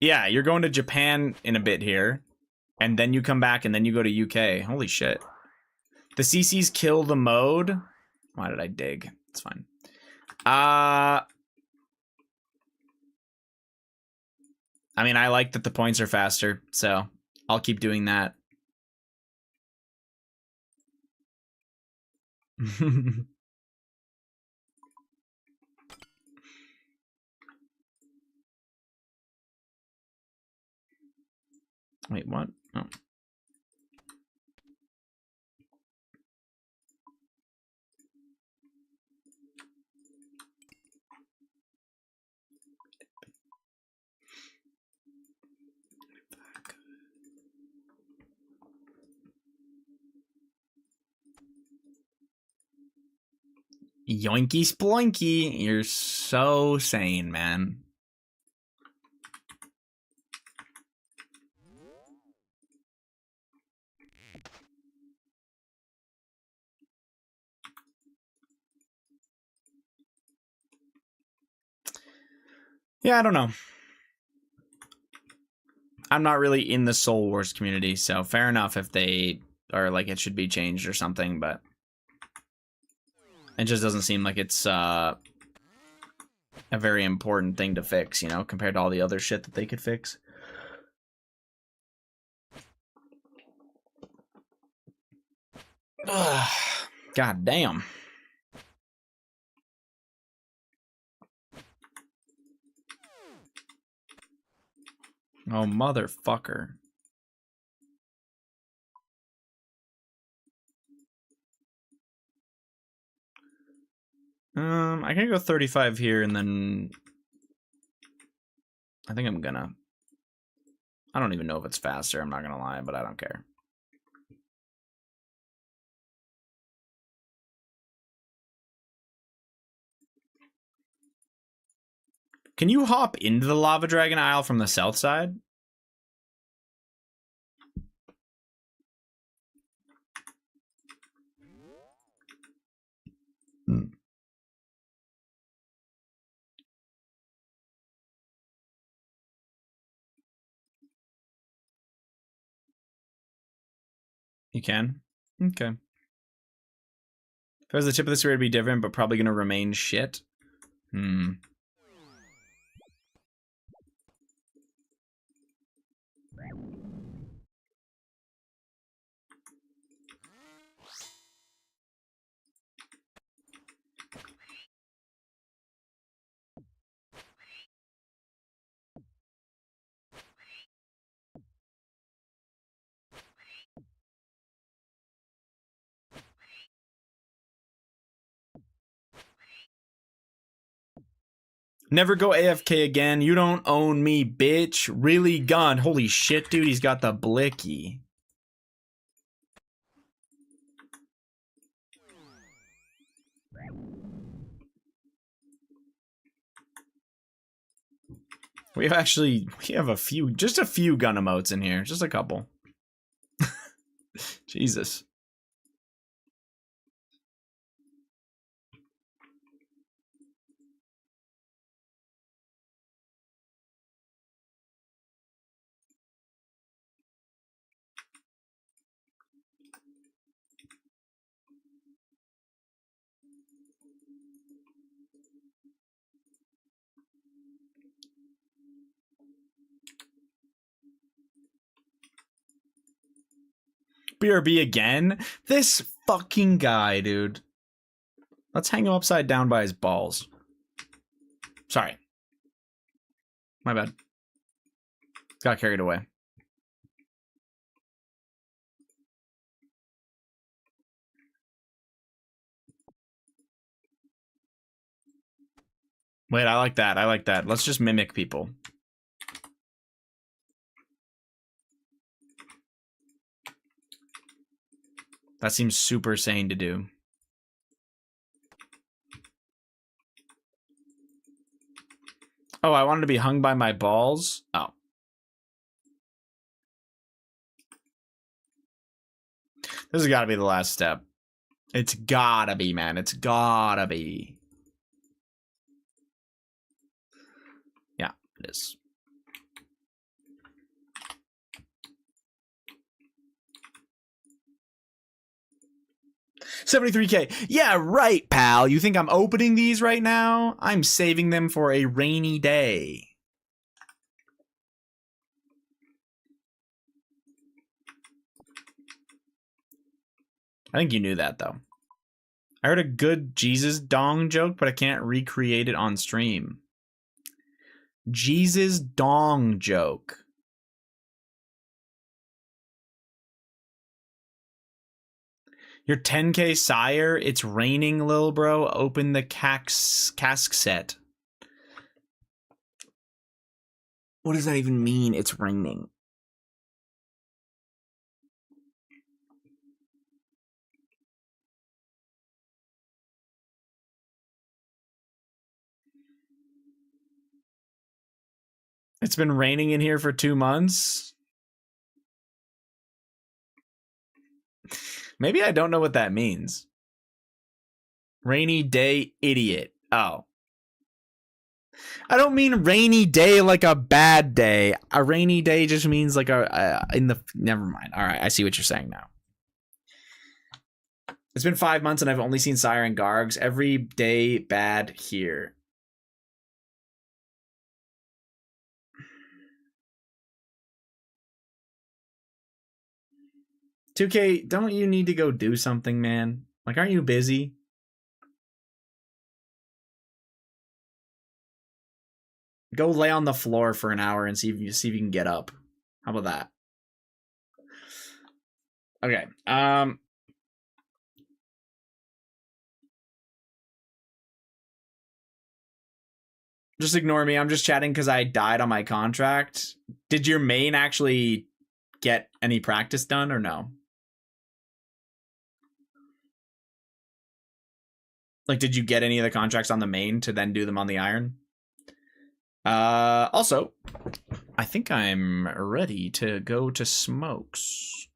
Yeah, you're going to Japan in a bit here. And then you come back and then you go to UK. Holy shit. The CCs kill the mode. Why did I dig? It's fine. I mean, I like that the points are faster, so I'll keep doing that. Wait, what? Oh. Yoinky sploinky. You're so sane, man. Yeah, I don't know. I'm not really in the Soul Wars community, so fair enough if they are like it should be changed or something, but it just doesn't seem like it's a very important thing to fix, you know, compared to all the other shit that they could fix. Ugh, God damn. Oh, motherfucker. I can go 35 here and then I think I'm gonna. I don't even know if it's faster, I'm not gonna lie, but I don't care. Can you hop into the Lava Dragon Isle from the south side? You can? Okay. If it was the tip of the spear, it'd be different, but probably gonna remain shit. Never go AFK again. You don't own me, bitch. Really gone. Holy shit, dude. He's got the blicky. We have a few, just a few gun emotes in here. Just a couple. Jesus. BRB again? This fucking guy, dude. Let's hang him upside down by his balls. Sorry. My bad. Got carried away. Wait, I like that. I like that. Let's just mimic people. That seems super sane to do. Oh, I wanted to be hung by my balls? Oh. This has got to be the last step. It's gotta be, man. It's gotta be. It is. $73K. Yeah, right, pal. You think I'm opening these right now? I'm saving them for a rainy day. I think you knew that, though. I heard a good Jesus dong joke, but I can't recreate it on stream. Jesus dong joke. Your 10K sire, it's raining, lil bro. Open the cask set. What does that even mean? It's raining. It's been raining in here for 2 months. Maybe I don't know what that means. Rainy day idiot. Oh. I don't mean rainy day like a bad day. A rainy day just means like never mind. All right, I see what you're saying now. It's been 5 months and I've only seen Sire and Gargs. Every day bad here. $2K, don't you need to go do something, man? Like, aren't you busy? Go lay on the floor for an hour and see if you can get up. How about that? Okay. Just ignore me. I'm just chatting because I died on my contract. Did your main actually get any practice done or no? Like, did you get any of the contracts on the main to then do them on the iron? Also, I think I'm ready to go to smokes.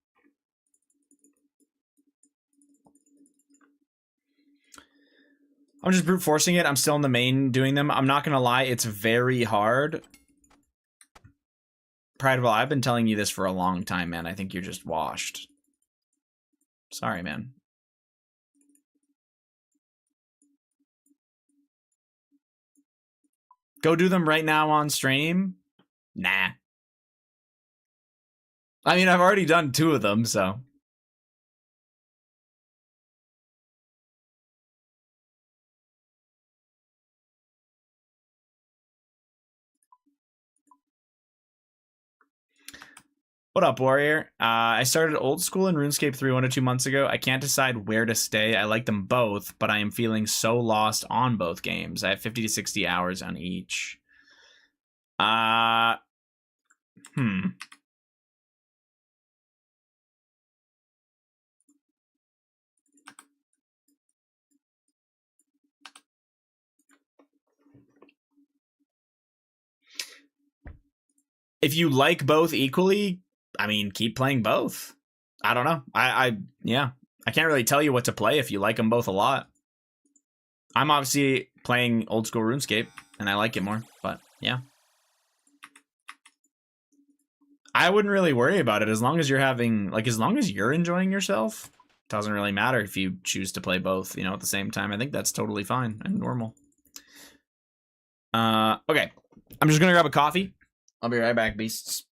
I'm just brute forcing it. I'm still in the main doing them. I'm not gonna lie, it's very hard. Prideful, I've been telling you this for a long time, man. I think you're just washed. Sorry, man. Go do them right now on stream? Nah. I mean, I've already done 2 of them, so. What up, Warrior? I started old school in RuneScape 3 1 to 2 months ago. I can't decide where to stay. I like them both, but I am feeling so lost on both games. I have 50 to 60 hours on each. If you like both equally, I mean, keep playing both. I don't know. Yeah. I can't really tell you what to play if you like them both a lot. I'm obviously playing old school RuneScape, and I like it more, but yeah. I wouldn't really worry about it as long as you're having, like, as long as you're enjoying yourself. Doesn't really matter if you choose to play both, at the same time. I think that's totally fine and normal. Okay. I'm just gonna grab a coffee. I'll be right back, beasts.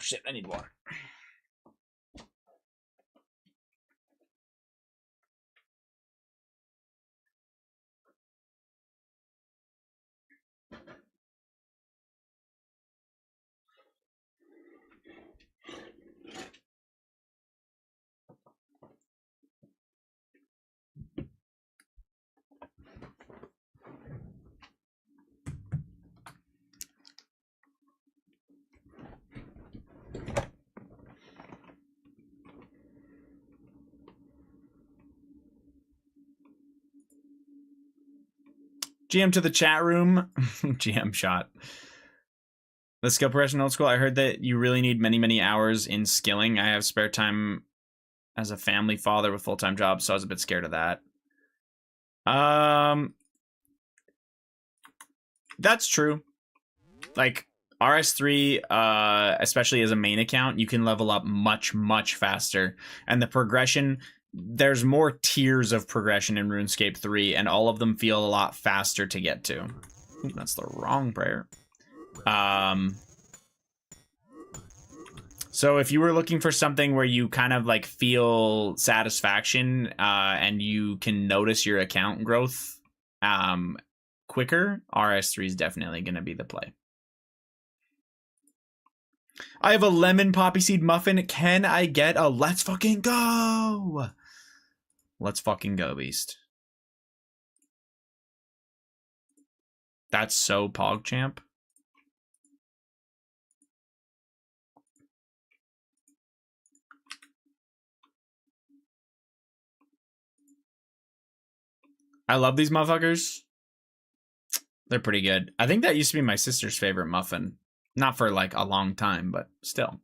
shit, I need water. GM to the chat room. GM shot. The skill progression old school. I heard that you really need many, many hours in skilling. I have spare time as a family father with full-time jobs, so I was a bit scared of that. That's true. Like RS3, especially as a main account, you can level up much, much faster. And the progression, there's more tiers of progression in RuneScape 3, and all of them feel a lot faster to get to. Ooh, that's the wrong prayer. So if you were looking for something where you kind of like feel satisfaction and you can notice your account growth quicker, RS3 is definitely going to be the play. I have a lemon poppy seed muffin. Can I get a let's fucking go? Let's fucking go, Beast. That's so PogChamp. I love these motherfuckers. They're pretty good. I think that used to be my sister's favorite muffin. Not for like a long time, but still.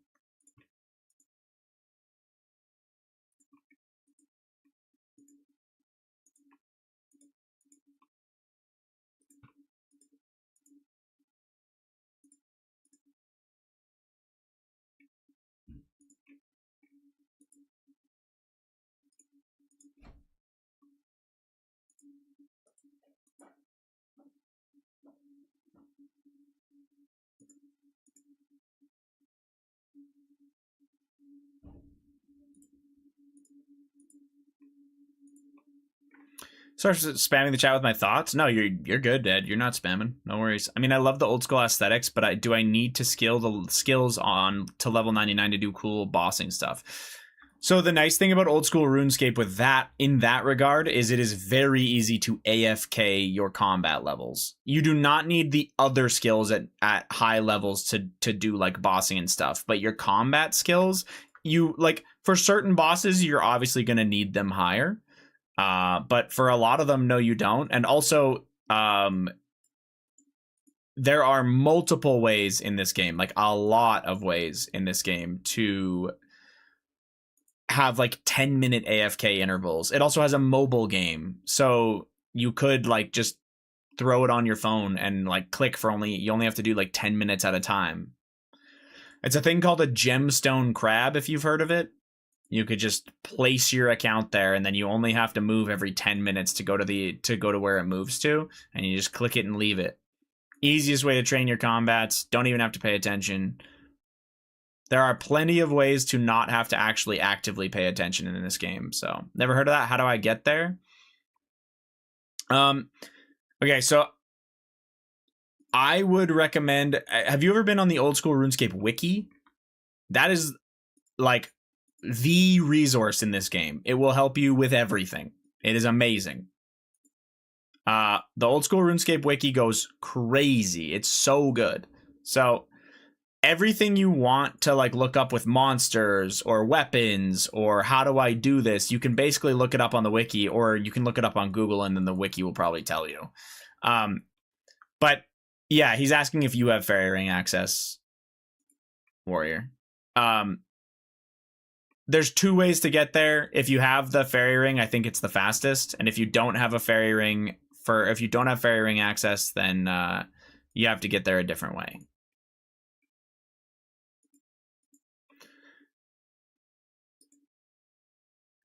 Start spamming the chat with my thoughts. No, you're good, Ed. You're not spamming. No worries. I mean, I love the old school aesthetics, but do I need to skill the skills on to level 99 to do cool bossing stuff? So the nice thing about old school RuneScape with that, in that regard, is it is very easy to AFK your combat levels. You do not need the other skills at high levels to do like bossing and stuff, but your combat skills, you like for certain bosses, you're obviously going to need them higher. But for a lot of them, no, you don't. And also, there are multiple ways in this game, like a lot of ways in this game to have like 10-minute AFK intervals. It also has a mobile game, so you could like just throw it on your phone and like click for you only have to do like 10 minutes at a time. It's a thing called a gemstone crab, if you've heard of it. You could just place your account there, and then you only have to move every 10 minutes to go to where it moves to, and you just click it and leave it. Easiest way to train your combats. Don't even have to pay attention. There are plenty of ways to not have to actually actively pay attention in this game. So, never heard of that? How do I get there? Okay, so I would recommend. Have you ever been on the old school RuneScape wiki? That is like the resource in this game. It will help you with everything. It is amazing. The old school RuneScape wiki goes crazy. It's so good. So everything you want to like look up with monsters or weapons or how do I do this, you can basically look it up on the wiki, or you can look it up on Google and then the wiki will probably tell you. But yeah, he's asking if you have fairy ring access, Warrior. There's two ways to get there. If you have the fairy ring, I think it's the fastest. And if you don't have a fairy ring if you don't have fairy ring access, then you have to get there a different way.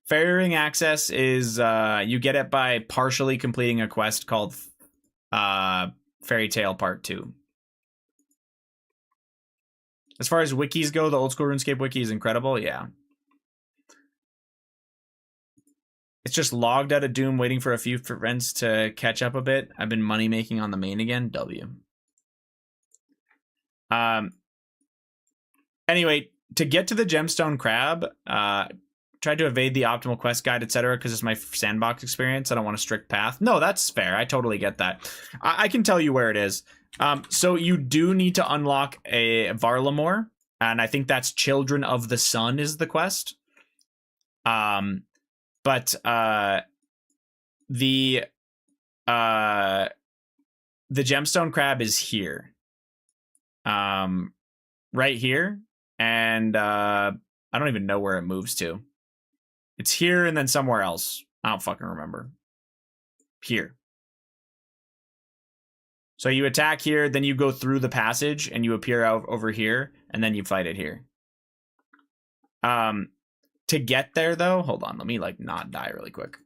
Fairy ring access is you get it by partially completing a quest called Fairy Tale Part 2. As far as wikis go, the old school RuneScape wiki is incredible. Yeah. It's just logged out of Doom, waiting for a few friends to catch up a bit. I've been money making on the main again. W. Anyway, to get to the gemstone crab, tried to evade the optimal quest guide, etc., because it's my sandbox experience. I don't want a strict path. No, that's fair. I totally get that. I can tell you where it is. So you do need to unlock a Varlamore, and I think that's Children of the Sun is the quest. But the gemstone crab is here. Right here, and I don't even know where it moves to. It's here and then somewhere else. I don't fucking remember. Here. So you attack here, then you go through the passage, and you appear out over here, and then you fight it here. To get there, though, hold on. Let me, like, not die really quick.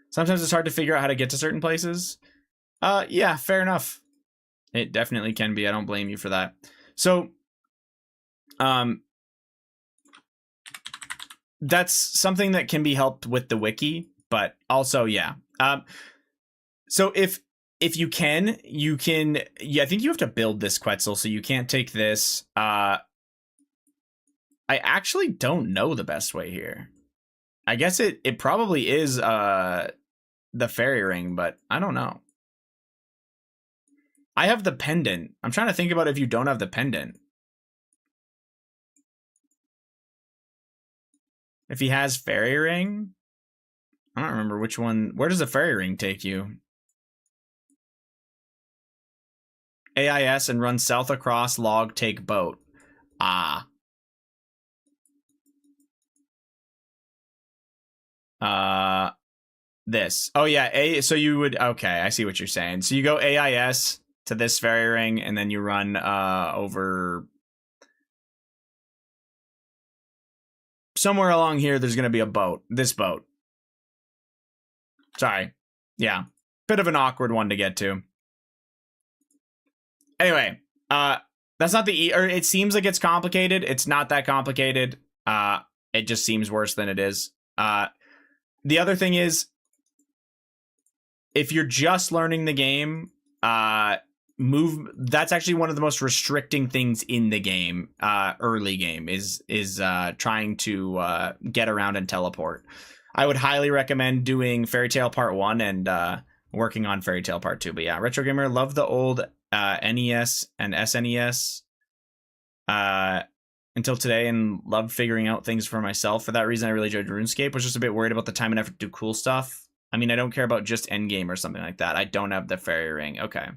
Sometimes it's hard to figure out how to get to certain places. Yeah, fair enough. It definitely can be. I don't blame you for that. So, that's something that can be helped with the wiki, but also, yeah. So if you can, yeah, I think you have to build this Quetzal, so you can't take this. I actually don't know the best way here. I guess it probably is the fairy ring, but I don't know. I have the pendant. I'm trying to think about if you don't have the pendant. If he has fairy ring, I don't remember which one. Where does the fairy ring take you? AIS and run south across, log, take boat. Ah. This. Oh yeah, so you would, okay, I see what you're saying. So you go AIS to this fairy ring, and then you run over somewhere along here. There's gonna be a boat. This boat. Sorry. Yeah. Bit of an awkward one to get to. Anyway, that's not the or it seems like it's complicated. It's not that complicated. It just seems worse than it is. The other thing is, if you're just learning the game, that's actually one of the most restricting things in the game, early game, is trying to get around and teleport. I would highly recommend doing Fairy Tail Part 1 and working on Fairy Tail Part 2. But yeah, Retro Gamer, love the old NES and SNES until today, and loved figuring out things for myself. For that reason, I really enjoyed RuneScape. Was just a bit worried about the time and effort to do cool stuff. I mean, I don't care about just endgame or something like that. I don't have the fairy ring. Okay.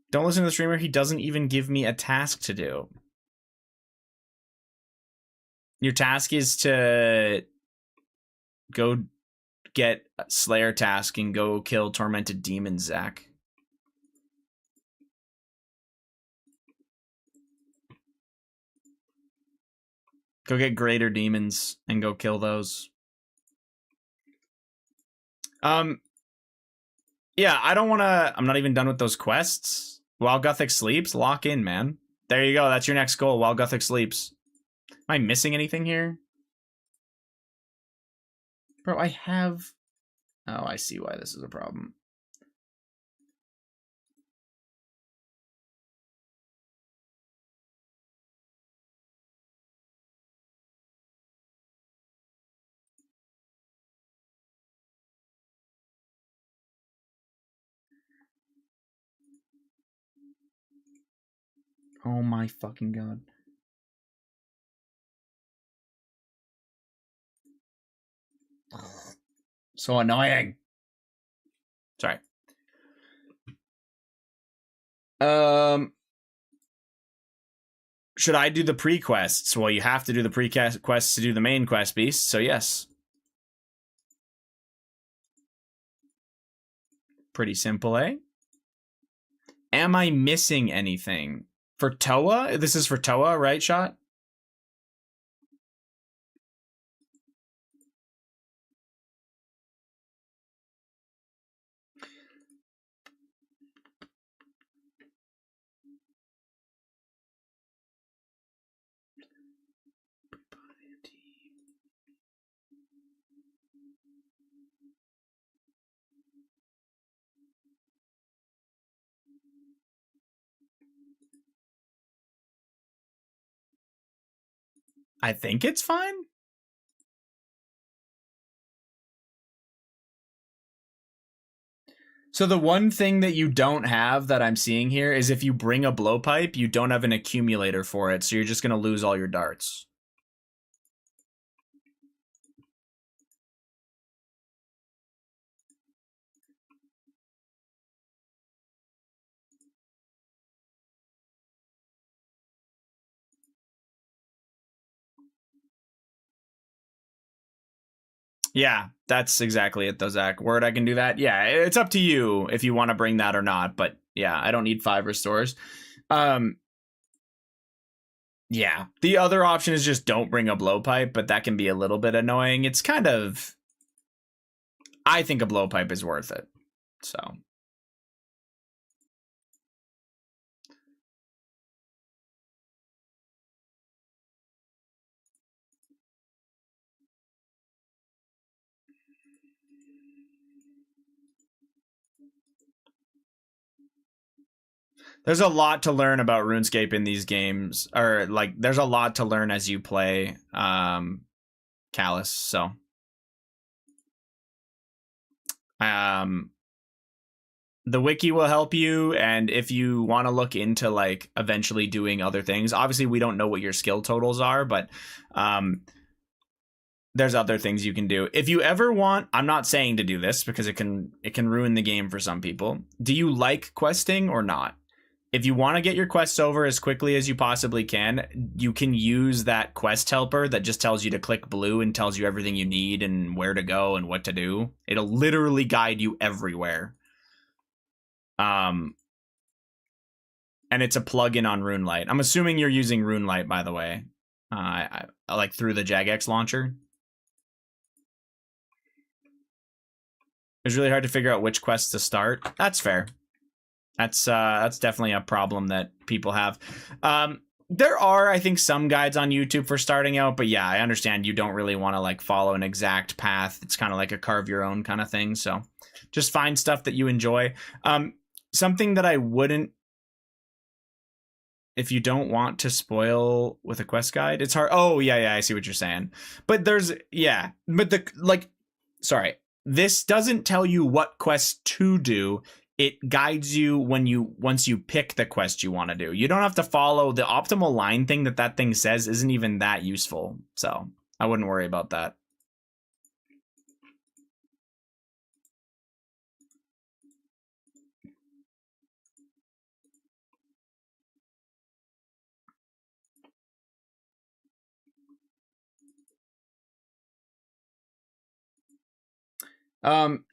Don't listen to the streamer. He doesn't even give me a task to do. Your task is to go get Slayer task and go kill tormented demons, Zach. Go get greater demons and go kill those. Yeah, I don't want to. I'm not even done with those quests. While Gothic sleeps, lock in, man. There you go. That's your next goal. While Gothic sleeps. Am I missing anything here? Bro, I have... Oh, I see why this is a problem. Oh my fucking god. So annoying. Sorry. Should I do the pre-quests? Well, you have to do the pre-quests to do the main quest beast, so yes. Pretty simple, eh? Am I missing anything? For Toa? This is for Toa, right, Shot? I think it's fine. So the one thing that you don't have that I'm seeing here is if you bring a blowpipe, you don't have an accumulator for it, so you're just going to lose all your darts. Yeah, that's exactly it though, Zach. Word, I can do that. Yeah, it's up to you if you want to bring that or not, but yeah, I don't need 5 restores. Um, yeah, the other option is just don't bring a blowpipe, but that can be a little bit annoying. It's kind of, I think a blowpipe is worth it. So there's a lot to learn about RuneScape in these games, or like there's a lot to learn as you play Callus. So um the wiki will help you, and if you want to look into like eventually doing other things, obviously we don't know what your skill totals are, but there's other things you can do. If you ever want, I'm not saying to do this because it can ruin the game for some people. Do you like questing or not? If you want to get your quests over as quickly as you possibly can, you can use that quest helper that just tells you to click blue and tells you everything you need and where to go and what to do. It'll literally guide you everywhere. And it's a plugin on RuneLite. I'm assuming you're using RuneLite, by the way. I like through the Jagex launcher. It's really hard to figure out which quests to start. That's fair. That's definitely a problem that people have. There are, I think, some guides on YouTube for starting out, but yeah, I understand you don't really want to like follow an exact path. It's kind of like a carve your own kind of thing. So just find stuff that you enjoy. Something that I wouldn't, if you don't want to spoil with a quest guide, it's hard. Oh yeah, I see what you're saying. But there's, yeah, but the, like, sorry, this doesn't tell you what quest to do. It guides you once you pick the quest you want to do. You don't have to follow the optimal line thing that thing says isn't even that useful. So I wouldn't worry about that.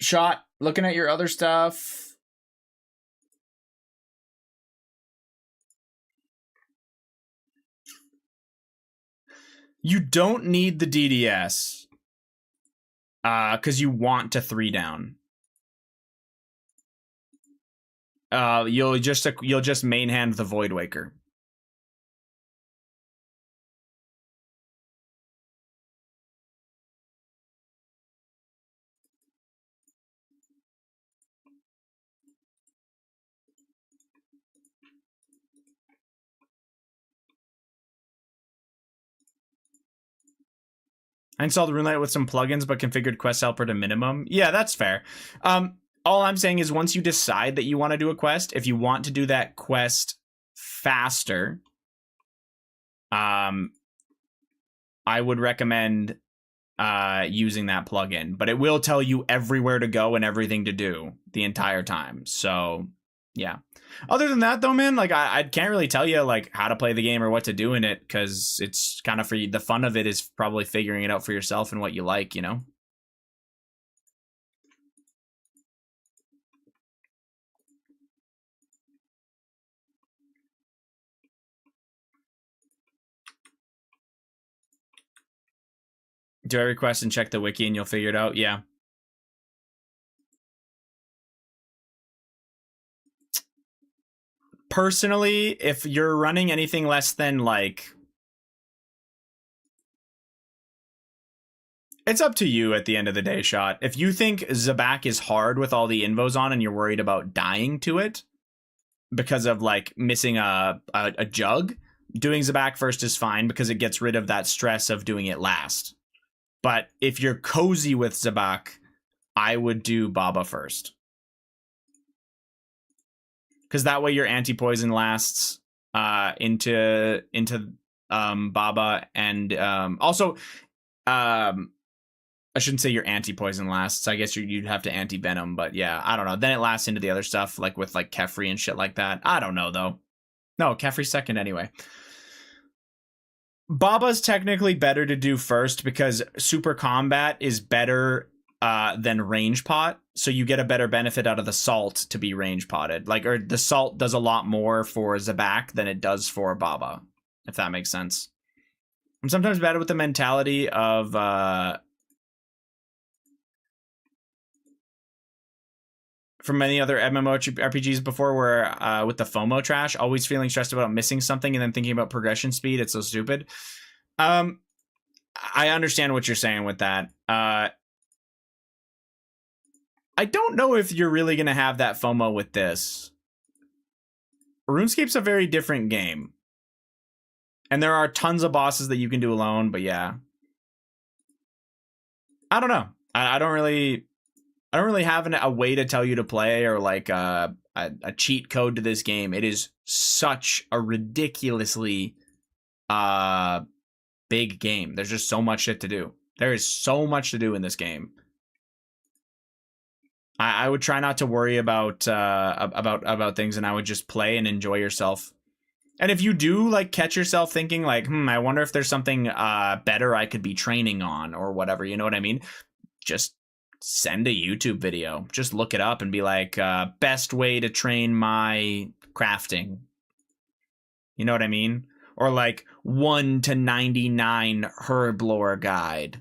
Shot, looking at your other stuff. You don't need the DDS. Because you want to 3 down. You'll just main hand the Void Waker. I installed RuneLite with some plugins, but configured Quest Helper to minimum. Yeah, that's fair. All I'm saying is once you decide that you want to do a quest, if you want to do that quest faster, I would recommend using that plugin. But it will tell you everywhere to go and everything to do the entire time. So, yeah. Other than that, though, man, like I can't really tell you like how to play the game or what to do in it because it's kind of for you. The fun of it is probably figuring it out for yourself and what you like, you know. Do every quest and check the wiki and you'll figure it out. Yeah. Personally, if you're running anything less than like, it's up to you at the end of the day, Shot. If you think Zabak is hard with all the invos on and you're worried about dying to it because of like missing a jug, doing Zabak first is fine because it gets rid of that stress of doing it last. But if you're cozy with Zabak, I would do Baba first. Because that way your anti-poison lasts into Baba, and also I shouldn't say your anti-poison lasts. I guess you'd have to anti-venom, but yeah, I don't know. Then it lasts into the other stuff, like with like Kefri and shit like that. I don't know though. No, Kefri's second anyway. Baba's technically better to do first because super combat is better than range pot, so you get a better benefit out of the salt to be range potted. Like, or the salt does a lot more for Zabak than it does for Baba, if that makes sense. I'm sometimes bad with the mentality of from many other MMORPGs before, where with the FOMO trash, always feeling stressed about missing something and then thinking about progression speed. It's so stupid. I understand what you're saying with that. I don't know if you're really going to have that FOMO with this. RuneScape's a very different game. And there are tons of bosses that you can do alone, but yeah. I don't know. I don't really have a way to tell you to play, or like a cheat code to this game. It is such a ridiculously big game. There's just so much shit to do. There is so much to do in this game. I would try not to worry about things, and I would just play and enjoy yourself. And if you do like catch yourself thinking like, I wonder if there's something better I could be training on or whatever, you know what I mean? Just send a YouTube video. Just look it up and be like, best way to train my crafting. You know what I mean? Or like 1 to 99 herb lore guide.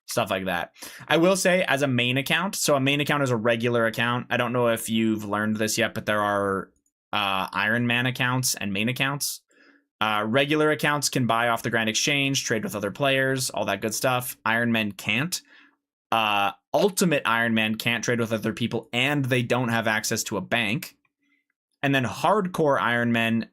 Stuff like that. I will say, as a main account, so a main account is a regular account. I don't know if you've learned this yet, but there are Ironman accounts and main accounts. Regular accounts can buy off the Grand Exchange, trade with other players, all that good stuff. Ironman can't. Ultimate Ironman can't trade with other people, and they don't have access to a bank. And then hardcore Ironman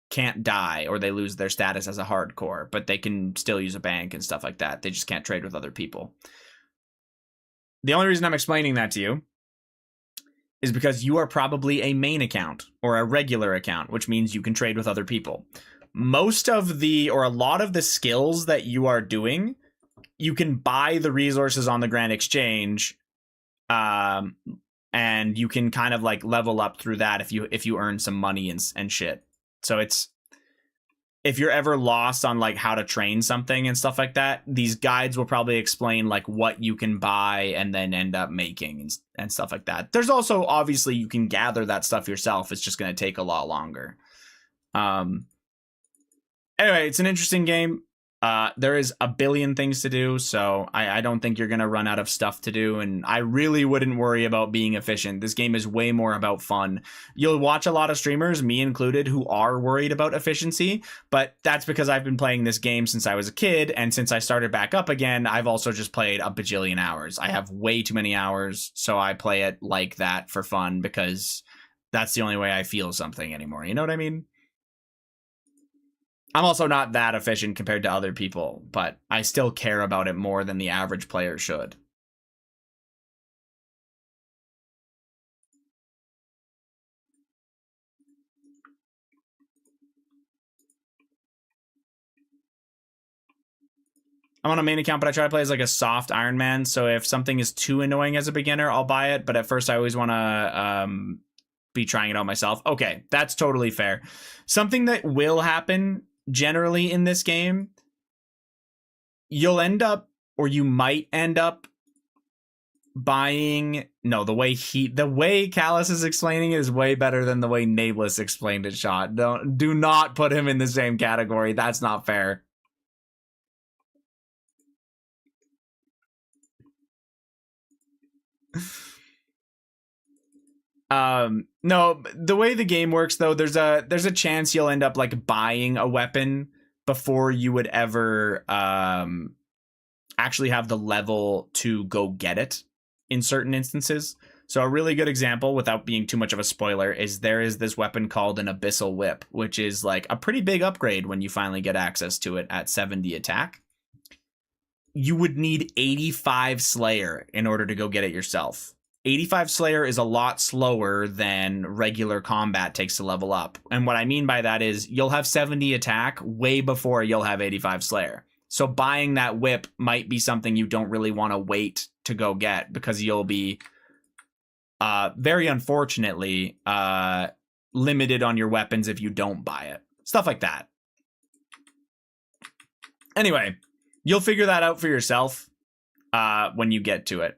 can't die, or they lose their status as a hardcore, but they can still use a bank and stuff like that. They just can't trade with other people. The only reason I'm explaining that to you is because you are probably a main account or a regular account, which means you can trade with other people. Most of the, or a lot of the skills that you are doing, you can buy the resources on the Grand Exchange, and you can kind of like level up through that if you earn some money and shit. So it's, if you're ever lost on like how to train something and stuff like that, these guides will probably explain like what you can buy and then end up making and stuff like that. There's also, obviously, you can gather that stuff yourself. It's just going to take a lot longer. Anyway, it's an interesting game. There is a billion things to do, so I don't think you're going to run out of stuff to do, and I really wouldn't worry about being efficient. This game is way more about fun. You'll watch a lot of streamers, me included, who are worried about efficiency, but that's because I've been playing this game since I was a kid, and since I started back up again, I've also just played a bajillion hours. I have way too many hours, so I play it like that for fun, because that's the only way I feel something anymore. You know what I mean? I'm also not that efficient compared to other people, but I still care about it more than the average player should. I'm on a main account, but I try to play as like a soft Ironman, so if something is too annoying as a beginner, I'll buy it, but at first I always want to be trying it out myself. Okay, that's totally fair. Something that will happen generally in this game, you'll end up, or you might end up buying, no, the way Callus is explaining it is way better than the way Nameless explained it. Shot, do not put him in the same category. That's not fair. No, the way the game works though, there's a chance you'll end up like buying a weapon before you would ever actually have the level to go get it in certain instances. So a really good example, without being too much of a spoiler, is there is this weapon called an Abyssal Whip, which is like a pretty big upgrade when you finally get access to it at 70 attack. You would need 85 Slayer in order to go get it yourself. 85 Slayer is a lot slower than regular combat takes to level up. And what I mean by that is you'll have 70 attack way before you'll have 85 Slayer. So buying that whip might be something you don't really want to wait to go get, because you'll be very unfortunately limited on your weapons if you don't buy it. Stuff like that. Anyway, you'll figure that out for yourself when you get to it.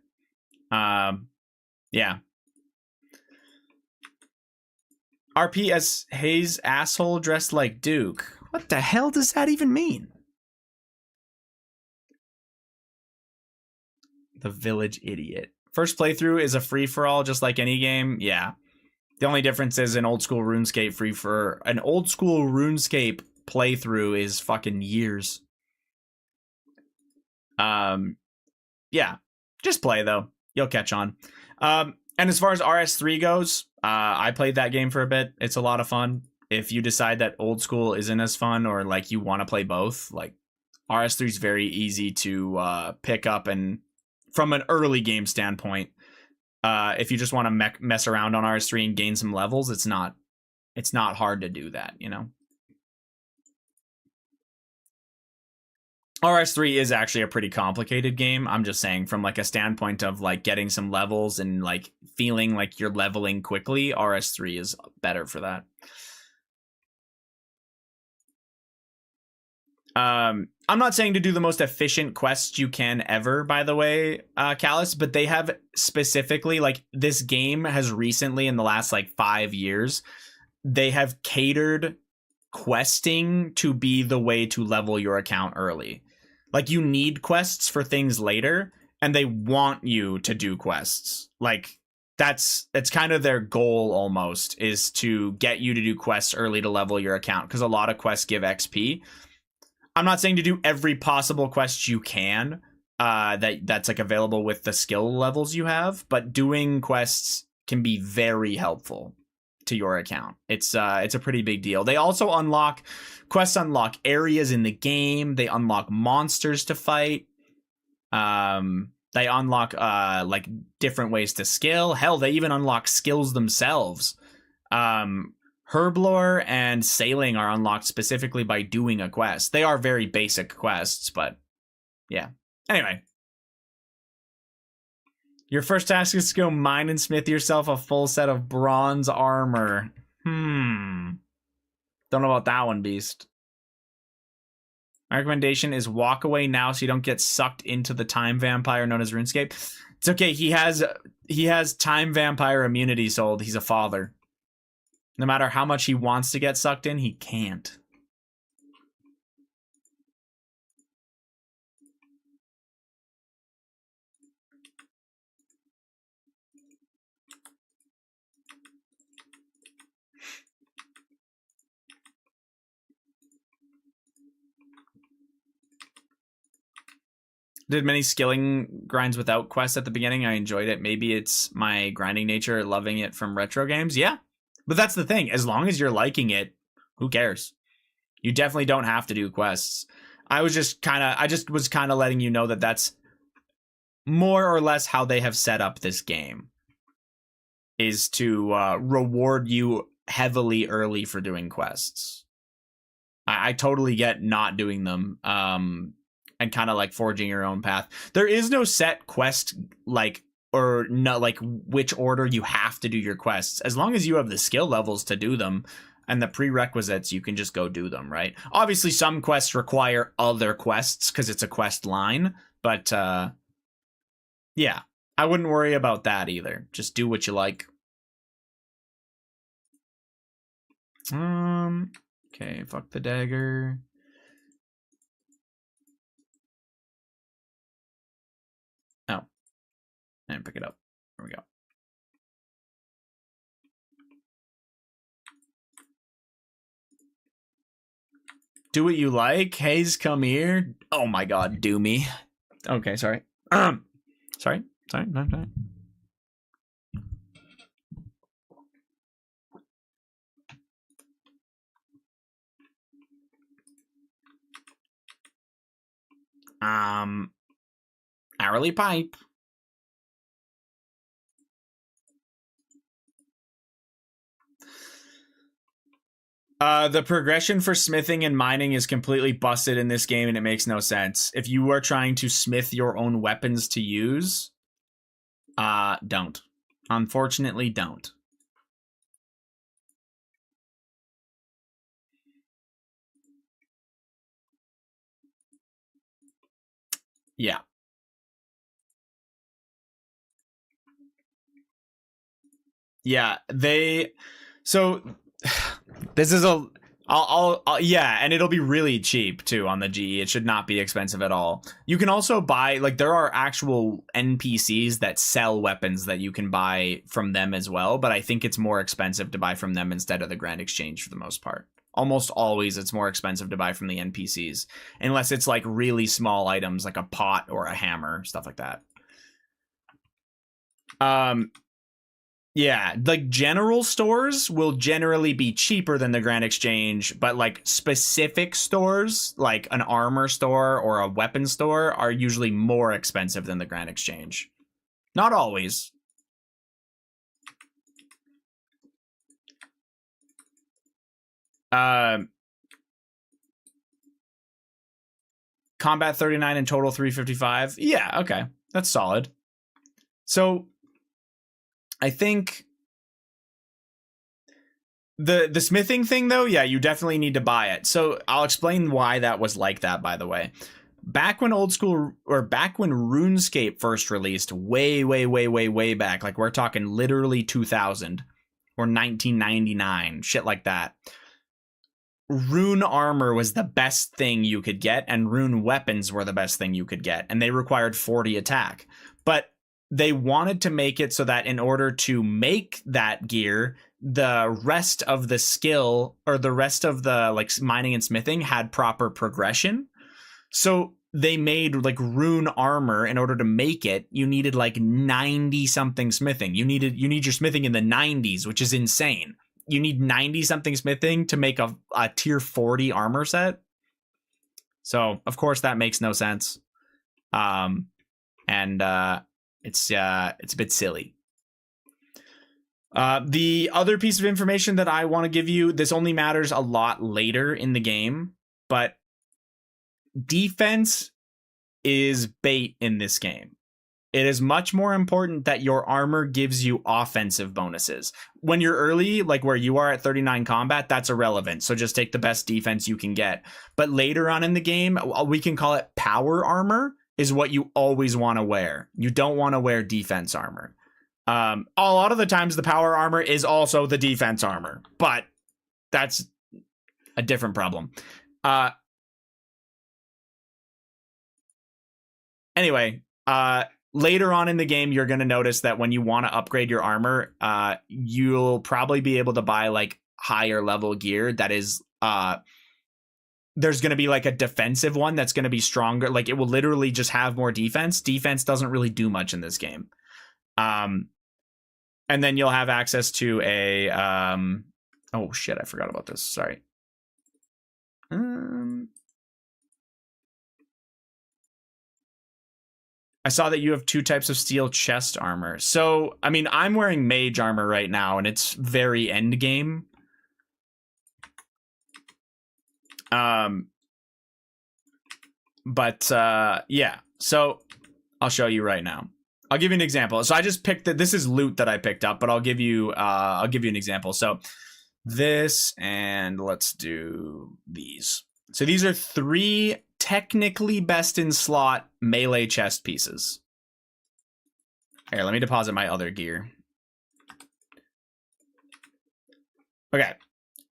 Yeah. RP as Hayes asshole dressed like Duke. What the hell does that even mean? The Village Idiot. First playthrough is a free-for-all, just like any game. Yeah. The only difference is an old school RuneScape playthrough is fucking years. Yeah. Just play though. You'll catch on. And as far as RS3 goes, I played that game for a bit. It's a lot of fun. If you decide that old school isn't as fun, or like you want to play both, like RS3 is very easy to pick up, and from an early game standpoint, if you just want to mess around on RS3 and gain some levels, it's not hard to do that, you know. RS3 is actually a pretty complicated game. I'm just saying, from like a standpoint of like getting some levels and like feeling like you're leveling quickly, RS3 is better for that. I'm not saying to do the most efficient quests you can ever, by the way, Callus, but they have specifically, like, this game has recently, in the last like 5 years, they have catered questing to be the way to level your account early. Like, you need quests for things later, and they want you to do quests. Like, it's kind of their goal almost, is to get you to do quests early to level your account, because a lot of quests give XP. I'm not saying to do every possible quest you can that's like available with the skill levels you have, but doing quests can be very helpful to your account. It's a pretty big deal. They also unlock areas in the game. They unlock monsters to fight. They unlock like different ways to skill. Hell, they even unlock skills themselves. Herblore and Sailing are unlocked specifically by doing a quest. They are very basic quests, but yeah. Anyway. Your first task is to go mine and smith yourself a full set of bronze armor. Don't know about that one, Beast. My recommendation is walk away now so you don't get sucked into the time vampire known as RuneScape. It's okay, he has time vampire immunity sold. He's a father. No matter how much he wants to get sucked in, he can't. Did many skilling grinds without quests at the beginning. I enjoyed it. Maybe it's my grinding nature, loving it from retro games. Yeah. But that's the thing. As long as you're liking it, who cares? You definitely don't have to do quests. I just was kind of letting you know that that's more or less how they have set up this game, is to reward you heavily early for doing quests. I totally get not doing them and kind of like forging your own path. There is no set quest or no, like which order you have to do your quests. As long as you have the skill levels to do them and the prerequisites, you can just go do them, right? Obviously, some quests require other quests because it's a quest line, but yeah, I wouldn't worry about that either. Just do what you like. Okay, fuck the dagger. Oh, and pick it up. There we go. Do what you like. Hayes, come here. Oh my god, do me. Okay, sorry. Sorry. No. Hourly pipe. The progression for smithing and mining is completely busted in this game, and it makes no sense. If you are trying to smith your own weapons to use, don't. Unfortunately, don't. Yeah. Yeah, so this is yeah, and it'll be really cheap too on the GE. It should not be expensive at all. You can also buy, like, there are actual NPCs that sell weapons that you can buy from them as well, but I think it's more expensive to buy from them instead of the Grand Exchange for the most part. Almost always it's more expensive to buy from the NPCs, unless it's like really small items like a pot or a hammer, stuff like that. Yeah, like general stores will generally be cheaper than the Grand Exchange, but like specific stores, like an armor store or a weapon store, are usually more expensive than the Grand Exchange. Not always. Combat 39 and total 355. Yeah, okay. That's solid. So I think the smithing thing though, yeah, you definitely need to buy it. So I'll explain why that was like that, by the way. Back when back when RuneScape first released, way back, like we're talking literally 2000 or 1999, shit like that. Rune armor was the best thing you could get, and rune weapons were the best thing you could get, and they required 40 attack. But they wanted to make it so that in order to make that gear, the rest of the skill or the rest of the like mining and smithing had proper progression. So they made like rune armor. In order to make it, you needed like 90 something smithing. You need your smithing in the 90s, which is insane. You need 90 something smithing to make a tier 40 armor set. So of course that makes no sense. It's a bit silly. The other piece of information that I want to give you, this only matters a lot later in the game, but defense is bait in this game. It is much more important that your armor gives you offensive bonuses. When you're early, like where you are at 39 combat, that's irrelevant. So just take the best defense you can get. But later on in the game, we can call it power armor, is what you always want to wear. You don't want to wear defense armor. A lot of the times the power armor is also the defense armor, but that's a different problem. Anyway, later on in the game, you're going to notice that when you want to upgrade your armor, you'll probably be able to buy like higher level gear that is there's going to be like a defensive one that's going to be stronger. Like it will literally just have more defense. Defense doesn't really do much in this game. And then you'll have access to a oh shit, I forgot about this. Sorry. I saw that you have 2 types of steel chest armor. So, I mean, I'm wearing mage armor right now, and it's very end game. Yeah. So, I'll show you right now. I'll give you an example. So I just picked this is loot that I picked up, but I'll give you an example. So this, and let's do these. So these are 3 technically best in slot melee chest pieces. Here, let me deposit my other gear. Okay.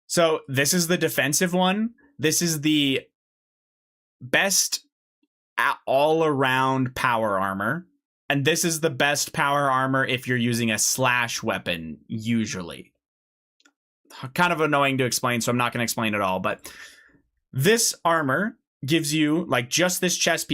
So this is the defensive one. This is the best all around power armor. And this is the best power armor if you're using a slash weapon, usually. Kind of annoying to explain, so I'm not going to explain it all. But this armor gives you, like, just this chest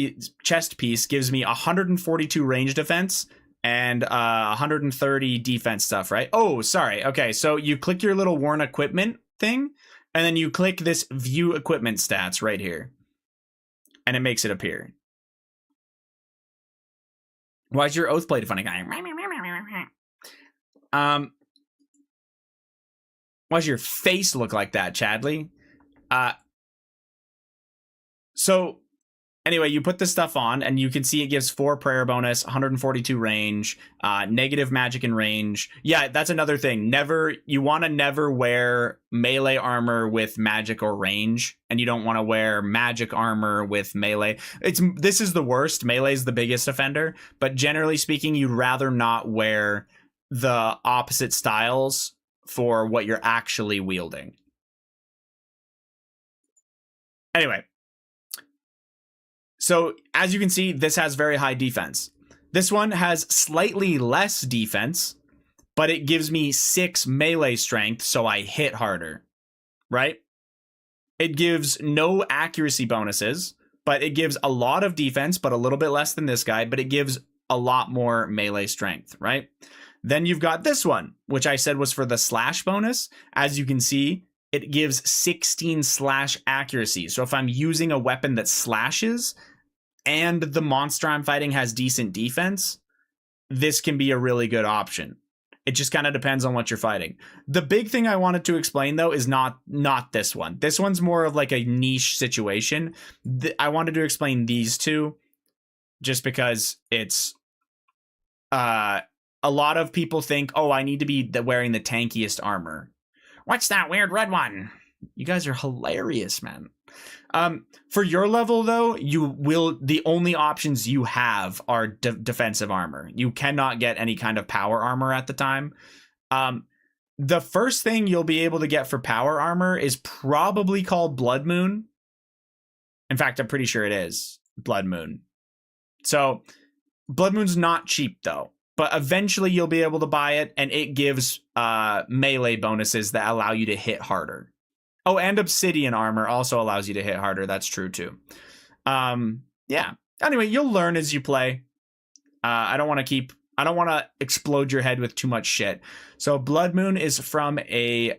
piece gives me 142 range defense and 130 defense stuff, right? Oh, sorry. Okay, so you click your little worn equipment thing, and then you click this view equipment stats right here. And it makes it appear. Why's your oath plate funny guy? Why's your face look like that, Chadley? So anyway, you put this stuff on, and you can see it gives 4 prayer bonus, 142 range, negative magic and range. Yeah, that's another thing. You want to never wear melee armor with magic or range, and you don't want to wear magic armor with melee. This is the worst. Melee is the biggest offender, but generally speaking, you'd rather not wear the opposite styles for what you're actually wielding. Anyway. So, as you can see, this has very high defense. This one has slightly less defense, but it gives me 6 melee strength, so I hit harder, right? It gives no accuracy bonuses, but it gives a lot of defense, but a little bit less than this guy, but it gives a lot more melee strength, right? Then you've got this one, which I said was for the slash bonus. As you can see, it gives 16 slash accuracy. So if I'm using a weapon that slashes and the monster I'm fighting has decent defense, this can be a really good option. It just kind of depends on what you're fighting. The big thing I wanted to explain, though, is not this one. This one's more of like a niche situation. I wanted to explain these two just because it's... a lot of people think, oh, I need to be wearing the tankiest armor. What's that weird red one? You guys are hilarious, man. For your level, though, the only options you have are defensive armor. You cannot get any kind of power armor at the time. The first thing you'll be able to get for power armor is probably called Blood Moon. In fact, I'm pretty sure it is Blood Moon. So Blood Moon's not cheap, though. But eventually you'll be able to buy it, and it gives melee bonuses that allow you to hit harder. Oh, and Obsidian armor also allows you to hit harder. That's true, too. Yeah. Anyway, you'll learn as you play. I don't want to explode your head with too much shit. So Blood Moon is from a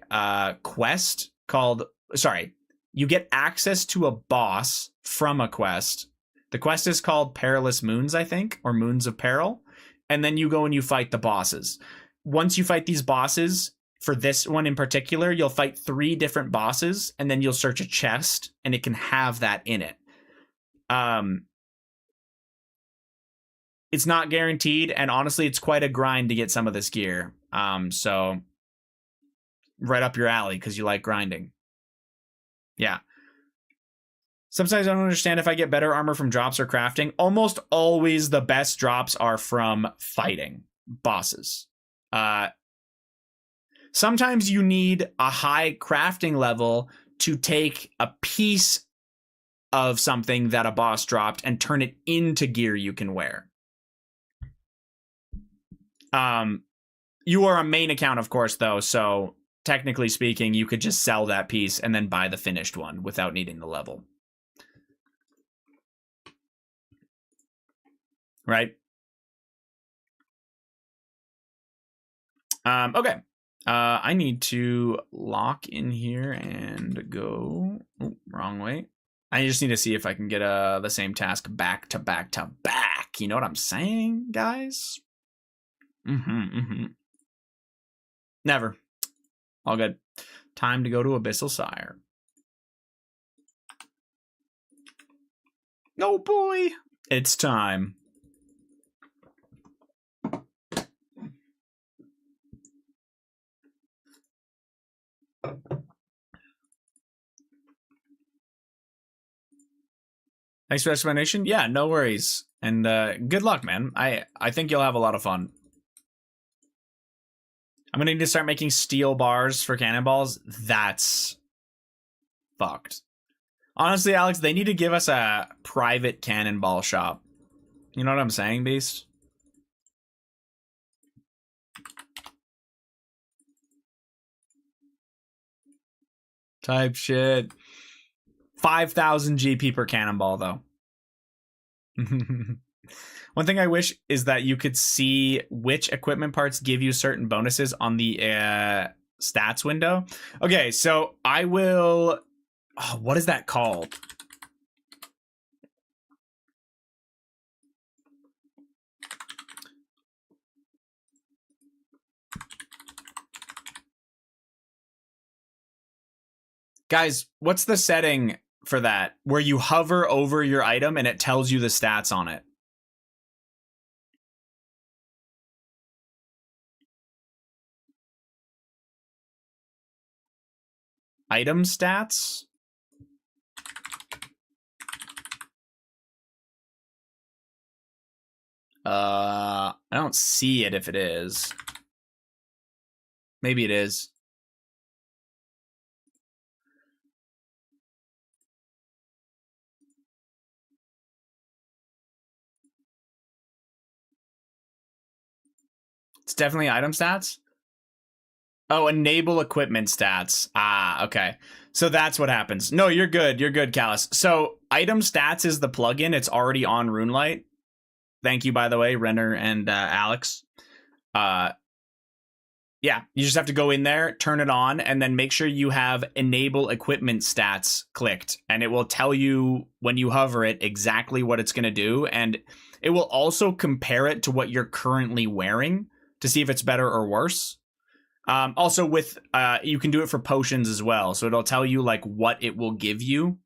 quest called... Sorry. You get access to a boss from a quest. The quest is called Perilous Moons, I think, or Moons of Peril. And then you go and you fight the bosses. Once you fight these bosses, for this one in particular, you'll fight 3 different bosses, and then you'll search a chest, and it can have that in it. It's not guaranteed, and honestly, it's quite a grind to get some of this gear. So, right up your alley, because you like grinding. Yeah. Sometimes I don't understand if I get better armor from drops or crafting. Almost always the best drops are from fighting bosses. Sometimes you need a high crafting level to take a piece of something that a boss dropped and turn it into gear you can wear. You are a main account, of course, though, so technically speaking, you could just sell that piece and then buy the finished one without needing the level. Right? Okay. I need to lock in here and go... Oh, wrong way. I just need to see if I can get the same task back to back to back. You know what I'm saying, guys? Never. All good. Time to go to Abyssal Sire. Oh boy. It's time. Thanks for the explanation. Yeah, no worries. And good luck, man. I think you'll have a lot of fun. I'm gonna need to start making steel bars for cannonballs. That's fucked. Honestly, Alex, they need to give us a private cannonball shop. You know what I'm saying, Beast? Type shit. 5,000 GP per cannonball, though. One thing I wish is that you could see which equipment parts give you certain bonuses on the stats window. Okay, so I will... Oh, what is that called? Guys, what's the setting for that where you hover over your item and it tells you the stats on it? Item stats? I don't see it if it is. Maybe it is. It's definitely item stats. Oh, enable equipment stats. Ah, okay. So that's what happens. No, you're good. You're good, Callus. So item stats is the plugin. It's already on RuneLite. Thank you, by the way, Renner and Alex. Yeah, you just have to go in there, turn it on, and then make sure you have enable equipment stats clicked. And it will tell you when you hover it exactly what it's going to do. And it will also compare it to what you're currently wearing to see if it's better or worse. Also with, you can do it for potions as well. So it'll tell you like what it will give you.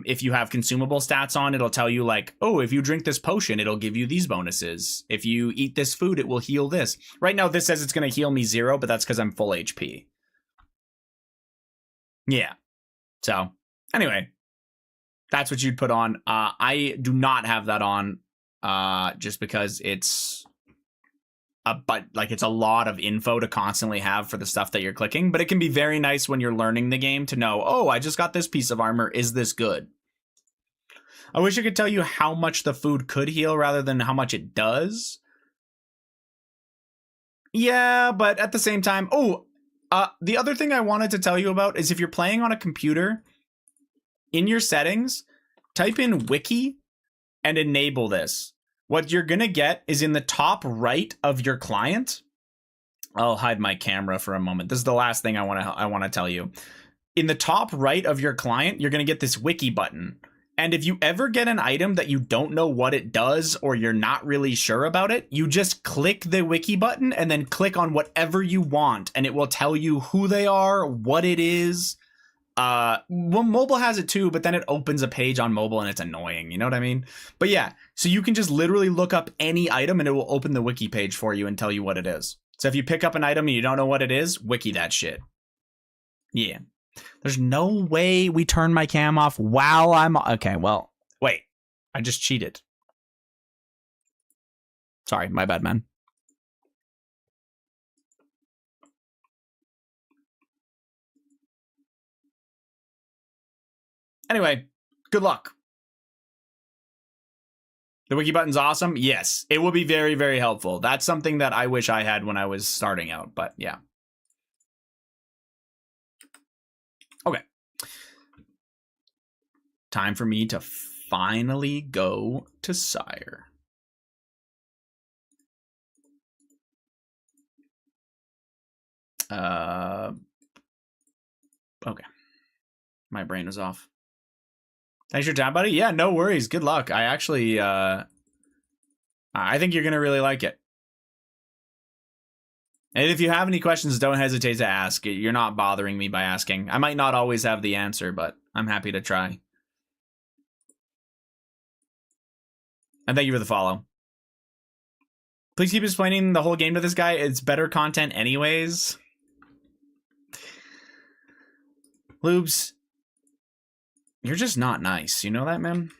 If you have consumable stats on, it'll tell you like, oh, if you drink this potion, it'll give you these bonuses. If you eat this food, it will heal this. Right now, this says it's going to heal me 0, but that's because I'm full HP. Yeah. So anyway, that's what you'd put on. I do not have that on just because it's it's a lot of info to constantly have for the stuff that you're clicking, but it can be very nice when you're learning the game to know, oh, I just got this piece of armor. Is this good? I wish I could tell you how much the food could heal rather than how much it does. Yeah, but at the same time, the other thing I wanted to tell you about is if you're playing on a computer, in your settings, type in wiki and enable this. What you're going to get is in the top right of your client. I'll hide my camera for a moment. This is the last thing I want to tell you. In the top right of your client, you're going to get this wiki button. And if you ever get an item that you don't know what it does or you're not really sure about it, you just click the wiki button and then click on whatever you want. And it will tell you who they are, what it is. Well, mobile has it too, but then it opens a page on mobile and it's annoying. You know what I mean? But yeah, so you can just literally look up any item and it will open the wiki page for you and tell you what it is. So if you pick up an item and you don't know what it is, wiki that shit. Yeah. There's no way we turn my cam off while I'm... Okay, well, wait. I just cheated. Sorry, my bad, man. Anyway, good luck. The wiki button's awesome. Yes, it will be very, very helpful. That's something that I wish I had when I was starting out, but yeah. Okay. Time for me to finally go to Sire. Okay. My brain is off. Thanks for your time, buddy. Yeah, no worries. Good luck. I actually, I think you're going to really like it. And if you have any questions, don't hesitate to ask. You're not bothering me by asking. I might not always have the answer, but I'm happy to try. And thank you for the follow. Please keep explaining the whole game to this guy. It's better content anyways. Lubes, you're just not nice. You know that, man?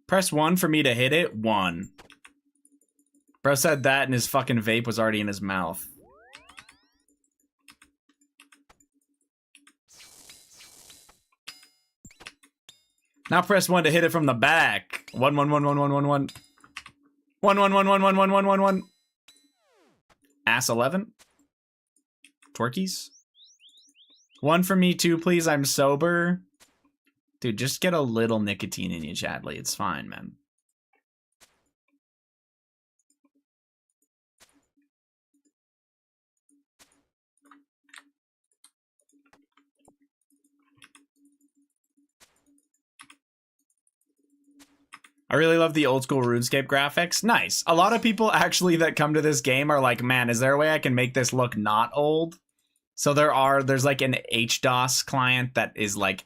Press 1 for me to hit it. 1. Bro said that and his fucking vape was already in his mouth. Now press 1 to hit it from the back. 1 1 1 1 1 1 1. 1 1 1 1 1 1 1 1 1. Ass 11. Twerkies. 1 for me too, please. I'm sober. Dude, just get a little nicotine in you, Chadley. It's fine, man. I really love the old school RuneScape graphics. Nice. A lot of people actually that come to this game are like, man, is there a way I can make this look not old? So there's like an HDOS client that is like,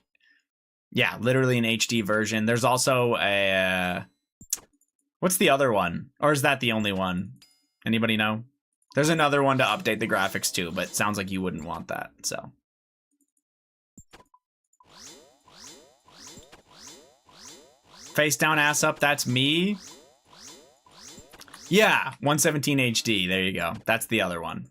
yeah, literally an HD version. There's also a, what's the other one? Or is that the only one? Anybody know? There's another one to update the graphics too, but it sounds like you wouldn't want that, so. Face down, ass up, that's me. Yeah, 117 HD, there you go. That's the other one.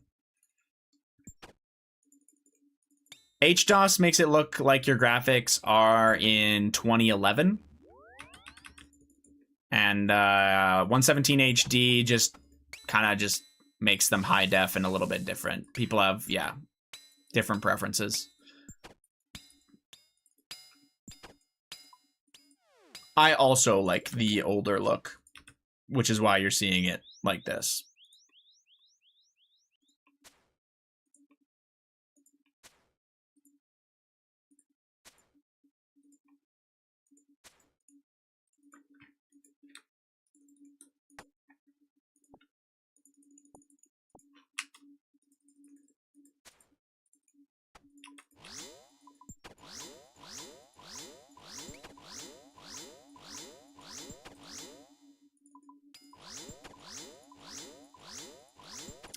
HDOS makes it look like your graphics are in 2011. And 117 HD just kind of just makes them high def and a little bit different. People have, yeah, different preferences. I also like the older look, which is why you're seeing it like this.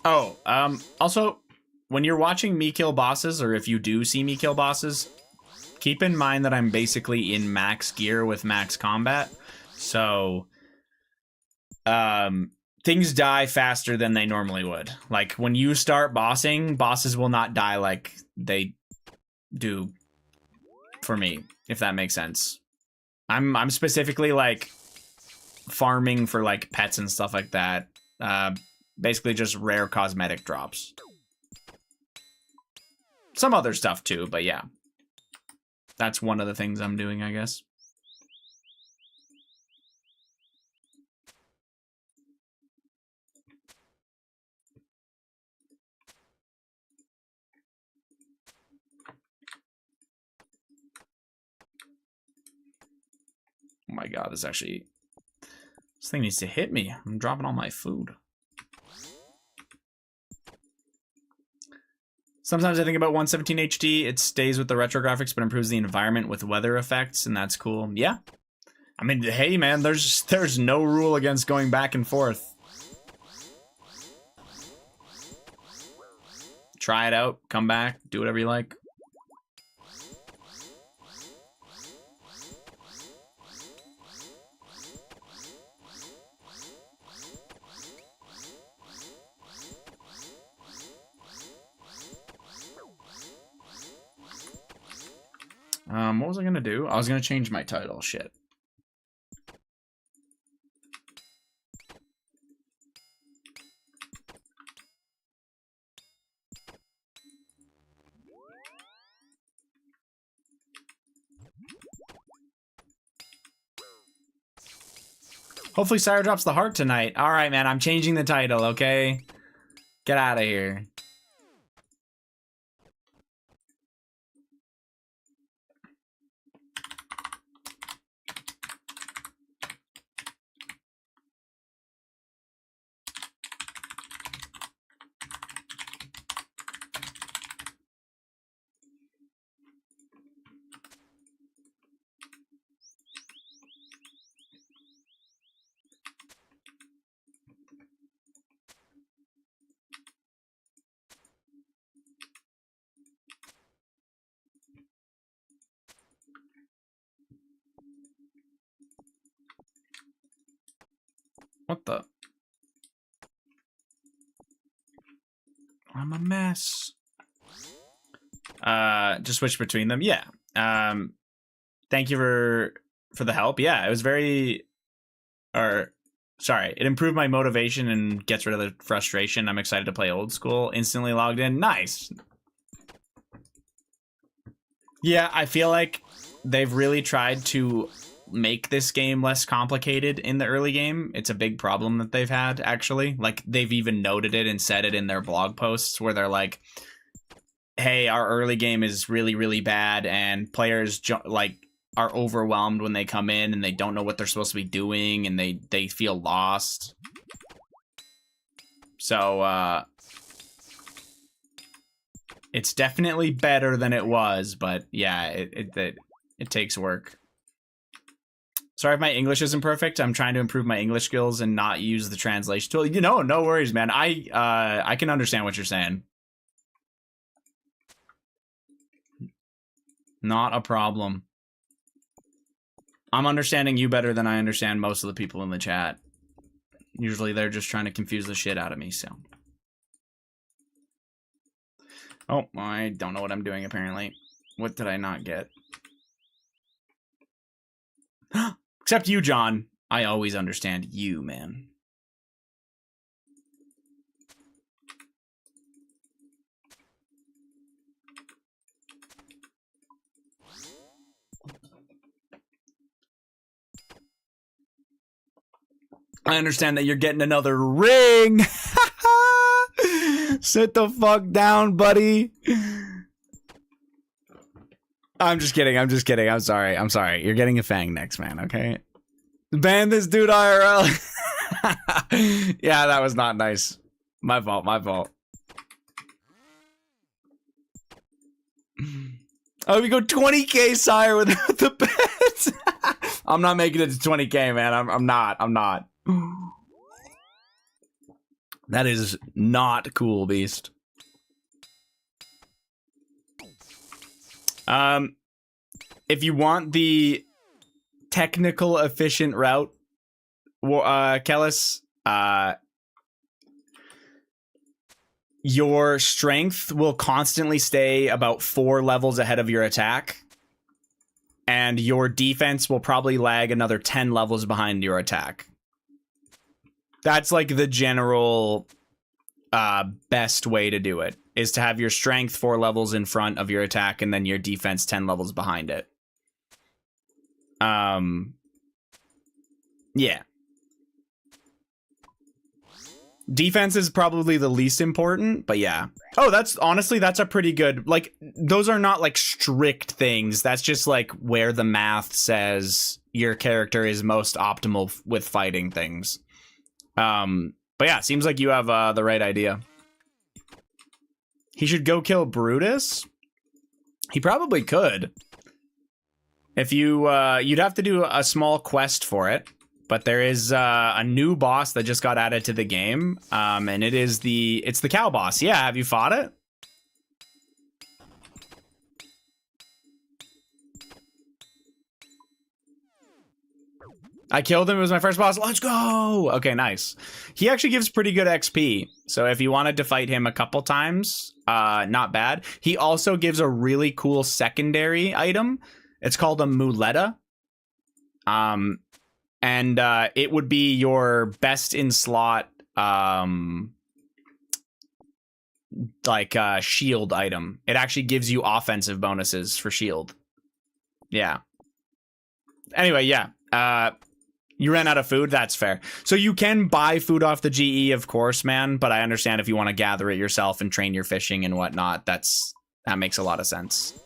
Oh, also, when you're watching me kill bosses, or if you do see me kill bosses, keep in mind that I'm basically in max gear with max combat. So, things die faster than they normally would. Like, when you start bossing, bosses will not die like they do for me, if that makes sense. I'm specifically, like, farming for, like, pets and stuff like that. Basically just rare cosmetic drops. Some other stuff too, but yeah. That's one of the things I'm doing, I guess. Oh my god, this thing needs to hit me. I'm dropping all my food. Sometimes I think about 117 HD. It stays with the retro graphics, but improves the environment with weather effects, and that's cool. Yeah. I mean, hey, man, there's no rule against going back and forth. Try it out, come back, do whatever you like. What was I gonna do? I was gonna change my title. Shit. Hopefully Sire drops the heart tonight. All right, man, I'm changing the title, okay? Get out of here. What the? I'm a mess. Just switch between them. Yeah. Thank you for For the help, yeah, it was very, or sorry, it improved my motivation and gets rid of the frustration. I'm excited to play old school. Instantly logged in. Nice. Yeah, I feel like they've really tried to make this game less complicated in the early game. It's a big problem that they've had, actually. Like, they've even noted it and said it in their blog posts where they're like, hey, our early game is really, really bad, and players like are overwhelmed when they come in and they don't know what they're supposed to be doing and they feel lost. So it's definitely better than it was, but yeah, it takes work. Sorry if my English isn't perfect. I'm trying to improve my English skills and not use the translation tool. You know, no worries, man. I can understand what you're saying. Not a problem. I'm understanding you better than I understand most of the people in the chat. Usually they're just trying to confuse the shit out of me, so. Oh, I don't know what I'm doing, apparently. What did I not get? Except you, John. I always understand you, man. I understand that you're getting another ring. Sit the fuck down, buddy. I'm just kidding. I'm just kidding. I'm sorry. I'm sorry. You're getting a fang next, man, okay? Ban this dude IRL. Yeah, that was not nice. My fault. My fault. Oh, we go 20k, sire, with the bets. I'm not making it to 20k, man. I'm not. I'm not. That is not cool, Beast. If you want the technical efficient route, Kellis, your strength will constantly stay about 4 levels ahead of your attack, and your defense will probably lag another 10 levels behind your attack. That's like the general best way to do it, is to have your strength 4 levels in front of your attack and then your defense 10 levels behind it. Yeah. Defense is probably the least important, but yeah. Oh, that's honestly, that's a pretty good, like, those are not like strict things. That's just like where the math says your character is most optimal with fighting things. But yeah, seems like you have the right idea. He should go kill Brutus? He probably could. If you, you'd have to do a small quest for it. But there is a new boss that just got added to the game, and it's the cow boss. Yeah, have you fought it? I killed him. It was my first boss. Let's go. Okay, nice. He actually gives pretty good XP. So if you wanted to fight him a couple times, not bad. He also gives a really cool secondary item. It's called a muleta. And it would be your best in slot, shield item. It actually gives you offensive bonuses for shield. Yeah. Anyway, yeah. You ran out of food? That's fair. So you can buy food off the GE, of course, man. But I understand if you want to gather it yourself and train your fishing and whatnot, that makes a lot of sense.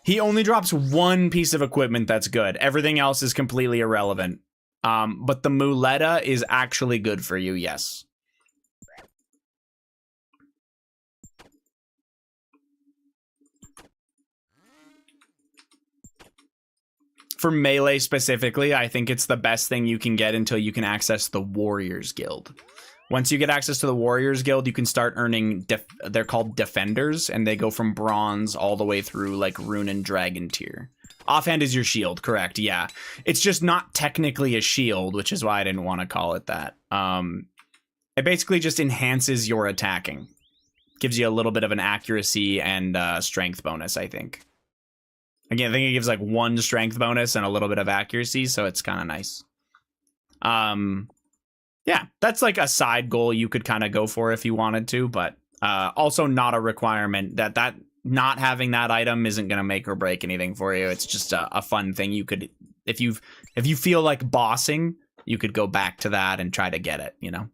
He only drops one piece of equipment that's good. Everything else is completely irrelevant. But the muleta is actually good for you, yes. For melee specifically, I think it's the best thing you can get until you can access the Warriors Guild. Once you get access to the Warriors Guild, you can start earning, they're called Defenders, and they go from Bronze all the way through, like, Rune and Dragon tier. Offhand is your shield, correct, yeah. It's just not technically a shield, which is why I didn't want to call it that. It basically just enhances your attacking. Gives you a little bit of an accuracy and strength bonus, I think. Again, I think it gives like 1 strength bonus and a little bit of accuracy, so it's kind of nice. Yeah, that's like a side goal you could kind of go for if you wanted to, but also not a requirement. That not having that item isn't going to make or break anything for you. It's just a fun thing you could, if you feel like bossing, you could go back to that and try to get it, you know?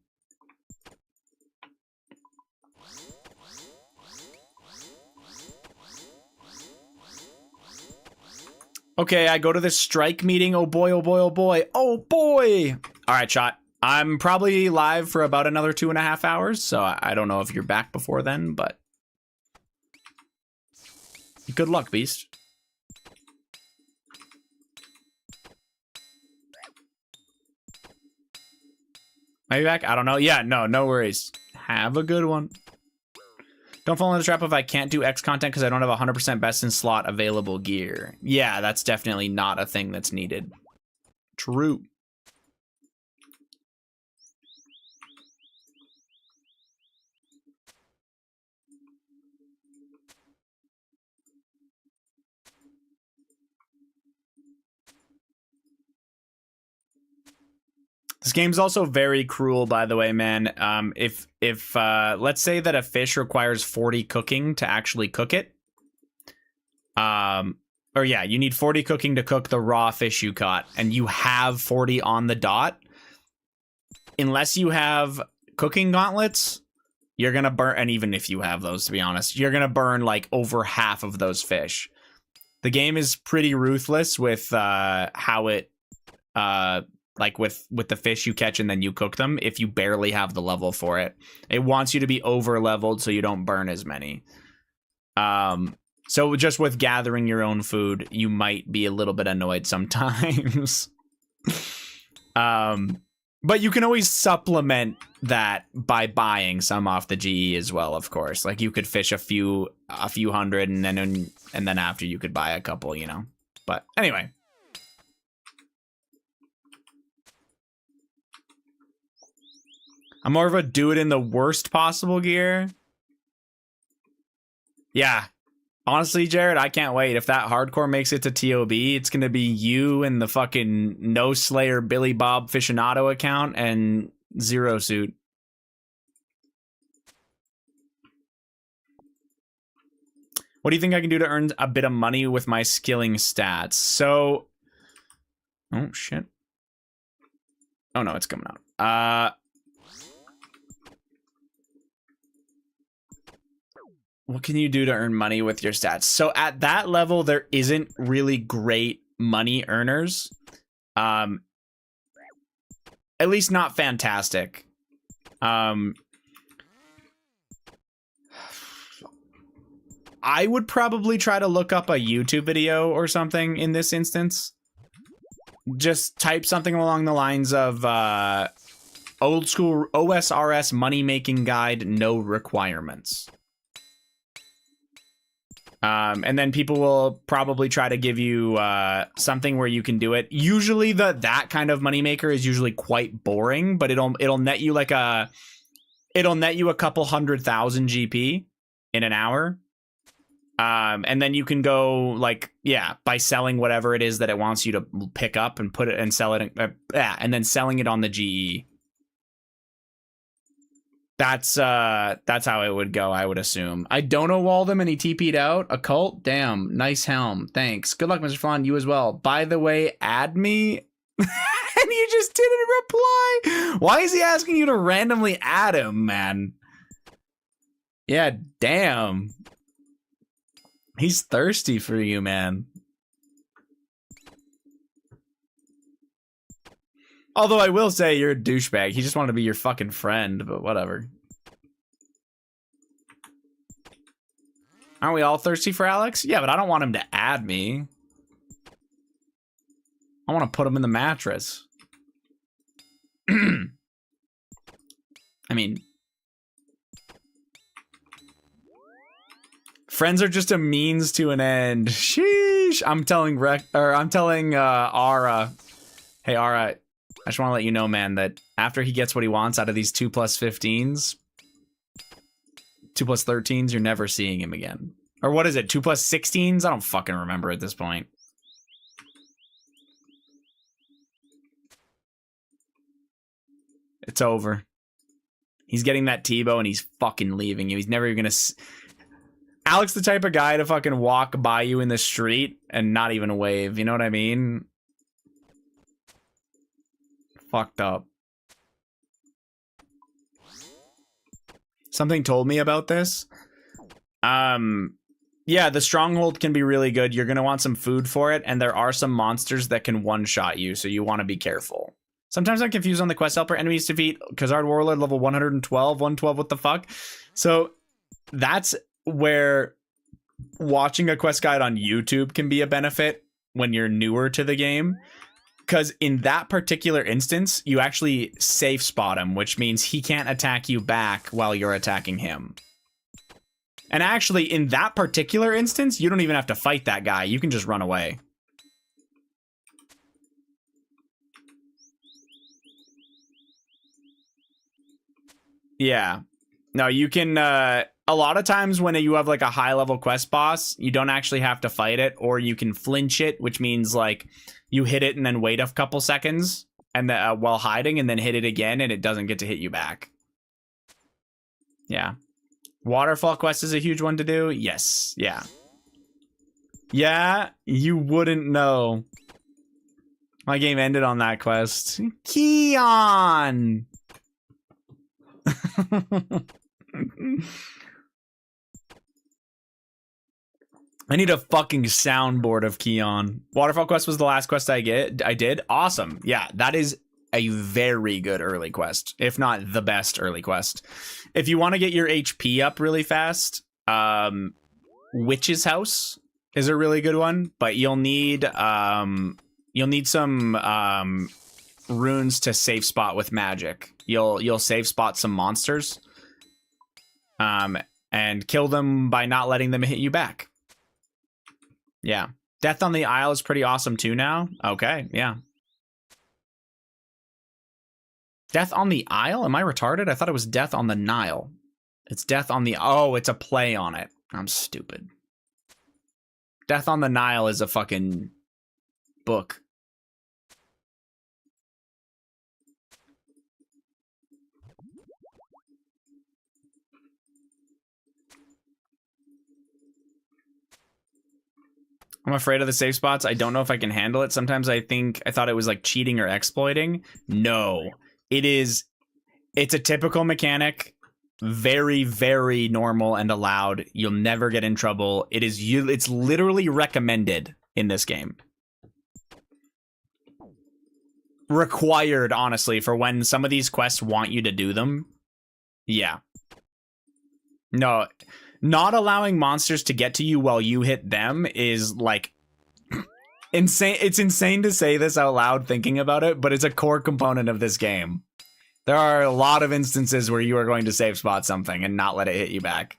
Okay, I go to this strike meeting. Oh boy, oh boy, oh boy. Oh boy. All right, Shot. I'm probably live for about another 2.5 hours, so I don't know if you're back before then, but good luck, Beast. Are you back? I don't know. Yeah, no worries. Have a good one. Don't fall in the trap if I can't do X content because I don't have 100% best in slot available gear. Yeah, that's definitely not a thing that's needed. True. This game's also very cruel, by the way, man. If let's say that a fish requires 40 cooking to actually cook it. Or yeah, you need 40 cooking to cook the raw fish you caught, and you have 40 on the dot. Unless you have cooking gauntlets, you're gonna burn, and even if you have those, to be honest, you're gonna burn like over half of those fish. The game is pretty ruthless with how it like with the fish you catch and then you cook them if you barely have the level for it. It wants you to be over leveled so you don't burn as many. So just with gathering your own food, you might be a little bit annoyed sometimes. But you can always supplement that by buying some off the GE as well, of course. Like you could fish a few hundred and then after you could buy a couple, you know. But anyway. I'm more of a do it in the worst possible gear. Yeah. Honestly, Jared, I can't wait. If that hardcore makes it to TOB, it's going to be you and the fucking No Slayer Billy Bob Aficionado account and Zero Suit. What do you think I can do to earn a bit of money with my skilling stats? So... Oh, shit. Oh, no, it's coming out. What can you do to earn money with your stats? So at that level, there isn't really great money earners. At least not fantastic. I would probably try to look up a YouTube video or something in this instance. Just type something along the lines of old school OSRS money making guide, no requirements. And then people will probably try to give you something where you can do it. Usually that kind of moneymaker is usually quite boring, but it'll net you like a couple 100,000 GP in an hour. And then you can go like, yeah, by selling whatever it is that it wants you to pick up and put it and sell it. And then selling it on the GE. That's how it would go, I would assume. I don't know Waldem and he TP'd out. Occult? Damn. Nice helm. Thanks. Good luck, Mr. Flan. You as well. By the way, add me. And you just didn't reply. Why is he asking you to randomly add him, man? Yeah, damn. He's thirsty for you, man. Although I will say you're a douchebag. He just wanted to be your fucking friend, but whatever. Aren't we all thirsty for Alex? Yeah, but I don't want him to add me. I want to put him in the mattress. I mean... Friends are just a means to an end. Sheesh. I'm telling Ara. Hey, Ara. I just want to let you know, man, that after he gets what he wants out of these 2+15s, 2+13s, you're never seeing him again. Or what is it? 2 plus 16s? I don't fucking remember at this point. It's over. He's getting that T-bow and he's fucking leaving you. He's never even gonna... Alex the type of guy to fucking walk by you in the street and not even wave. You know what I mean? Fucked up. Something told me about this. Yeah, the stronghold can be really good. You're gonna want some food for it, and there are some monsters that can one-shot you, so you want to be careful. Sometimes I'm confused on the quest helper. Enemies defeat Khazard Warlord level 112, 112, what the fuck? So that's where watching a quest guide on YouTube can be a benefit when you're newer to the game. Because in that particular instance, you actually safe spot him, which means he can't attack you back while you're attacking him. And actually, in that particular instance, you don't even have to fight that guy. You can just run away. Yeah. No, you can... a lot of times when you have like a high level quest boss, you don't actually have to fight it, or you can flinch it, which means like you hit it and then wait a couple seconds and while hiding, and then hit it again, and it doesn't get to hit you back. Yeah. Waterfall quest is a huge one to do. Yes. Yeah. Yeah, you wouldn't know. My game ended on that quest. Keon! I need a fucking soundboard of Keon. Waterfall quest was the last quest I did. Awesome. Yeah, that is a very good early quest, if not the best early quest. If you want to get your HP up really fast, Witch's House is a really good one, but you'll need some runes to safe spot with magic. You'll safe spot some monsters, and kill them by not letting them hit you back. Yeah. Death on the Isle is pretty awesome too now. Okay, yeah. Death on the Isle? Am I retarded? I thought it was Death on the Nile. It's Death on the... Oh, it's a play on it. I'm stupid. Death on the Nile is a fucking book. I'm afraid of the safe spots. I don't know if I can handle it. Sometimes I thought it was like cheating or exploiting. No, it's a typical mechanic. Very, very normal and allowed. You'll never get in trouble. It's literally recommended in this game. Required, honestly, for when some of these quests want you to do them. Yeah. No, not allowing monsters to get to you while you hit them is like insane. It's insane to say this out loud thinking about it, but it's a core component of this game. There are a lot of instances where you are going to safe spot something and not let it hit you back.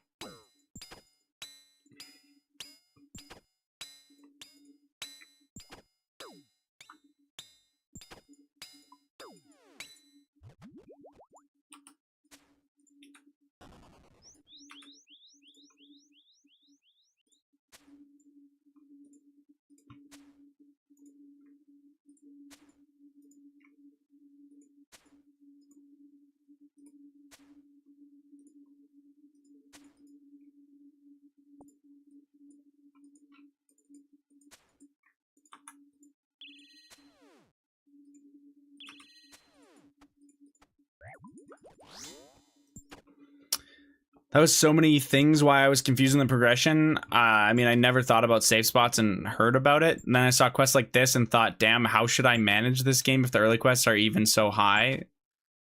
That was so many things why I was confusing the progression. I mean, I never thought about safe spots and heard about it. And then I saw quests like this and thought, damn, how should I manage this game if the early quests are even so high?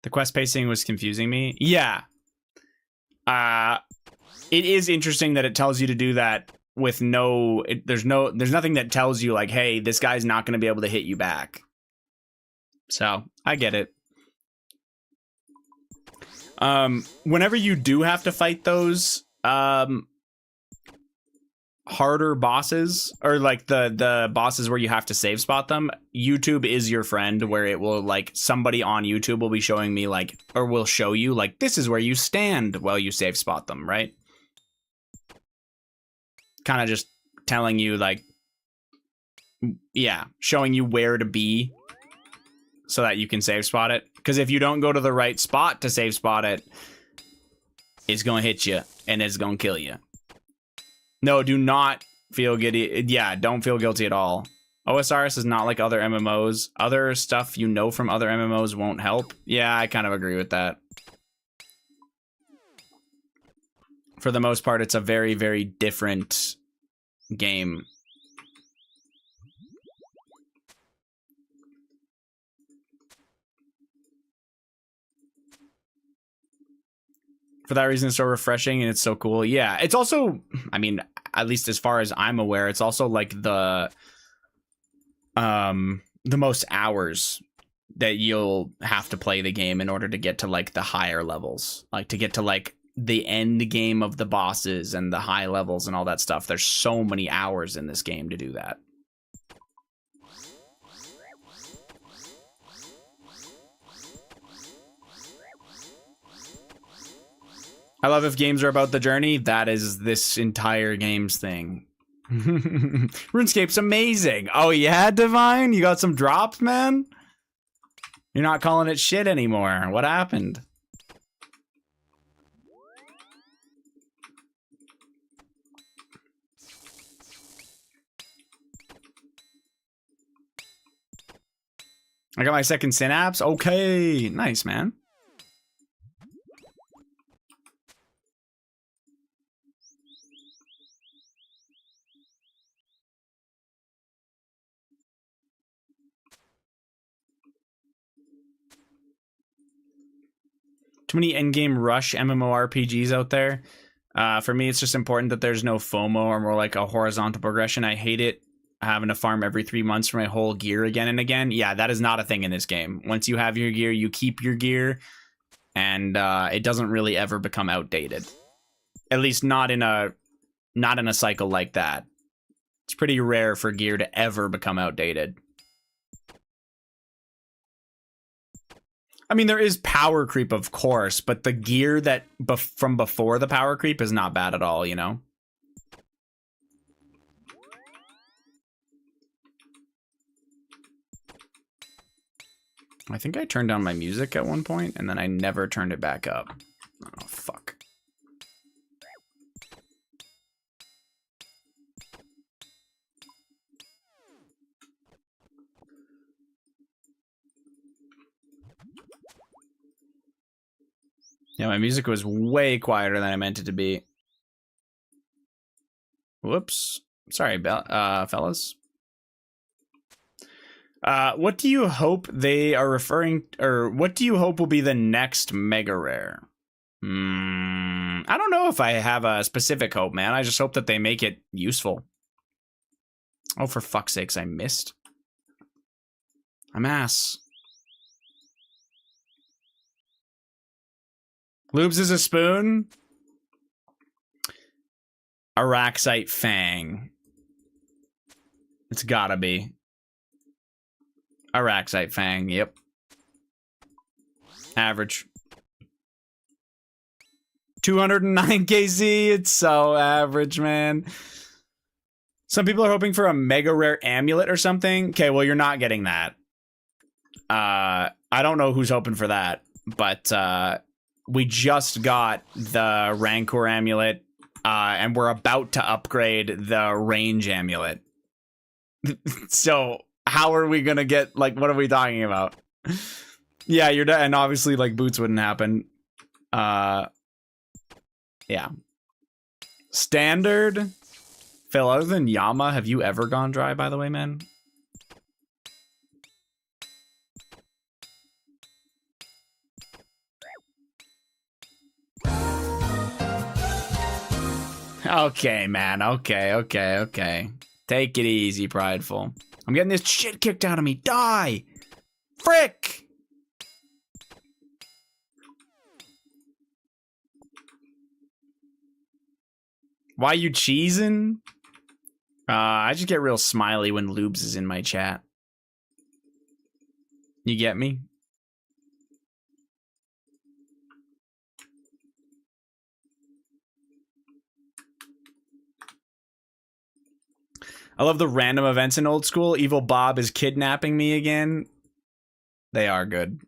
The quest pacing was confusing me. Yeah. It is interesting that it tells you to do that with there's nothing that tells you like, hey, this guy's not going to be able to hit you back. So I get it. Whenever you do have to fight those harder bosses, or like the bosses where you have to save spot them, YouTube is your friend, where it will like somebody on YouTube will be showing me like, or will show you like, this is where you stand while you save spot them, right? kind of just telling you, like, yeah, showing you where to be so that you can save spot it. Because if you don't go to the right spot to save spot it, it's going to hit you and it's going to kill you. No, do not feel guilty. Yeah, don't feel guilty at all. OSRS is not like other MMOs. Other stuff you know from other MMOs won't help. Yeah, I kind of agree with that. For the most part, it's a very, very different game. For that reason, it's so refreshing and it's so cool. Yeah, it's also, I mean, at least as far as I'm aware, it's also like the most hours that you'll have to play the game in order to get to like the higher levels, like to get to like the end game of the bosses and the high levels and all that stuff. There's so many hours in this game to do that. I love if games are about the journey. That is this entire game's thing. RuneScape's amazing. Oh yeah, Divine? You got some drops, man? You're not calling it shit anymore. What happened? I got my second synapse. Okay, nice, man. Too many endgame rush MMORPGs out there. For me, it's just important that there's no FOMO or more like a horizontal progression. I hate it having to farm every 3 months for my whole gear again and again. Yeah, that is not a thing in this game. Once you have your gear, you keep your gear, and it doesn't really ever become outdated. At least not in a cycle like that. It's pretty rare for gear to ever become outdated. I mean, there is power creep, of course, but the gear that from before the power creep is not bad at all, you know? I think I turned down my music at one point, and then I never turned it back up. Oh, fuck. Yeah, my music was way quieter than I meant it to be. Whoops. Sorry, fellas. What do you hope they are referring, or what do you hope will be the next mega rare? I don't know if I have a specific hope, man. I just hope that they make it useful. Oh, for fuck's sakes, I missed. I'm ass. Lubes is a spoon. Araxite Fang. It's gotta be. Araxite Fang, yep. Average. 209 KZ, it's so average, man. Some people are hoping for a mega rare amulet or something. Okay, well, you're not getting that. I don't know who's hoping for that, but we just got the Rancor amulet, and we're about to upgrade the range amulet. So how are we gonna get, like, what are we talking about? Yeah, you're dead, and obviously, like, boots wouldn't happen. Yeah. Standard. Phil, other than Yama, have you ever gone dry, by the way, man? Okay, man. Okay. Take it easy, prideful. I'm getting this shit kicked out of me. Die! Frick! Why you cheesing? I just get real smiley when Lubes is in my chat. You get me? I love the random events in Old School. Evil Bob is kidnapping me again. They are good.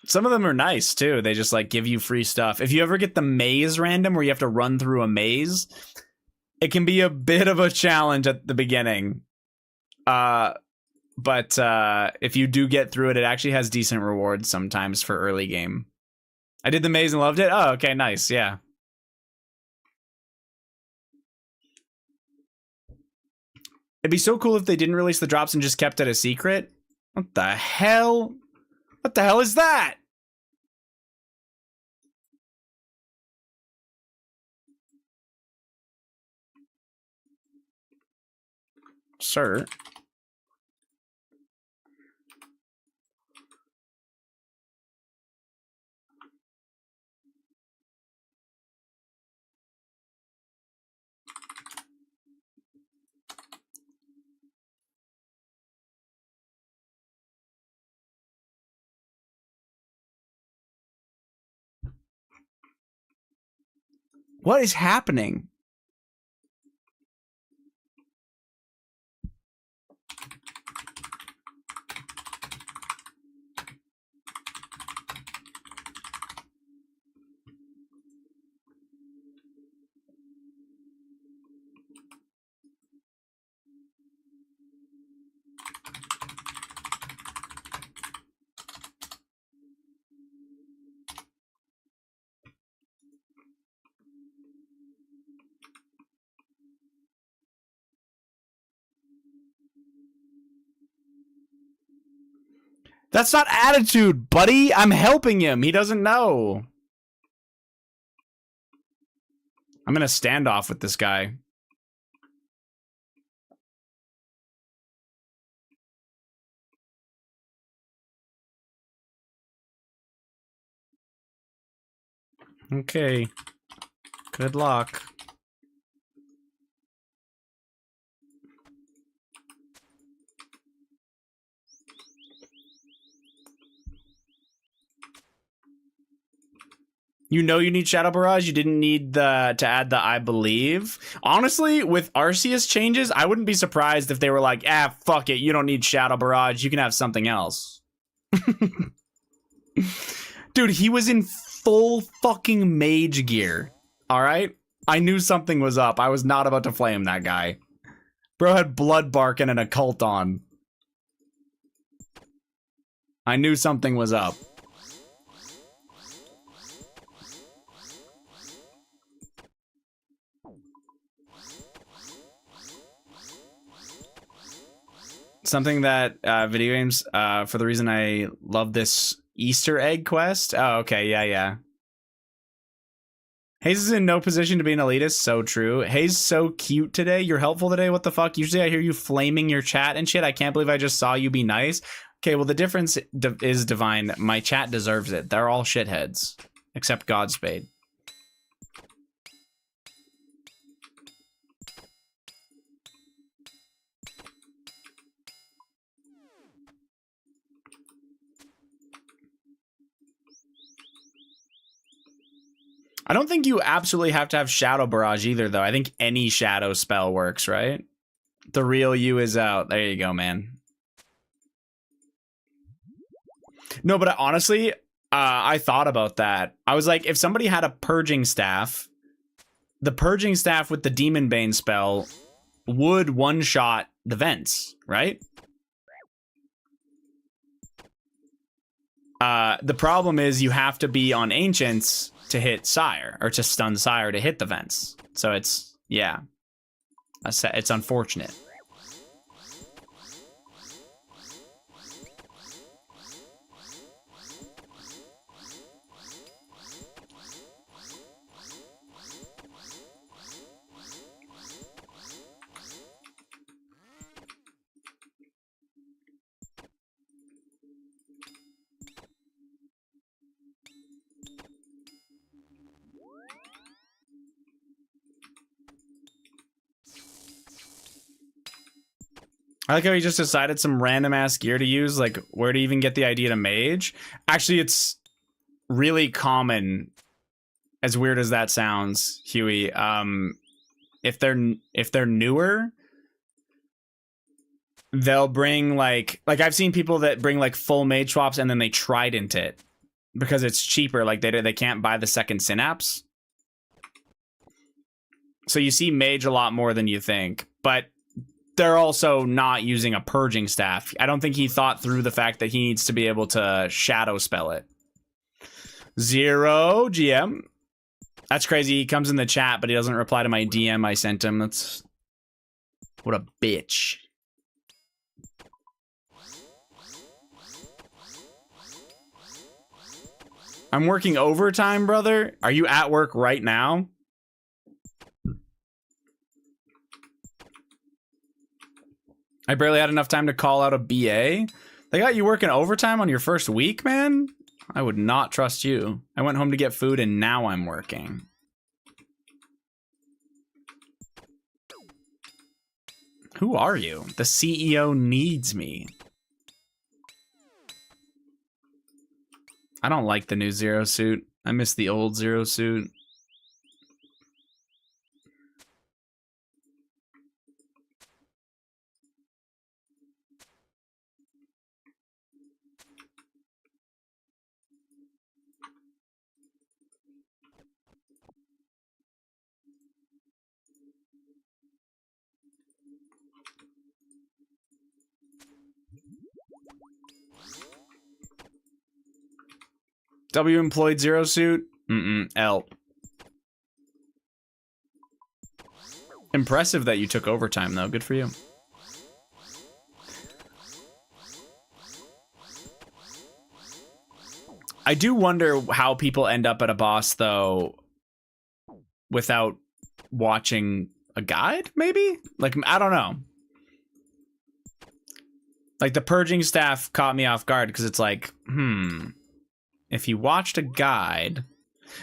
Some of them are nice too. They just like give you free stuff. If you ever get the maze random where you have to run through a maze, it can be a bit of a challenge at the beginning. But if you do get through it, it actually has decent rewards sometimes for early game. I did the maze and loved it. Oh, okay, nice. Yeah. It'd be so cool if they didn't release the drops and just kept it a secret. What the hell? What the hell is that? Sir. What is happening? That's not attitude, buddy. I'm helping him. He doesn't know. I'm gonna stand off with this guy. Okay. Good luck. You know you need Shadow Barrage. You didn't need to add the I believe. Honestly, with Arceus changes, I wouldn't be surprised if they were like, fuck it. You don't need Shadow Barrage. You can have something else. Dude, he was in full fucking mage gear. All right? I knew something was up. I was not about to flame that guy. Bro had blood bark and an occult on. I knew something was up. Something that video games, for the reason I love this Easter egg quest. Oh, okay, yeah. Hayes is in no position to be an elitist. So true. Hayes so cute today. You're helpful today. What the fuck? Usually I hear you flaming your chat and shit. I can't believe I just saw you be nice. Okay, well, the difference is, Divine, my chat deserves it. They're all shitheads. Except Godspeed. I don't think you absolutely have to have Shadow Barrage either, though. I think any shadow spell works, right? The real you is out. There you go, man. No, but honestly, I thought about that. I was like, if somebody had a Purging Staff, the Purging Staff with the Demon Bane spell would one-shot the vents, right? The problem is you have to be on Ancients to hit Sire, or to stun Sire to hit the vents. So it's, yeah. It's unfortunate. I like how he just decided some random ass gear to use. Like, where to even get the idea to mage? Actually, it's really common As weird as that sounds, Huey, if they're newer, they'll bring like I've seen people that bring like full mage swaps and then they trident it because it's cheaper. Like they can't buy the second synapse. So you see mage a lot more than you think, but they're also not using a purging staff. I don't think he thought through the fact that he needs to be able to shadow spell it. Zero GM. That's crazy. He comes in the chat, but he doesn't reply to my DM I sent him. That's what a bitch. I'm working overtime, brother. Are you at work right now? I barely had enough time to call out a BA. They got you working overtime on your first week, man? I would not trust you. I went home to get food and now I'm working. Who are you? The CEO needs me. I don't like the new Zero suit. I miss the old Zero suit. W employed Zero suit? L. Impressive that you took overtime, though. Good for you. I do wonder how people end up at a boss, though, without watching a guide, maybe? Like, I don't know. Like, the purging staff caught me off guard, because it's like, if he watched a guide...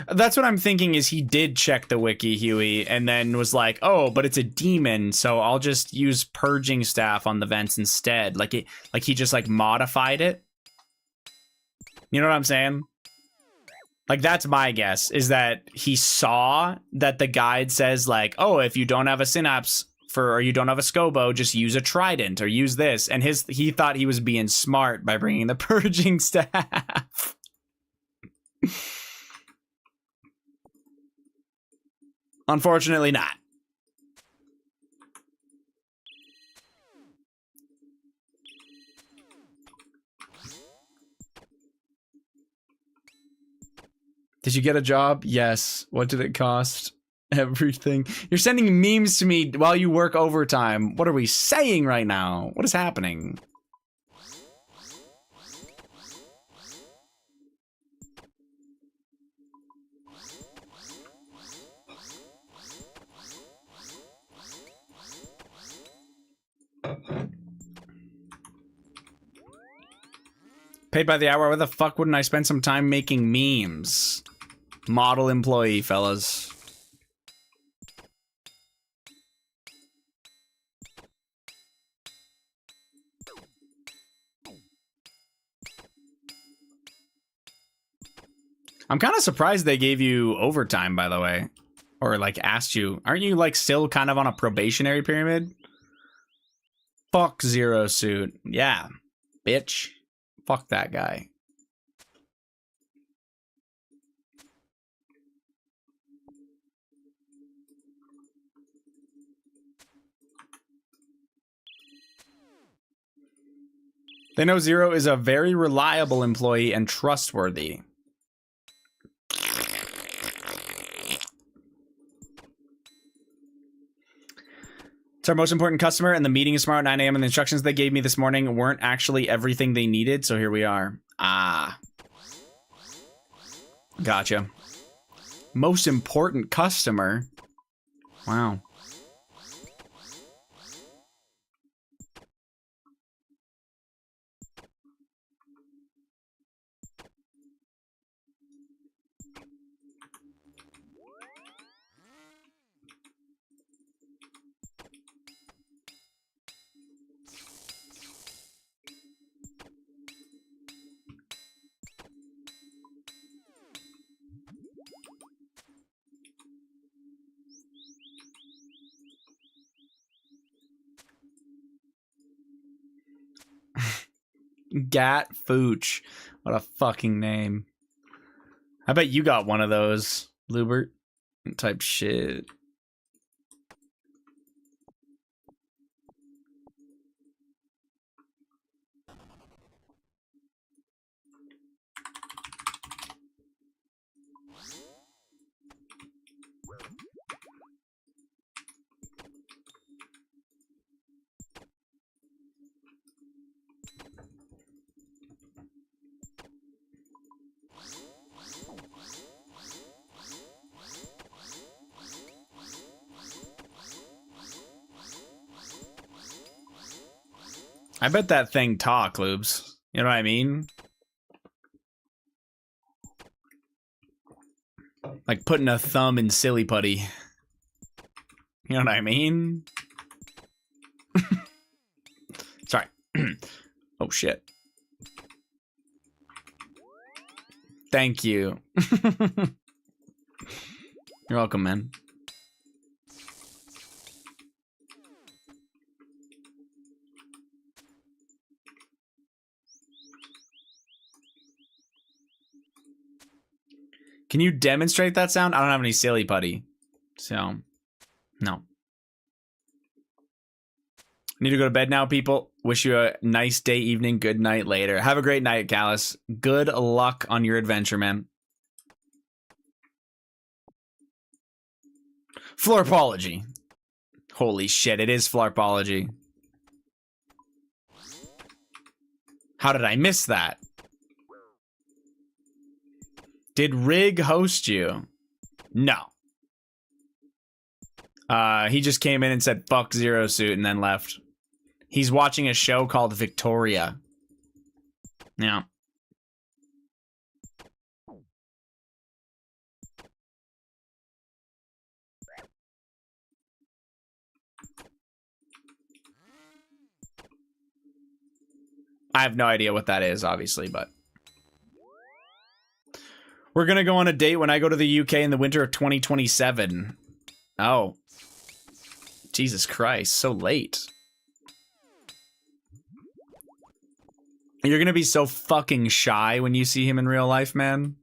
That's what I'm thinking is he did check the wiki, Huey, and then was like, oh, but it's a demon, so I'll just use purging staff on the vents instead. Like he just like modified it. You know what I'm saying? Like that's my guess, is that he saw that the guide says like, oh, if you don't have a synapse or you don't have a scobo, just use a trident or use this. And he thought he was being smart by bringing the purging staff. Unfortunately not. Did you get a job? Yes. What did it cost? Everything. You're sending memes to me while you work overtime. What are we saying right now? What is happening? Paid by the hour, why the fuck wouldn't I spend some time making memes? Model employee, fellas. I'm kind of surprised they gave you overtime, by the way. Or, like, asked you. Aren't you, like, still kind of on a probationary pyramid? Fuck Zero Suit. Yeah, bitch. Fuck that guy. They know Zero is a very reliable employee and trustworthy. It's our most important customer, and the meeting is tomorrow at 9 a.m. and the instructions they gave me this morning weren't actually everything they needed, so here we are. Ah. Gotcha. Most important customer? Wow. Gat Fooch. What a fucking name. I bet you got one of those, Lubert. Type shit. I bet that thing talk, Lubes. You know what I mean? Like putting a thumb in silly putty. You know what I mean? Sorry. Oh, shit. Thank you. You're welcome, man. Can you demonstrate that sound? I don't have any silly putty. So, no. Need to go to bed now, people. Wish you a nice day, evening, good night later. Have a great night, Callus. Good luck on your adventure, man. Florpology. Holy shit, it is Florpology. How did I miss that? Did Rig host you? No. He just came in and said, fuck Zero Suit, and then left. He's watching a show called Victoria. Yeah. I have no idea what that is, obviously, but... We're gonna go on a date when I go to the UK in the winter of 2027. Oh. Jesus Christ, so late. You're gonna be so fucking shy when you see him in real life, man.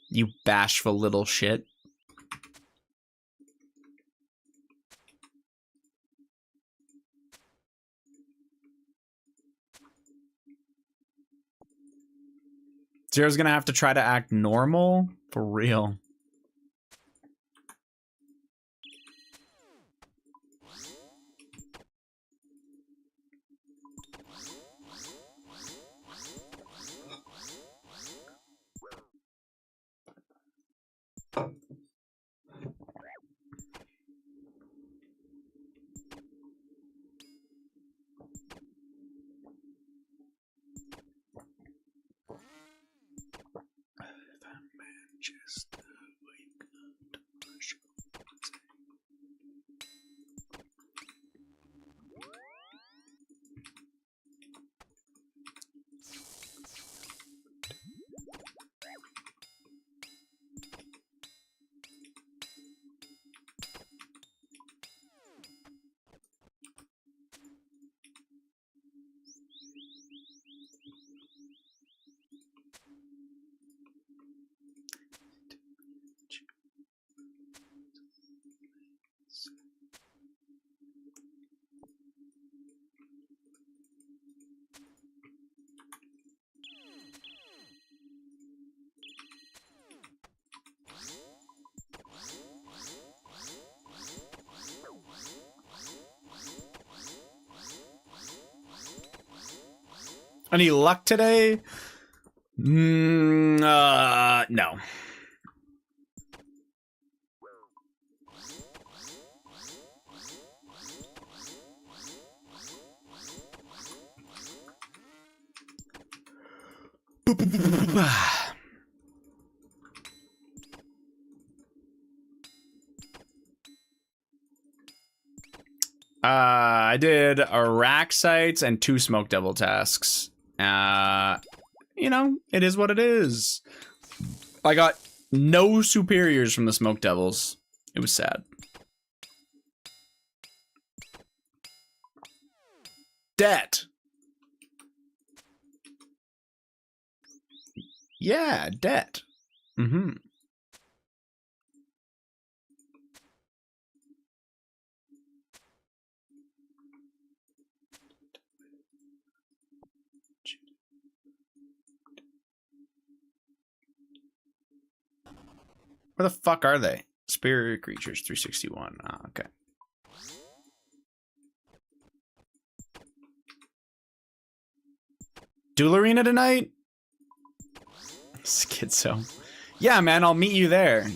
You bashful little shit. Zero's gonna have to try to act normal? For real. Any luck today? No. I did a rack sites and 2 smoke devil tasks. You know, it is what it is. I got no superiors from the smoke devils. It was sad. Debt. Yeah, debt. Mm-hmm. Where the fuck are they? Spirit creatures, 361. Ah, okay. Duel Arena tonight? Schizo. Yeah, man, I'll meet you there.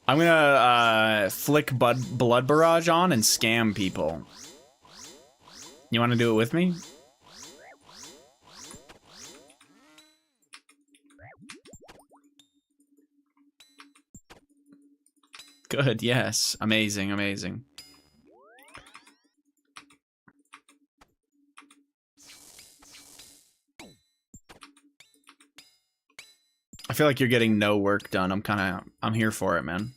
I'm gonna flick Blood Barrage on and scam people. You wanna do it with me? Good, yes. Amazing, amazing. I feel like you're getting no work done. I'm here for it, man.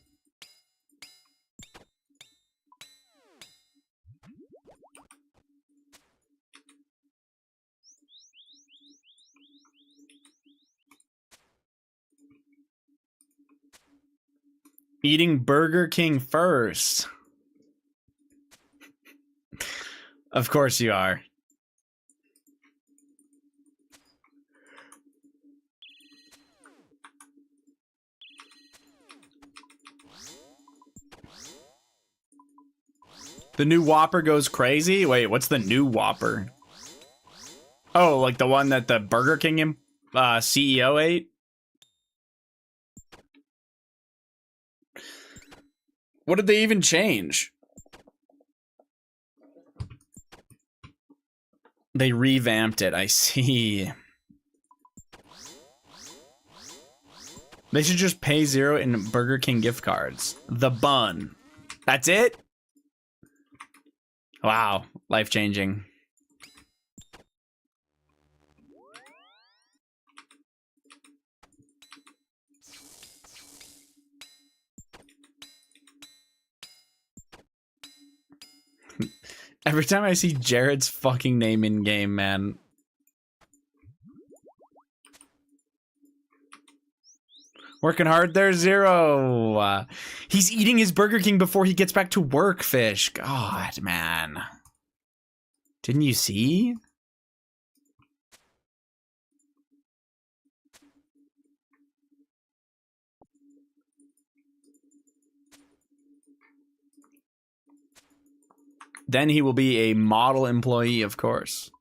Eating Burger King first. Of course you are. The new Whopper goes crazy? Wait, what's the new Whopper? Oh, like the one that the Burger King CEO ate? What did they even change? They revamped it, I see. They should just pay $0 in Burger King gift cards. The bun. That's it? Wow, life-changing. Every time I see Jared's fucking name in game, man. Working hard there, $0. He's eating his Burger King before he gets back to work, Fish. God, man. Didn't you see? Then he will be a model employee, of course.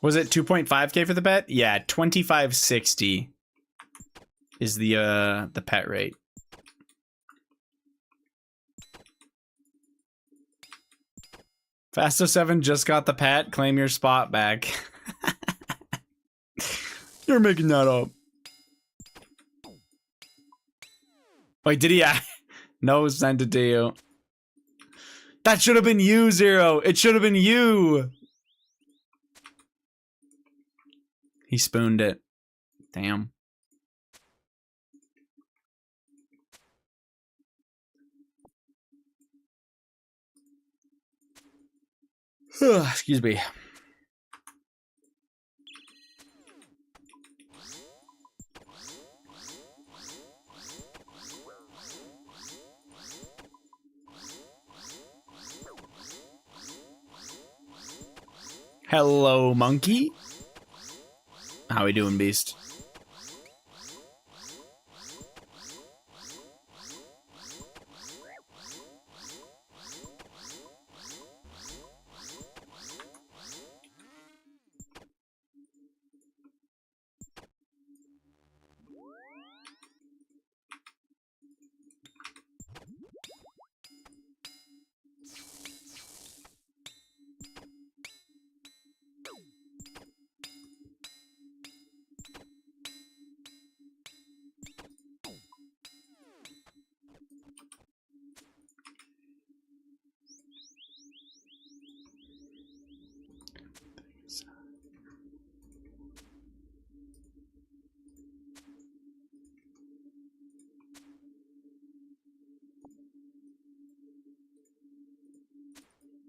Was it 2.5K for the bet? Yeah, 2560 is the pet rate. Fasto7 just got the pet. Claim your spot back. You're making that up. Wait, did he? No, send it to you. That should have been you, $0. It should have been you. He spooned it. Damn. Excuse me. Hello, monkey. How we doing, beast?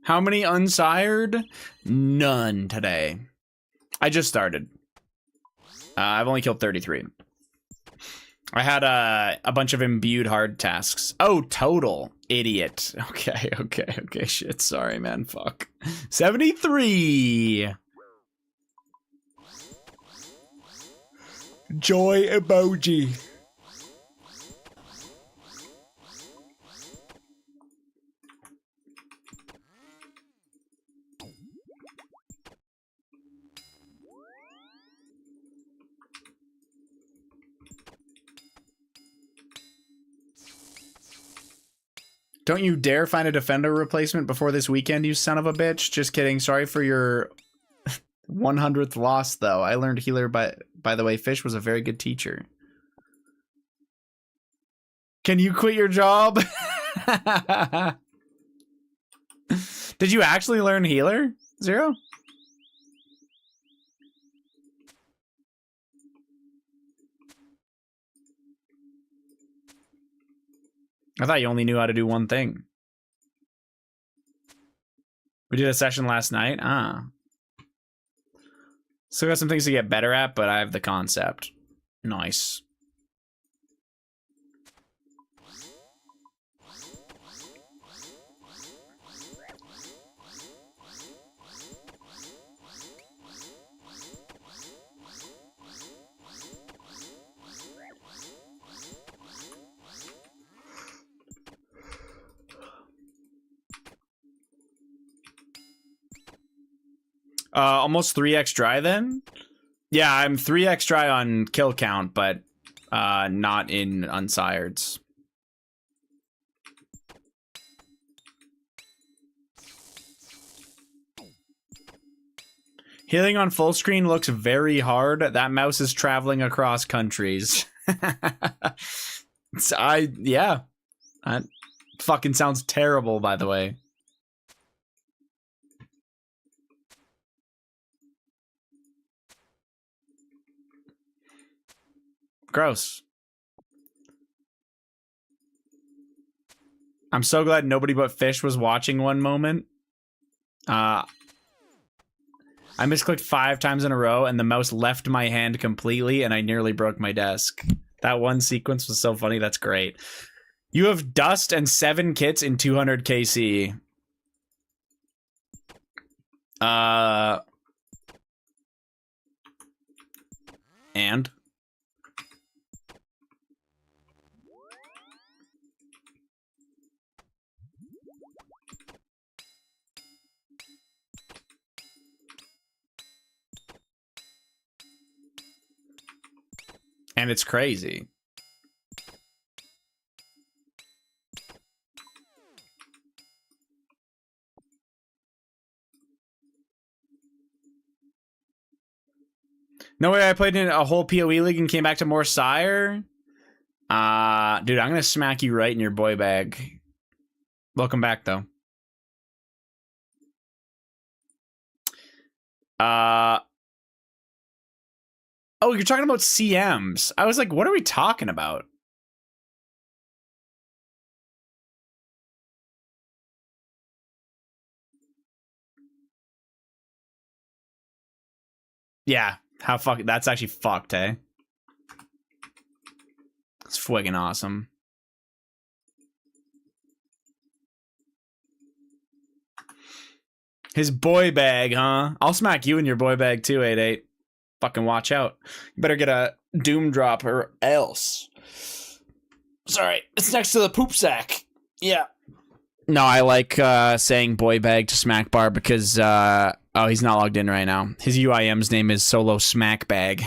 How many unsired? None today. I just started. I've only killed 33. I had a bunch of imbued hard tasks. Oh, total. Idiot. Okay. Shit, sorry, man. Fuck. 73. Joy emoji. Don't you dare find a defender replacement before this weekend, you son of a bitch. Just kidding. Sorry for your 100th loss, though. I learned healer, by the way, Fish was a very good teacher. Can you quit your job? Did you actually learn healer, Zero? I thought you only knew how to do one thing. We did a session last night. Still got some things to get better at, but I have the concept. Nice. Almost 3x dry then? Yeah, I'm 3x dry on kill count, but not in unsireds. Healing on full screen looks very hard. That mouse is traveling across countries. Yeah. That fucking sounds terrible, by the way. Gross. I'm so glad nobody but Fish was watching one moment. I misclicked 5 times in a row and the mouse left my hand completely and I nearly broke my desk. That one sequence was so funny. That's great. You have dust and 7 kits in 200 KC. And? And it's crazy. No way I played in a whole PoE league and came back to more Sire? Dude, I'm gonna smack you right in your boy bag. Welcome back, though. Oh, you're talking about CMs. I was like, what are we talking about? Yeah, how fuck that's actually fucked, eh? It's friggin' awesome. His boy bag, huh? I'll smack you in your boy bag too, 88. Fucking watch out. You better get a doom drop or else. Sorry, it's next to the poop sack. Yeah. No, I like saying boy bag to smack bar because oh, he's not logged in right now. His UIM's name is Solo Smack Bag.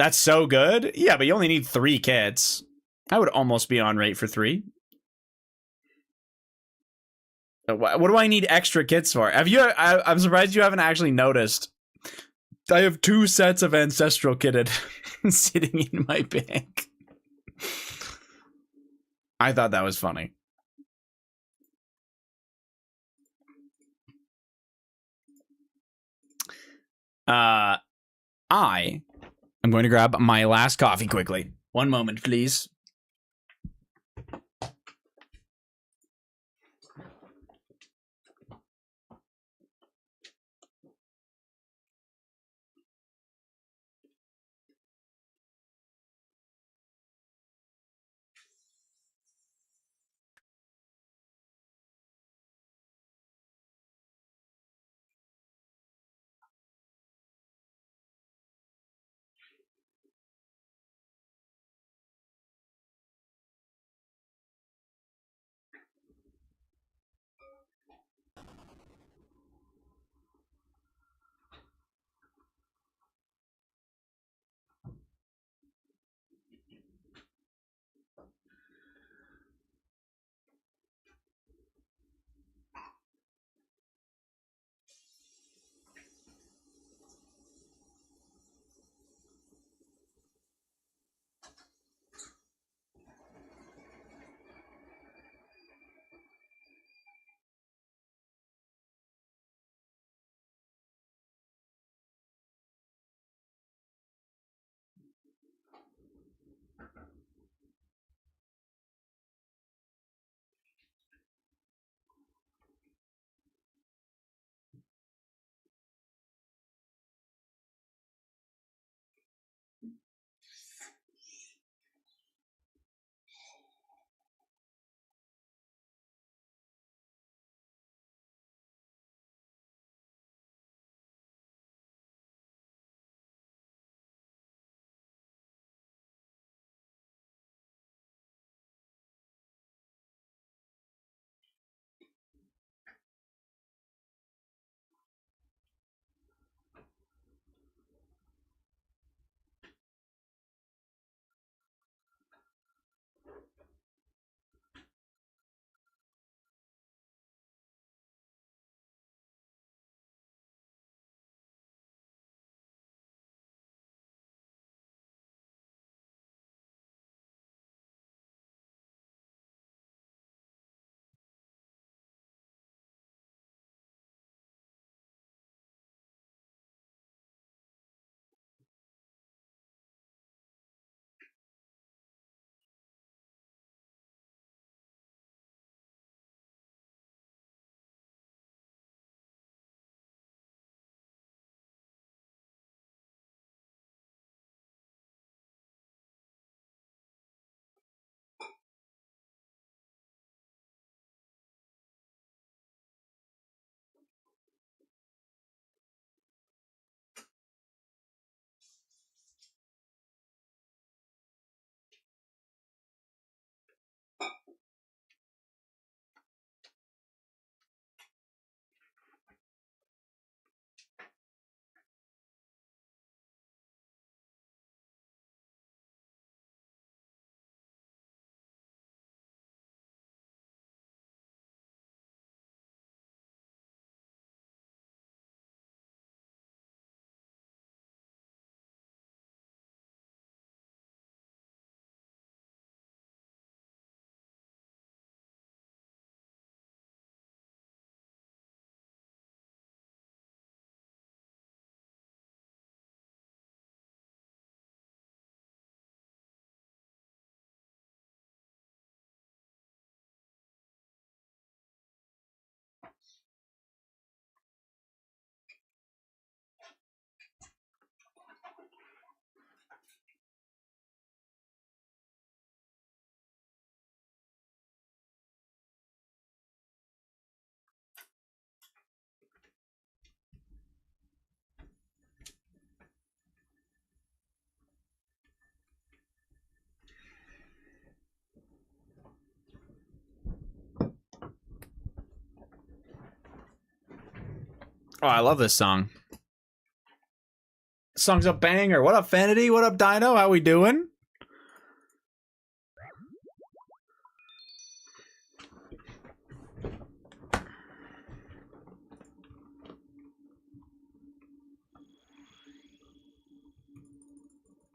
That's so good. Yeah, but you only need 3 kits. I would almost be on rate for 3. What do I need extra kits for? Have you? I'm surprised you haven't actually noticed. I have 2 sets of ancestral kitted sitting in my bank. I thought that was funny. I am going to grab my last coffee quickly. One moment, please. Oh, I love this song. This song's a banger. What up, Fanity? What up, Dino? How we doing?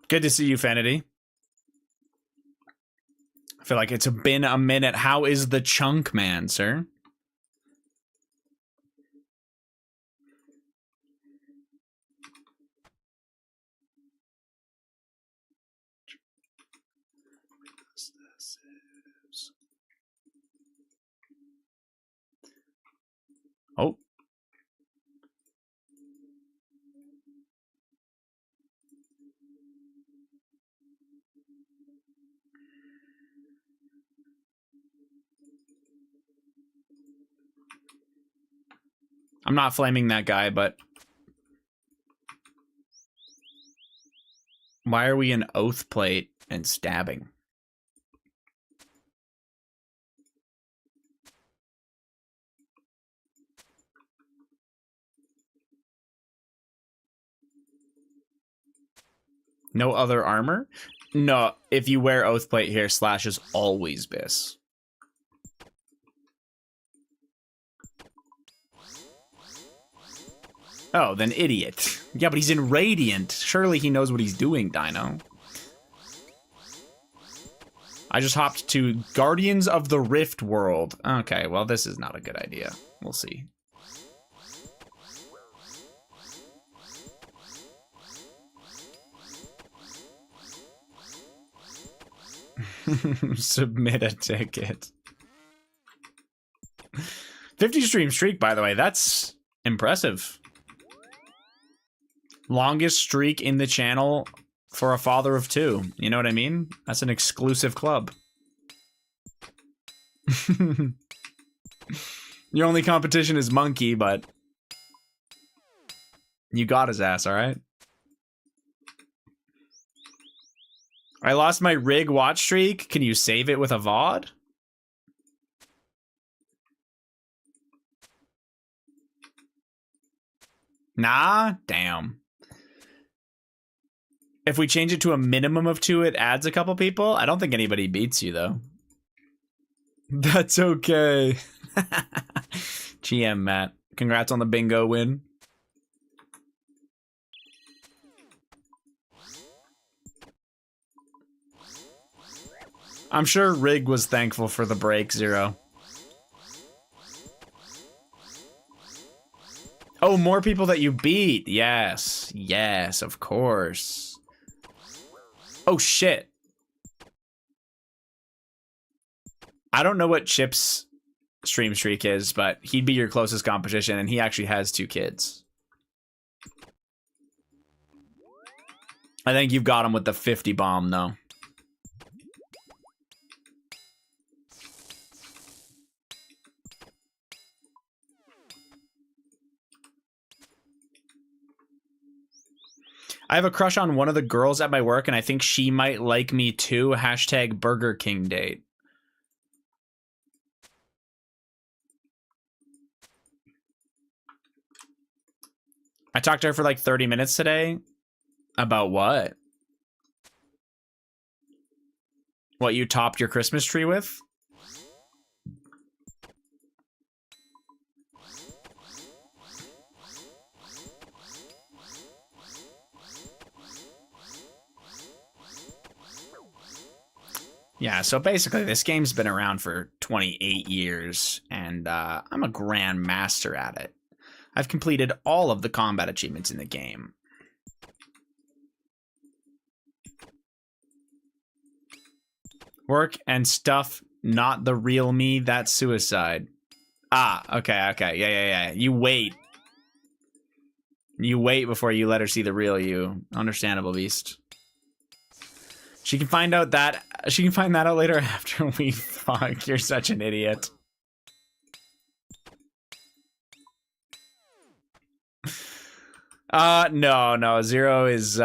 Good to see you, Fanity. I feel like it's been a minute. How is the chunk man, sir? Oh. I'm not flaming that guy, but why are we in oath plate and stabbing? No other armor? No, if you wear oath plate here, slash is always bis. Oh, then idiot. Yeah, but he's in Radiant. Surely he knows what he's doing, Dino. I just hopped to Guardians of the Rift World. Okay, well, this is not a good idea. We'll see. Submit a ticket. 50 stream streak, by the way. That's impressive. Longest streak in the channel for a father of two. You know what I mean? That's an exclusive club. Your only competition is Monkey, but you got his ass, all right? I lost my rig watch streak. Can you save it with a VOD? Nah, damn. If we change it to a minimum of 2, it adds a couple people. I don't think anybody beats you, though. That's okay. GM, Matt. Congrats on the bingo win. I'm sure Rig was thankful for the break, Zero. Oh, more people that you beat. Yes. Yes, of course. Oh, shit. I don't know what Chip's stream streak is, but he'd be your closest competition, and he actually has 2 kids. I think you've got him with the 50 bomb, though. I have a crush on one of the girls at my work, and I think she might like me too. Hashtag Burger King date. I talked to her for like 30 minutes today. About what? What you topped your Christmas tree with? Yeah, so basically this game's been around for 28 years, and I'm a grand master at it. I've completed all of the combat achievements in the game. Work and stuff, not the real me, that's suicide. Ah, okay, yeah. You wait. You wait before you let her see the real you. Understandable, Beast. She can find out that she can find that out later after we fuck. You're such an idiot. No. Zero is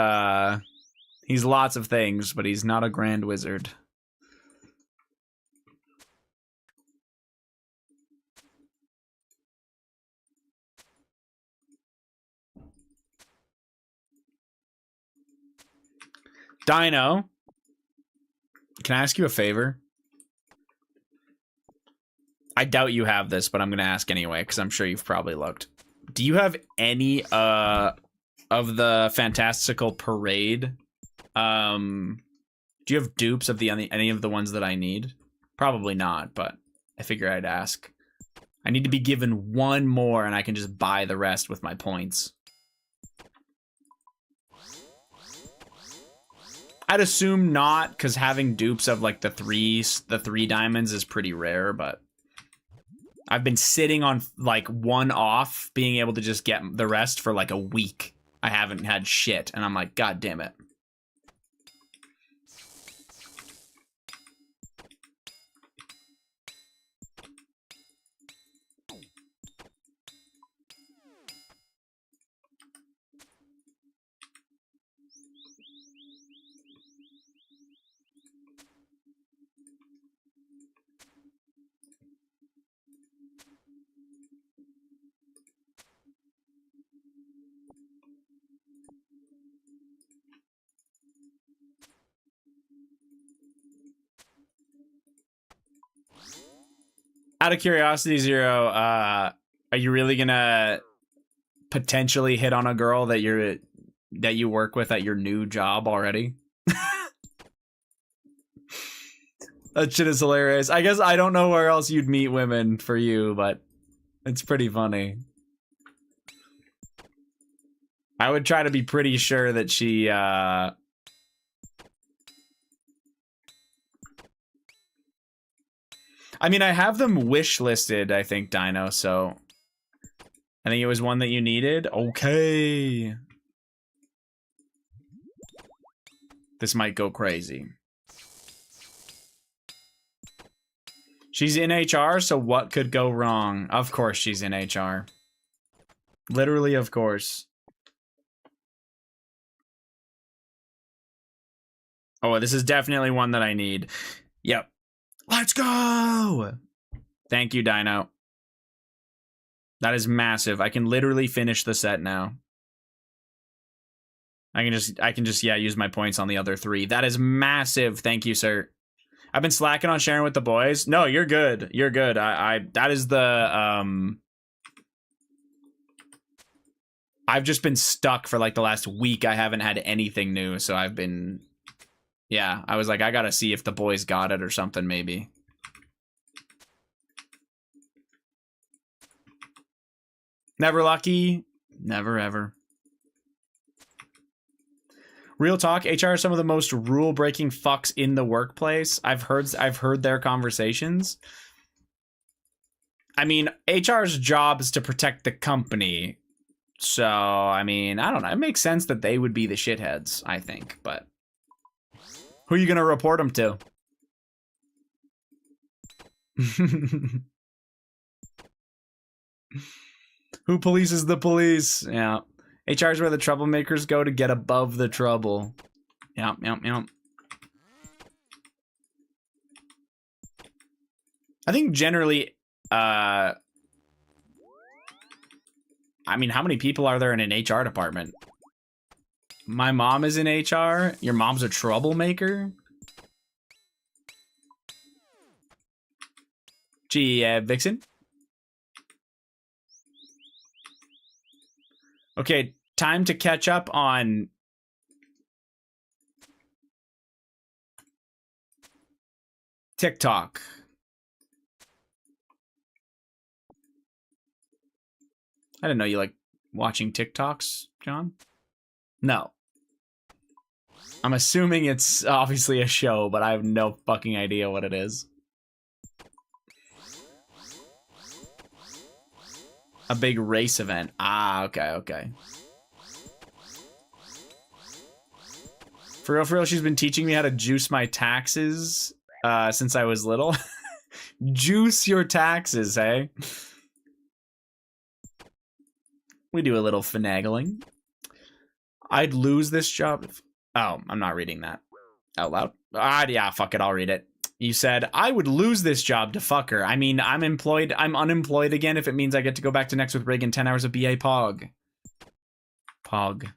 he's lots of things, but he's not a grand wizard. Dino, can I ask you a favor? I doubt you have this, but I'm going to ask anyway, because I'm sure you've probably looked. Do you have any of the Fantastical Parade? Do you have dupes of any of the ones that I need? Probably not, but I figure I'd ask. I need to be given one more, and I can just buy the rest with my points. I'd assume not, because having dupes of like the three diamonds is pretty rare, but I've been sitting on like one off, being able to just get the rest for like a week. I haven't had shit, and I'm like, God damn it. Out of curiosity, Zero, are you really gonna potentially hit on a girl that you work with at your new job already? That shit is hilarious. I guess I don't know where else you'd meet women for you, but it's pretty funny. I would try to be pretty sure that she I mean, I have them wish listed, I think, Dino, so I think it was one that you needed. Okay. This might go crazy. She's in HR, so what could go wrong? Of course she's in HR. Literally, of course. Oh, this is definitely one that I need. Yep. Let's go! Thank you, Dino. That is massive. I can literally finish the set now. I can just yeah, use my points on the other three. That is massive. Thank you, sir. I've been slacking on sharing with the boys. No, you're good. You're good. That is the I've just been stuck for like the last week. I haven't had anything new, so I've been yeah, I was like, I gotta see if the boys got it or something, maybe. Never lucky. Never ever. Real talk, HR are some of the most rule-breaking fucks in the workplace. I've heard their conversations. I mean, HR's job is to protect the company. So, I mean, I don't know. It makes sense that they would be the shitheads, I think, but who are you going to report them to? Who polices the police? Yeah. HR is where the troublemakers go to get above the trouble. Yep. I think generally, I mean, how many people are there in an HR department? My mom is in HR. Your mom's a troublemaker? Gee, Vixen. Okay, time to catch up on TikTok. I didn't know you like watching TikToks, John. No. I'm assuming it's obviously a show, but I have no fucking idea what it is. A big race event. Ah, okay. For real, she's been teaching me how to juice my taxes since I was little. Juice your taxes, hey? We do a little finagling. I'd lose this job if... Oh, I'm not reading that out loud. Ah, yeah, fuck it, I'll read it. You said, I would lose this job to fuck her. I mean, I'm unemployed again if it means I get to go back to next with Rig and 10 hours of BA Pog. Pog.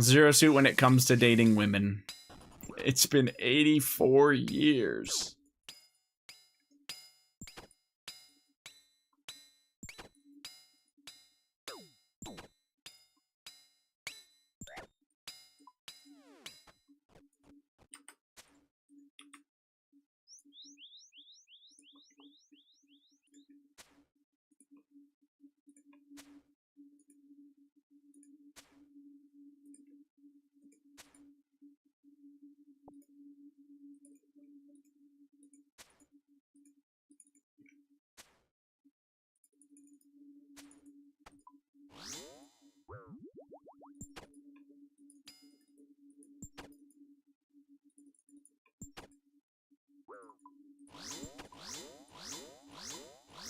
Zero suit when it comes to dating women. It's been 84 years.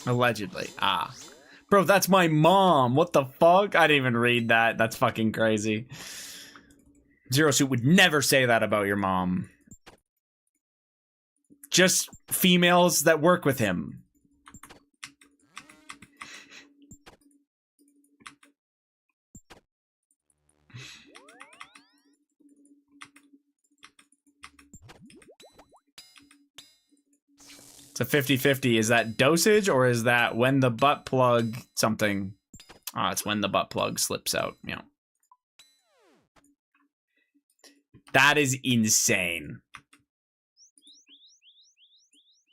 Allegedly. Ah. Bro, that's my mom. What the fuck? I didn't even read that. That's fucking crazy. Zero Suit would never say that about your mom. Just females that work with him. It's a 50-50. Is that dosage or is that when the butt plug something? Oh, it's when the butt plug slips out. Yeah. That is insane.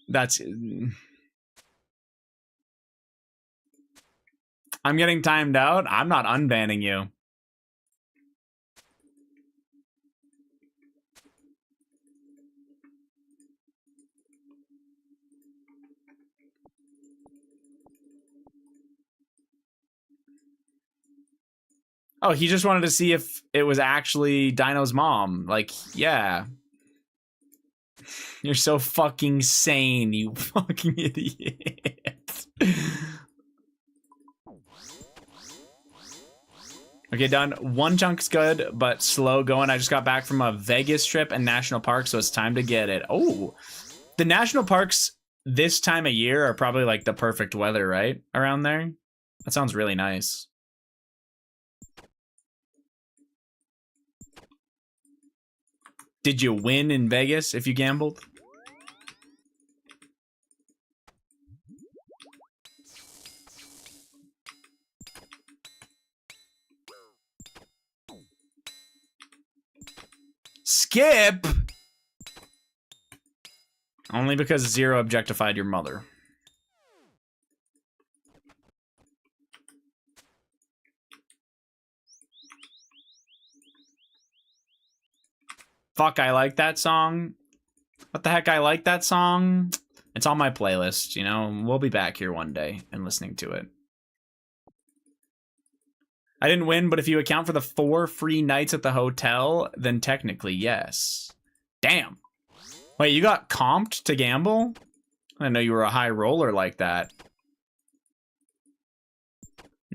That's... I'm getting timed out. I'm not unbanning you. Oh, he just wanted to see if it was actually Dino's mom. Like, yeah. You're so fucking sane, you fucking idiot. Okay, done. One chunk's good, but slow going. I just got back from a Vegas trip and national park, so it's time to get it. Oh, the national parks this time of year are probably like the perfect weather, right? Around there. That sounds really nice. Did you win in Vegas if you gambled? Skip? Only because Zero objectified your mother. Fuck, I like that song. What the heck, I like that song? It's on my playlist, you know? We'll be back here one day and listening to it. I didn't win, but if you account for the 4 free nights at the hotel, then technically yes. Damn. Wait, you got comped to gamble? I didn't know you were a high roller like that.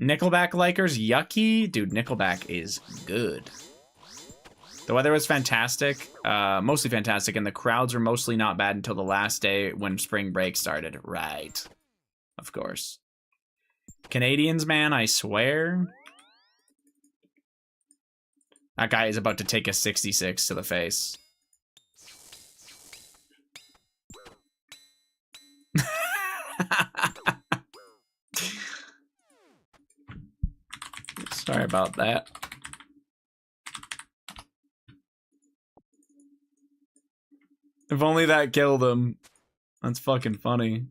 Nickelback likers, yucky? Dude, Nickelback is good. The weather was fantastic, mostly fantastic, and the crowds were mostly not bad until the last day when spring break started. Right. Of course. Canadians, man, I swear. That guy is about to take a 66 to the face. Sorry about that. If only that killed him. That's fucking funny.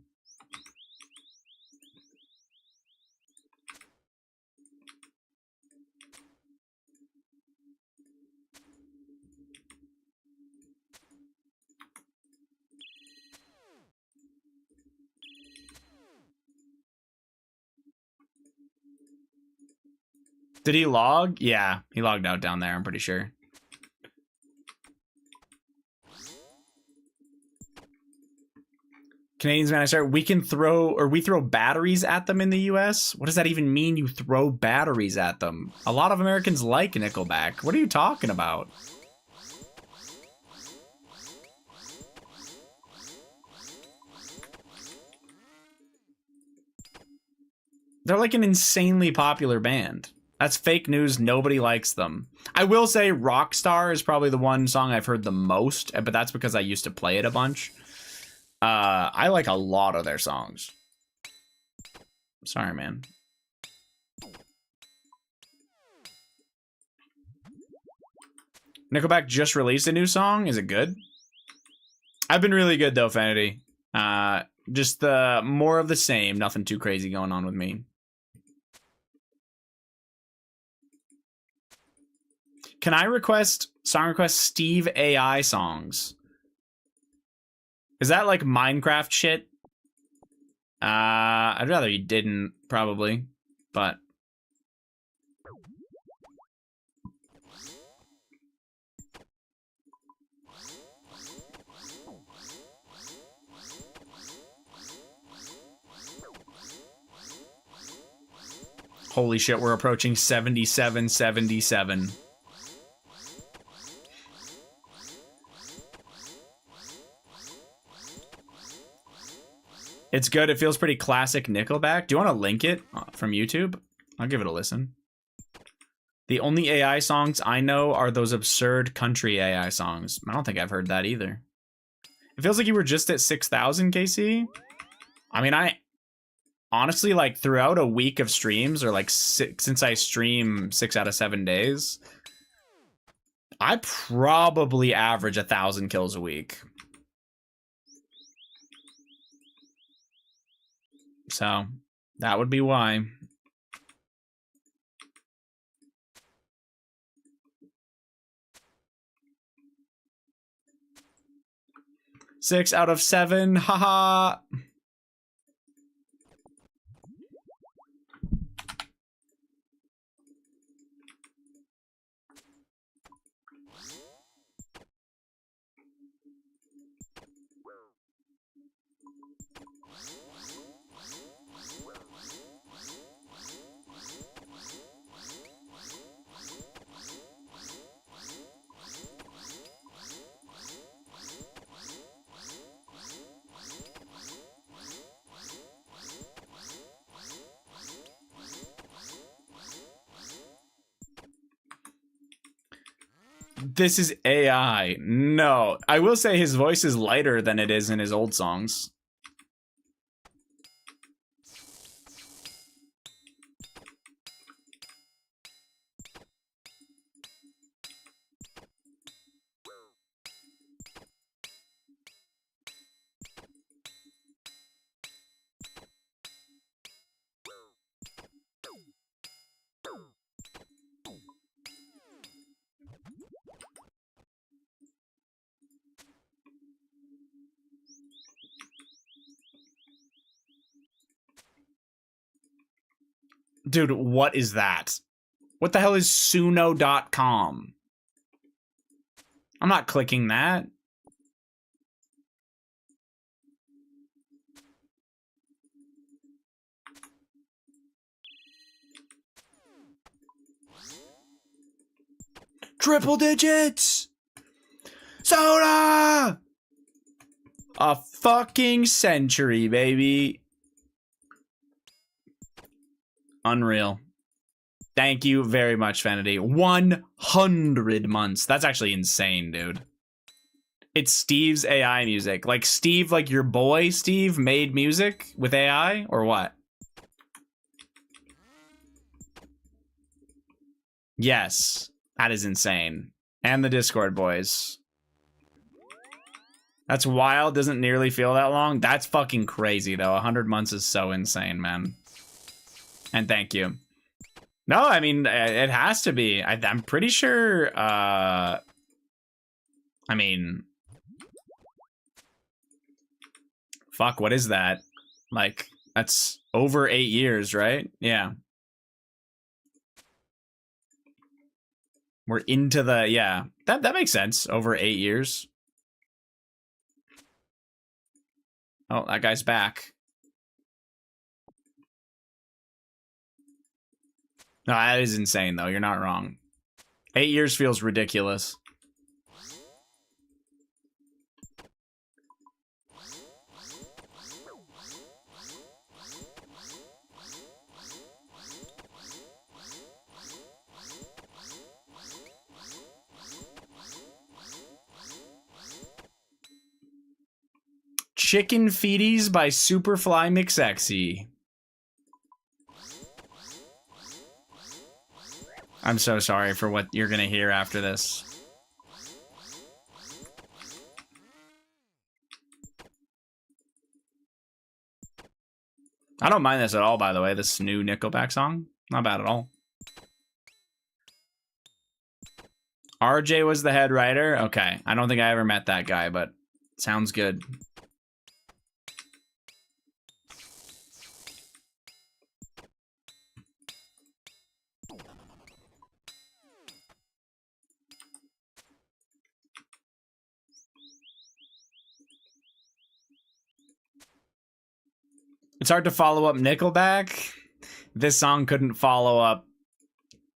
Did he log? Yeah, he logged out down there, I'm pretty sure. Canadians, man, I start. We throw batteries at them in the US. What does that even mean? You throw batteries at them? A lot of Americans like Nickelback. What are you talking about? They're like an insanely popular band. That's fake news. Nobody likes them. I will say Rockstar is probably the one song I've heard the most, but that's because I used to play it a bunch. I like a lot of their songs. Sorry, man. Nickelback just released a new song. Is it good? I've been really good though, Fanity. Just the more of the same. Nothing too crazy going on with me. Can I song request Steve AI songs? Is that like Minecraft shit? I'd rather you didn't, probably, but. Holy shit, we're approaching 77. It's good. It feels pretty classic Nickelback. Do you want to link it from YouTube? I'll give it a listen. The only AI songs I know are those absurd country AI songs. I don't think I've heard that either. It feels like you were just at 6,000, KC. I mean, I honestly, like, throughout a week of streams, or like since I stream 6 out of 7 days, I probably average 1,000 kills a week. So that would be why. Six out of 7, haha. This is AI. No. I will say his voice is lighter than it is in his old songs. Dude, what is that? What the hell is Suno.com? I'm not clicking that. Triple digits! Soda! A fucking century, baby. Unreal. Thank you very much, Vanity. 100 months. That's actually insane, dude. It's Steve's AI music. Like, Steve, like your boy Steve, made music with AI, or what? Yes. That is insane. And the Discord boys. That's wild. Doesn't nearly feel that long. That's fucking crazy, though. 100 months is so insane, man. And thank you. No, I mean, it has to be. I'm pretty sure, I mean... Fuck, what is that? Like, that's over 8 years, right? Yeah. We're into the, yeah. That makes sense. Over 8 years. Oh, that guy's back. No, that is insane, though. You're not wrong. 8 years feels ridiculous. Chicken Feeties by Superfly McSexy. I'm so sorry for what you're gonna hear after this. I don't mind this at all, by the way, this new Nickelback song. Not bad at all. RJ was the head writer? Okay. I don't think I ever met that guy, but sounds good. It's hard to follow up Nickelback. This song couldn't follow up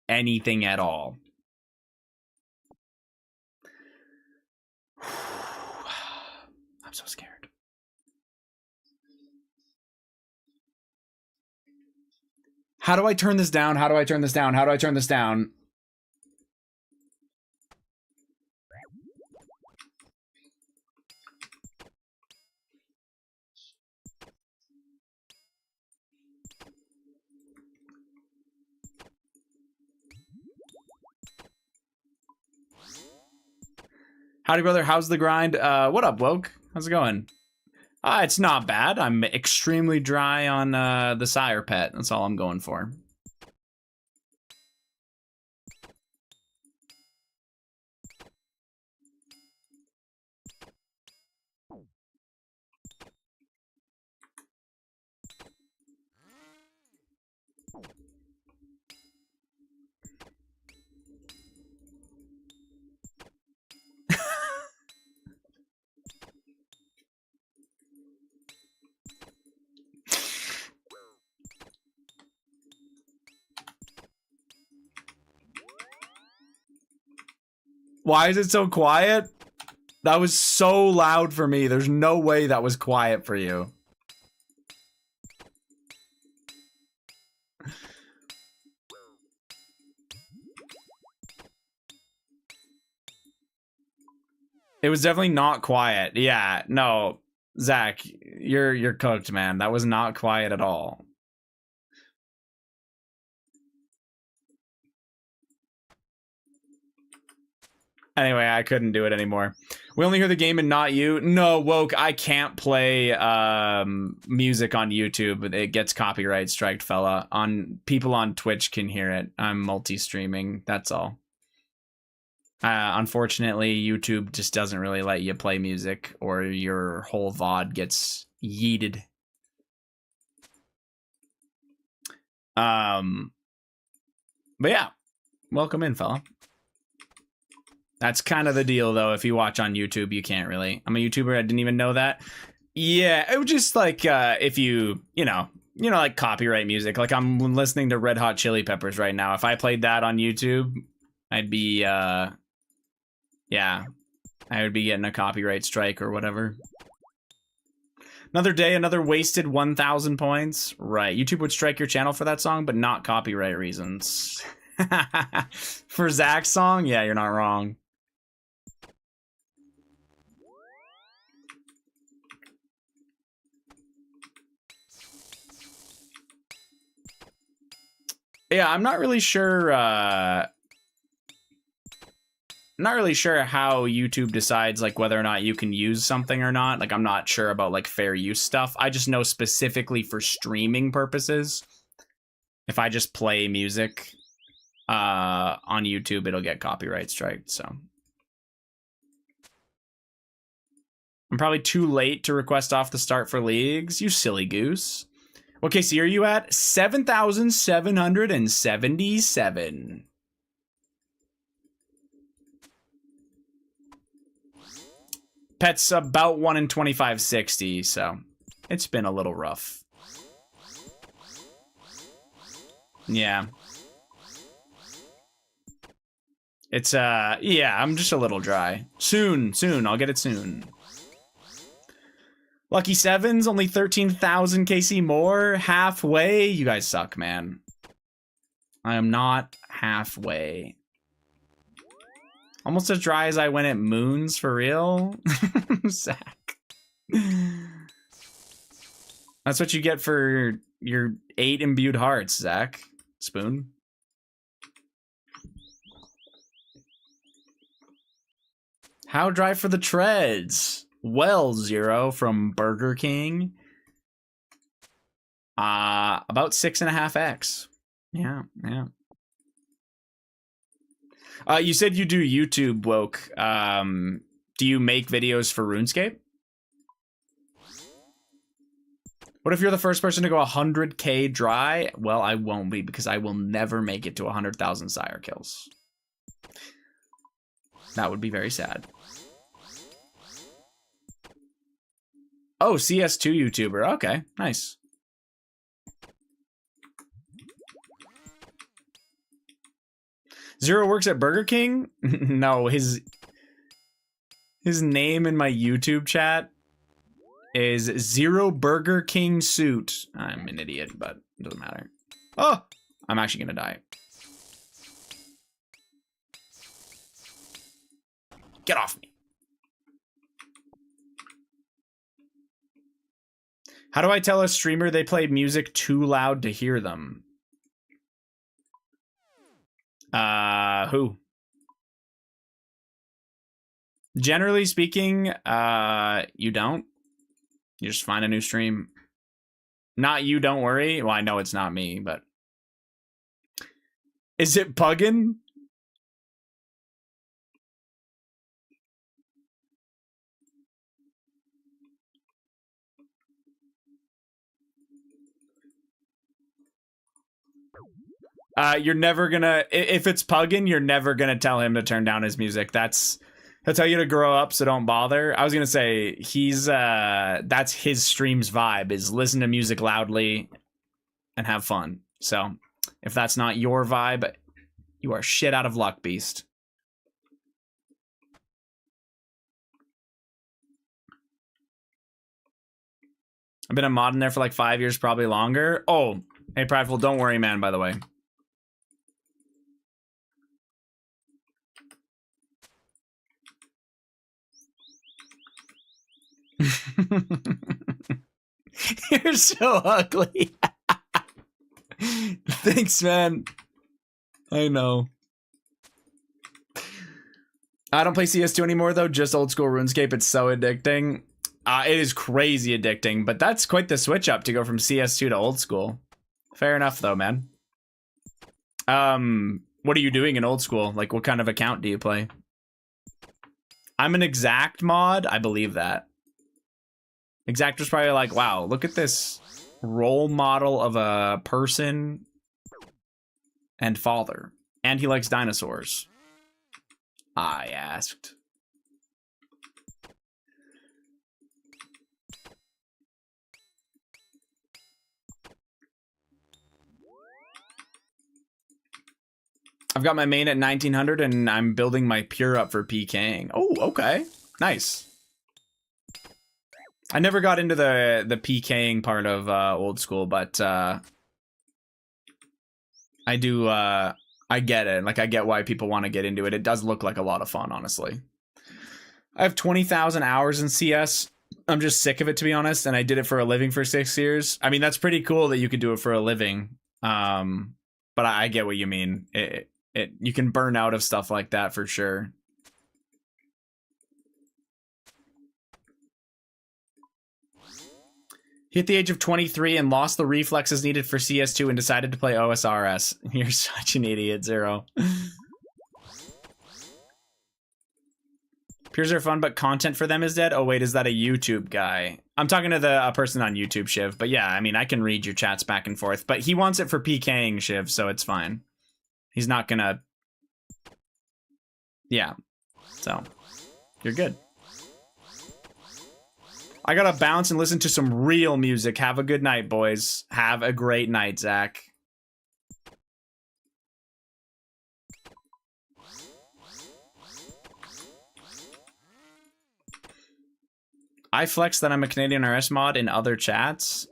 anything at all. I'm so scared. How do I turn this down? How do I turn this down? How do I turn this down? Howdy, brother. How's the grind? What up, Woke? How's it going? It's not bad. I'm extremely dry on the Sire Pet. That's all I'm going for. Why is it so quiet? That was so loud for me. There's no way that was quiet for you. It was definitely not quiet. Yeah, no. Zach, you're cooked, man. That was not quiet at all. Anyway, I couldn't do it anymore. We only hear the game and not you. No, Woke, I can't play music on YouTube. It gets copyright striked, fella. People on Twitch can hear it. I'm multi-streaming. That's all. Unfortunately, YouTube just doesn't really let you play music, or your whole VOD gets yeeted. But yeah, welcome in, fella. That's kind of the deal, though. If you watch on YouTube, you can't really. I'm a YouTuber. I didn't even know that. Yeah, it was just like if you know, like copyright music. Like I'm listening to Red Hot Chili Peppers right now. If I played that on YouTube, I'd be, yeah, I would be getting a copyright strike or whatever. Another day, another wasted 1,000 points. Right, YouTube would strike your channel for that song, but not copyright reasons. For Zach's song, yeah, you're not wrong. Yeah, I'm not really sure. Not really sure how YouTube decides like whether or not you can use something or not. Like I'm not sure about like fair use stuff. I just know specifically for streaming purposes, if I just play music on YouTube, it'll get copyright striked. So I'm probably too late to request off the start for leagues. You silly goose. What KC are you at? 7,777. Pet's about 1 in 2560, so it's been a little rough. Yeah. It's, yeah, I'm just a little dry. Soon, I'll get it soon. Lucky Sevens, only 13,000 KC more. Halfway? You guys suck, man. I am not halfway. Almost as dry as I went at Moons, for real? Zach. That's what you get for your 8 imbued hearts, Zach. Spoon. How dry for the treads? Well, 0 from Burger King. About 6.5x. Yeah. You said you do YouTube, Woke. Do you make videos for RuneScape? What if you're the first person to go 100k dry? Well, I won't be, because I will never make it to 100,000 sire kills. That would be very sad. Oh, CS2 YouTuber. Okay, nice. Zero works at Burger King? No, his name in my YouTube chat is Zero Burger King Suit. I'm an idiot, but it doesn't matter. Oh, I'm actually gonna die. Get off me. How do I tell a streamer they play music too loud to hear them? Who? Generally speaking, you don't. You just find a new stream. Not you, don't worry. Well, I know it's not me, but... Is it Puggin? You're never gonna... If it's Puggin, you're never gonna tell him to turn down his music. He'll tell you to grow up, so don't bother. I was gonna say, that's his stream's vibe, is listen to music loudly and have fun. So, if that's not your vibe, you are shit out of luck, beast. I've been a mod in there for like 5 years, probably longer. Oh, hey, Prideful, don't worry, man, by the way. You're so ugly. Thanks, man. I know. I don't play CS2 anymore, though. Just old school RuneScape. It's so addicting. It is crazy addicting, but that's quite the switch up to go from CS2 to old school. Fair enough, though, man. What are you doing in old school? Like, what kind of account do you play? I'm an Exact mod. I believe that. Exact was probably like, wow, look at this role model of a person and father. And he likes dinosaurs. I asked. I've got my main at 1900 and I'm building my pure up for PKing. Oh, okay. Nice. I never got into the PKing part of old school, but I do, I get it. Like, I get why people want to get into it. It does look like a lot of fun, honestly. I have 20,000 hours in CS. I'm just sick of it, to be honest, and I did it for a living for 6 years. I mean, that's pretty cool that you could do it for a living. But I get what you mean. You can burn out of stuff like that for sure. Hit the age of 23 and lost the reflexes needed for CS2 and decided to play OSRS. You're such an idiot, Zero. Peers are fun, but content for them is dead. Oh, wait, is that a YouTube guy? I'm talking to a person on YouTube, Shiv. But yeah, I mean, I can read your chats back and forth. But he wants it for PKing, Shiv, so it's fine. He's not gonna... Yeah. So, you're good. I gotta bounce and listen to some real music. Have a good night, boys. Have a great night, Zach. I flex that I'm a Canadian RS mod in other chats.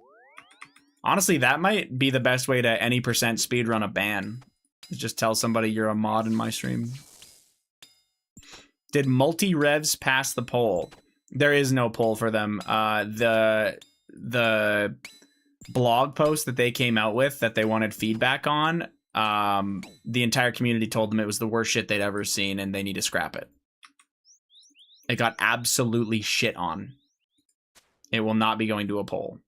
Honestly, that might be the best way to any % speedrun a ban. Just tell somebody you're a mod in my stream. Did multi-revs pass the poll? There is no poll for them. The blog post that they came out with that they wanted feedback on, the entire community told them it was the worst shit they'd ever seen and they need to scrap it. It got absolutely shit on. It will not be going to a poll.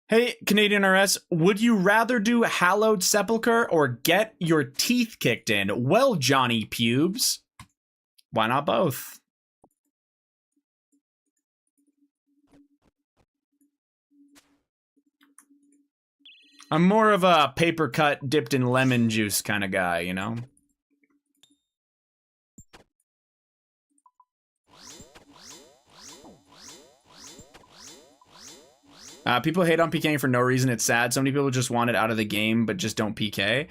Hey, Canadian RS, would you rather do Hallowed Sepulchre or get your teeth kicked in? Well, Johnny Pubes, why not both? I'm more of a paper cut dipped in lemon juice kind of guy, you know? People hate on PKing for no reason. It's sad. So many people just want it out of the game, but just don't PK.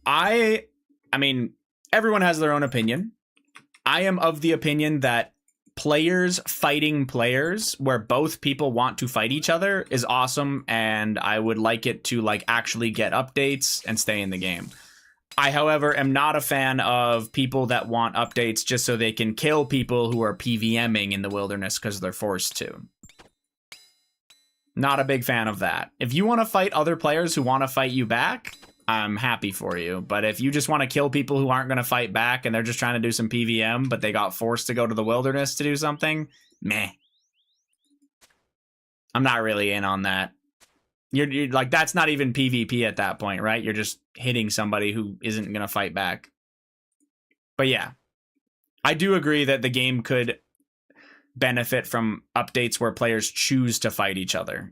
I mean, everyone has their own opinion. I am of the opinion that players fighting players where both people want to fight each other is awesome, and I would like it to like actually get updates and stay in the game. I, however, am not a fan of people that want updates just so they can kill people who are PVMing in the wilderness because they're forced to. Not a big fan of that. If you want to fight other players who want to fight you back, I'm happy for you. But if you just want to kill people who aren't going to fight back and they're just trying to do some PVM, but they got forced to go to the wilderness to do something, meh. I'm not really in on that. You're like, that's not even PvP at that point, right? You're just hitting somebody who isn't going to fight back. But yeah, I do agree that the game could benefit from updates where players choose to fight each other.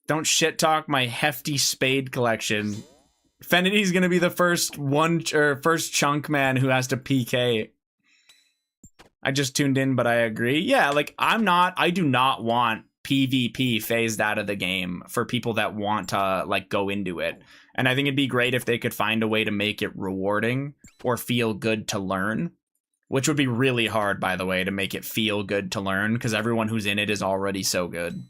Don't shit talk my hefty spade collection. Fenity's gonna be the first chunk man who has to PK. I just tuned in, but I agree. Yeah, like I do not want PvP phased out of the game for people that want to like go into it. And I think it'd be great if they could find a way to make it rewarding or feel good to learn, which would be really hard, by the way, to make it feel good to learn because everyone who's in it is already so good.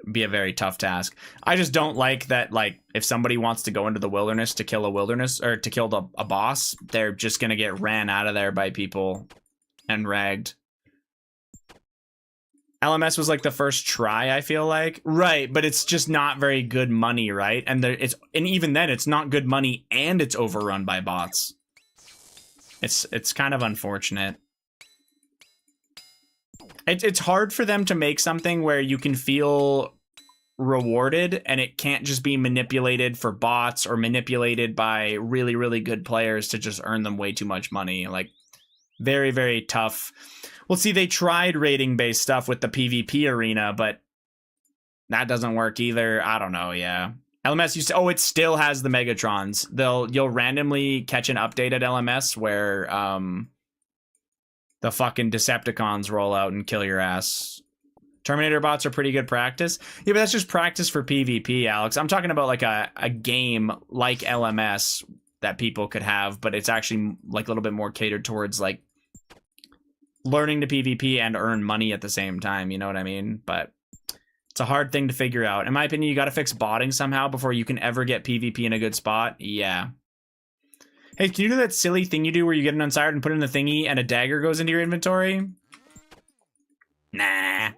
It'd be a very tough task. I just don't like that, like, if somebody wants to go into the wilderness to kill a boss, they're just going to get ran out of there by people and ragged. LMS was like the first try, I feel like. Right, but it's just not very good money, right? And even then it's not good money and it's overrun by bots. It's kind of unfortunate. It's hard for them to make something where you can feel rewarded and it can't just be manipulated for bots or manipulated by really, really good players to just earn them way too much money. Like, very, very tough. Well, see, they tried rating-based stuff with the PvP arena, but that doesn't work either. I don't know, yeah. LMS used to... Oh, it still has the Megatrons. You'll randomly catch an update at LMS where the fucking Decepticons roll out and kill your ass. Terminator bots are pretty good practice. Yeah, but that's just practice for PvP, Alex. I'm talking about like a game like LMS that people could have, but it's actually like a little bit more catered towards like learning to PvP and earn money at the same time, you know what I mean? But it's a hard thing to figure out. In my opinion, you got to fix botting somehow before you can ever get PvP in a good spot. Yeah. Hey, can you do that silly thing you do where you get an unsired and put it in the thingy and a dagger goes into your inventory? Nah.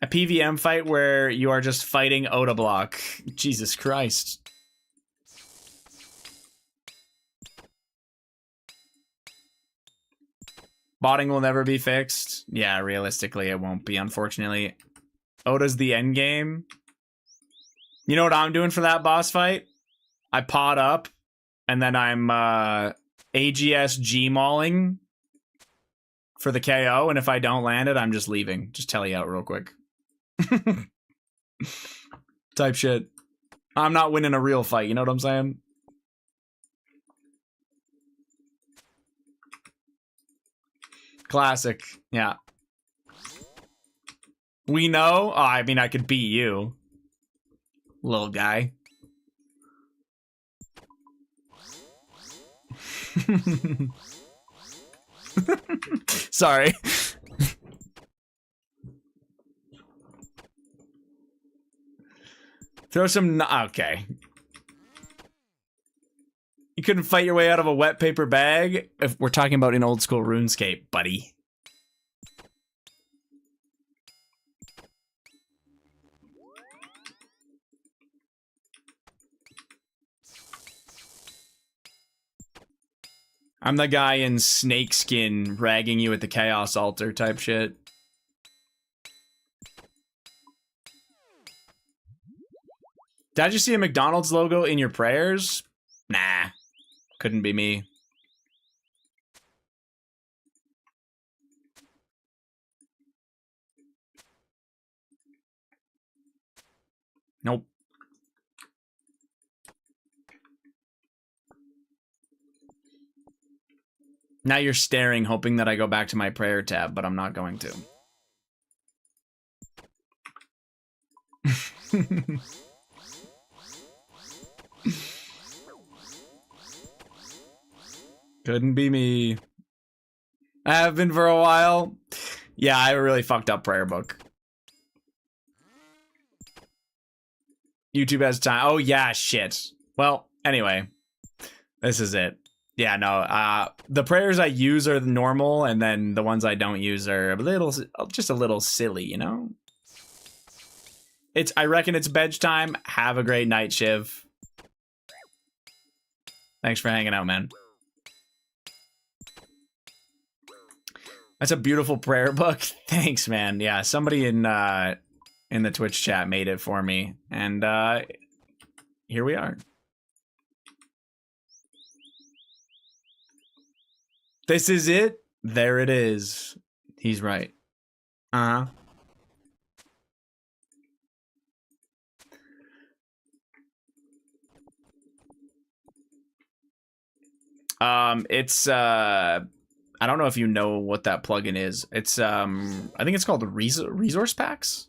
A PVM fight where you are just fighting Oda block. Jesus Christ. Botting will never be fixed. Yeah, realistically, it won't be, unfortunately. Oda's the end game. You know what I'm doing for that boss fight? I pot up, and then I'm AGS G-mauling for the KO, and if I don't land it, I'm just leaving. Just tell you out real quick. Type shit. I'm not winning a real fight, you know what I'm saying? Classic, yeah. We know? Oh, I mean, I could beat you. Little guy. Sorry. Throw some... Okay. You couldn't fight your way out of a wet paper bag? If we're talking about an old school RuneScape, buddy. I'm the guy in snakeskin ragging you at the Chaos Altar type shit. Did I just see a McDonald's logo in your prayers? Nah, couldn't be me. Nope. Now you're staring, hoping that I go back to my prayer tab, but I'm not going to. Couldn't be me. I have been for a while. Yeah, I really fucked up prayer book. YouTube has time. Oh, yeah, shit. Well, anyway. This is it. Yeah, no, the prayers I use are normal, and then the ones I don't use are just a little silly, you know? I reckon it's bedtime. Have a great night, Shiv. Thanks for hanging out, man. That's a beautiful prayer book. Thanks, man. Yeah, somebody in the Twitch chat made it for me, and here we are. This is it. There it is. He's right. Uh-huh. It's I don't know if you know what that plugin is. It's I think it's called Resource Packs.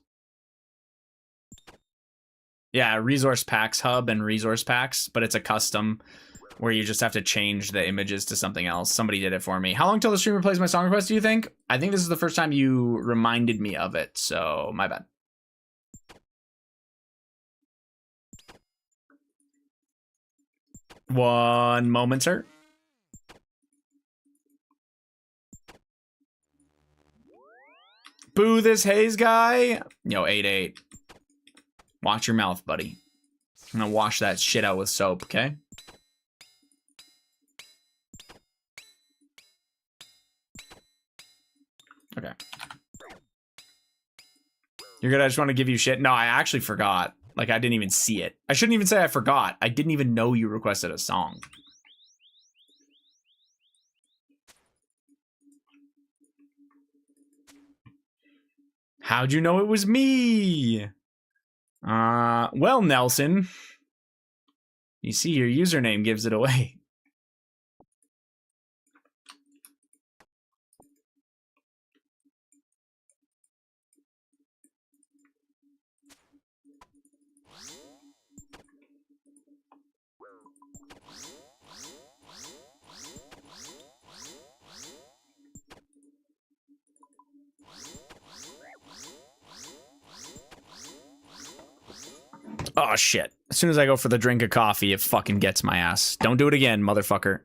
Yeah, Resource Packs Hub and Resource Packs, but it's a custom where you just have to change the images to something else. Somebody did it for me. How long till the streamer plays my song request, do you think? I think this is the first time you reminded me of it, so my bad. One moment, sir. Boo this Haze guy. Yo, 8-8. Watch your mouth, buddy. I'm gonna wash that shit out with soap, okay? Okay. You're good, I just want to give you shit. No, I actually forgot. Like, I didn't even see it. I shouldn't even say I forgot. I didn't even know you requested a song. How'd you know it was me? Well, Nelson. You see, your username gives it away. Oh, shit. As soon as I go for the drink of coffee, it fucking gets my ass. Don't do it again, motherfucker.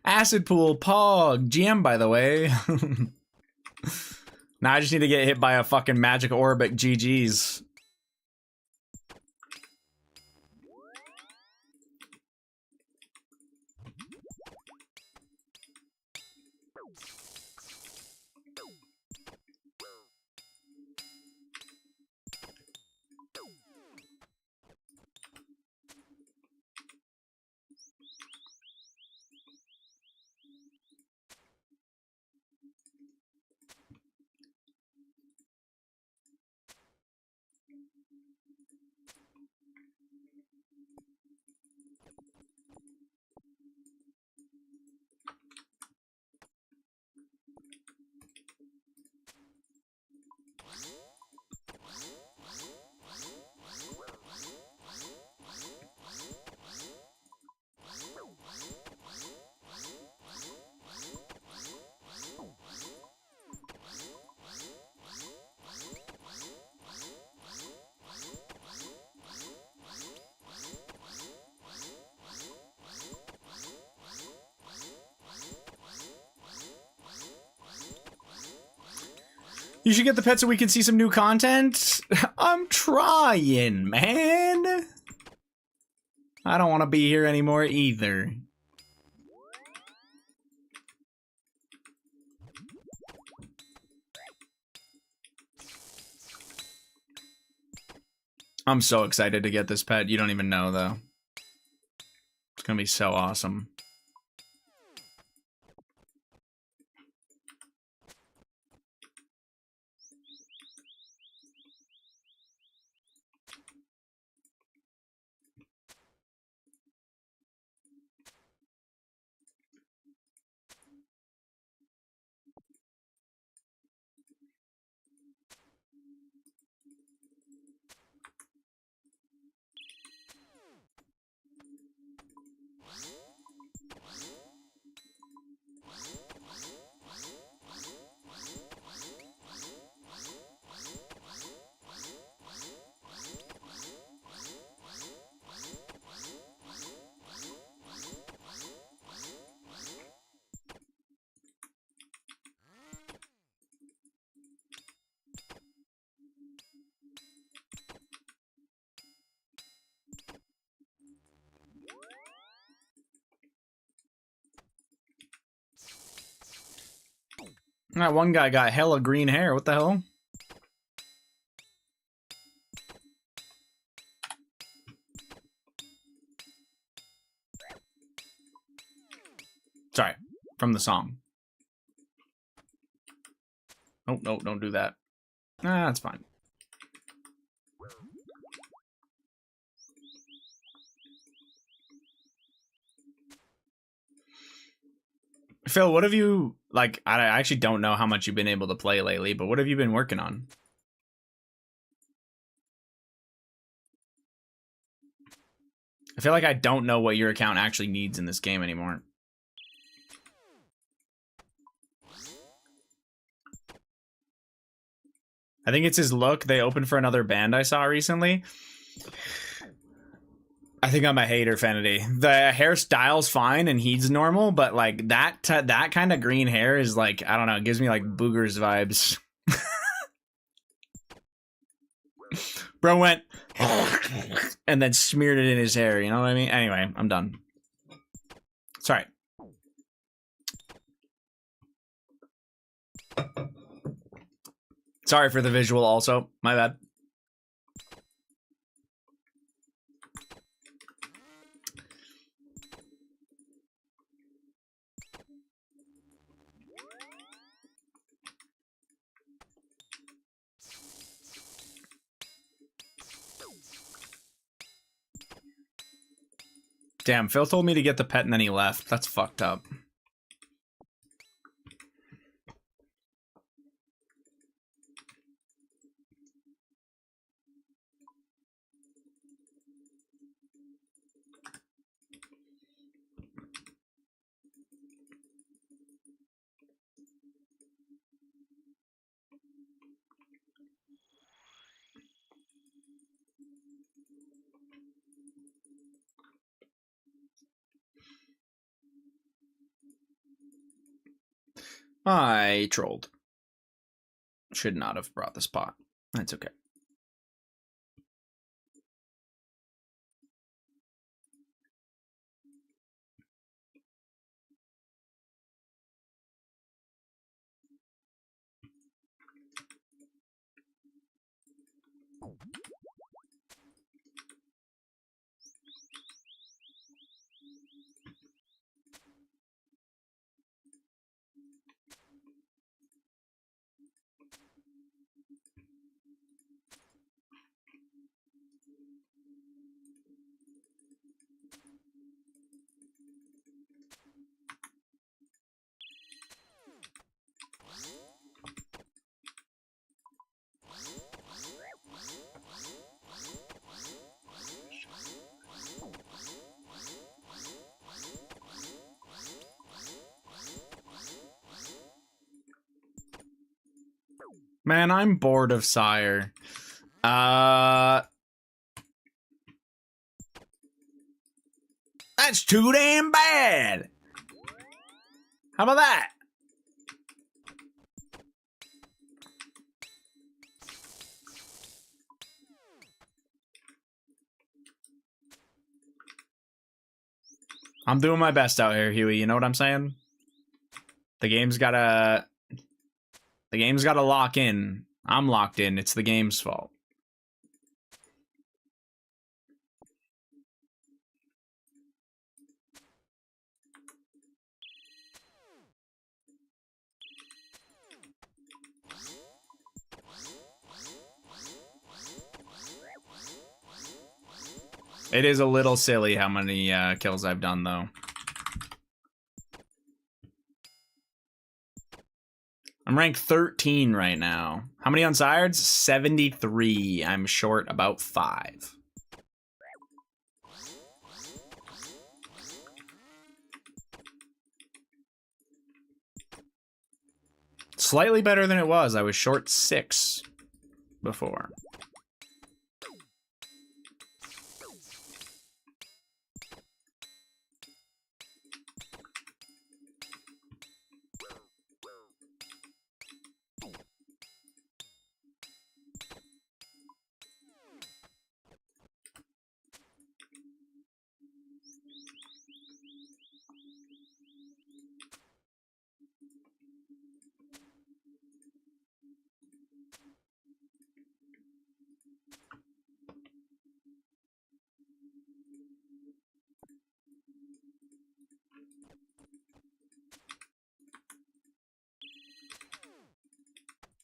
Acid Pool, Pog, GM, by the way. Now I just need to get hit by a fucking magic orbic GG's. You should get the pet so we can see some new content. I'm trying, man. I don't want to be here anymore either. I'm so excited to get this pet. You don't even know, though. It's gonna be so awesome. That one guy got hella green hair. What the hell? Sorry, from the song. Oh, no, don't do that. Ah, that's fine. Phil, what have you, like, I actually don't know how much you've been able to play lately, but what have you been working on? I feel like I don't know what your account actually needs in this game anymore. I think it's his look. They opened for another band I saw recently. I think I'm a hater, Fanity. The hairstyle's fine and he's normal, but like that kind of green hair is like, I don't know, it gives me like Boogers vibes. Bro went and then smeared it in his hair, you know what I mean? Anyway, I'm done. Sorry. Sorry for the visual also. My bad. Damn, Phil told me to get the pet and then he left. That's fucked up. I trolled. Should not have brought this pot. That's okay. Man, I'm bored of Sire. That's too damn bad. How about that? I'm doing my best out here, Huey. You know what I'm saying? The game's gotta lock in. I'm locked in. It's the game's fault. It is a little silly how many kills I've done, though. I'm ranked 13 right now. How many on Sireds? 73. I'm short about 5. Slightly better than it was. I was short 6 before.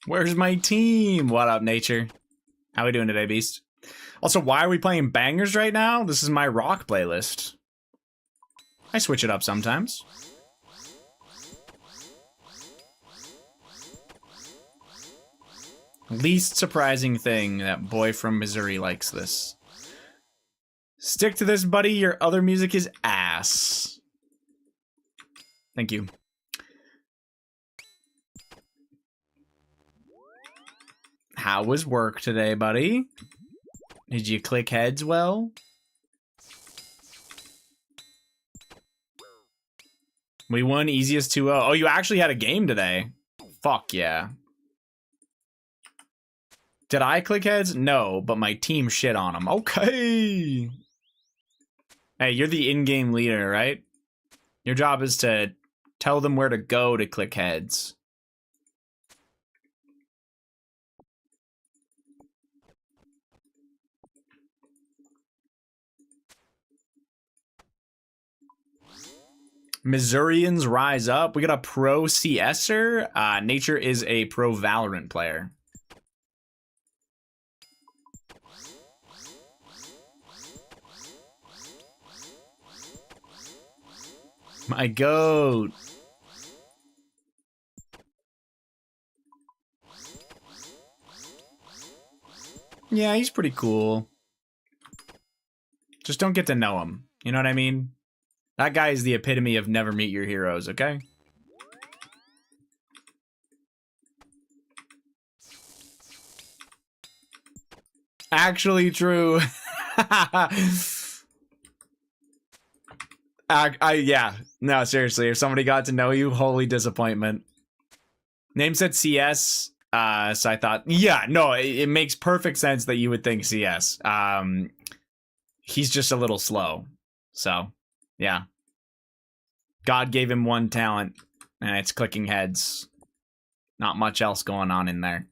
Where's my team? What up, nature? How we doing today, Beast? Also, why are we playing bangers right now? This is my rock playlist. I switch it up sometimes. Least surprising thing that boy from Missouri likes this. Stick to this, buddy. Your other music is ass. Thank you. How was work today, buddy? Did you click heads well? We won easiest 2-0. Oh, you actually had a game today. Fuck yeah. Did I click heads? No, but my team shit on them. Okay. Hey, you're the in-game leader, right? Your job is to tell them where to go to click heads. Missourians rise up. We got a pro CSer. Nature is a pro Valorant player. My goat. Yeah, he's pretty cool. Just don't get to know him. You know what I mean? That guy is the epitome of never meet your heroes, okay? Actually true. Yeah. No, seriously, if somebody got to know you, holy disappointment. Name said CS, so I thought, yeah, no, it makes perfect sense that you would think CS. He's just a little slow. So, yeah. God gave him one talent, and it's clicking heads. Not much else going on in there.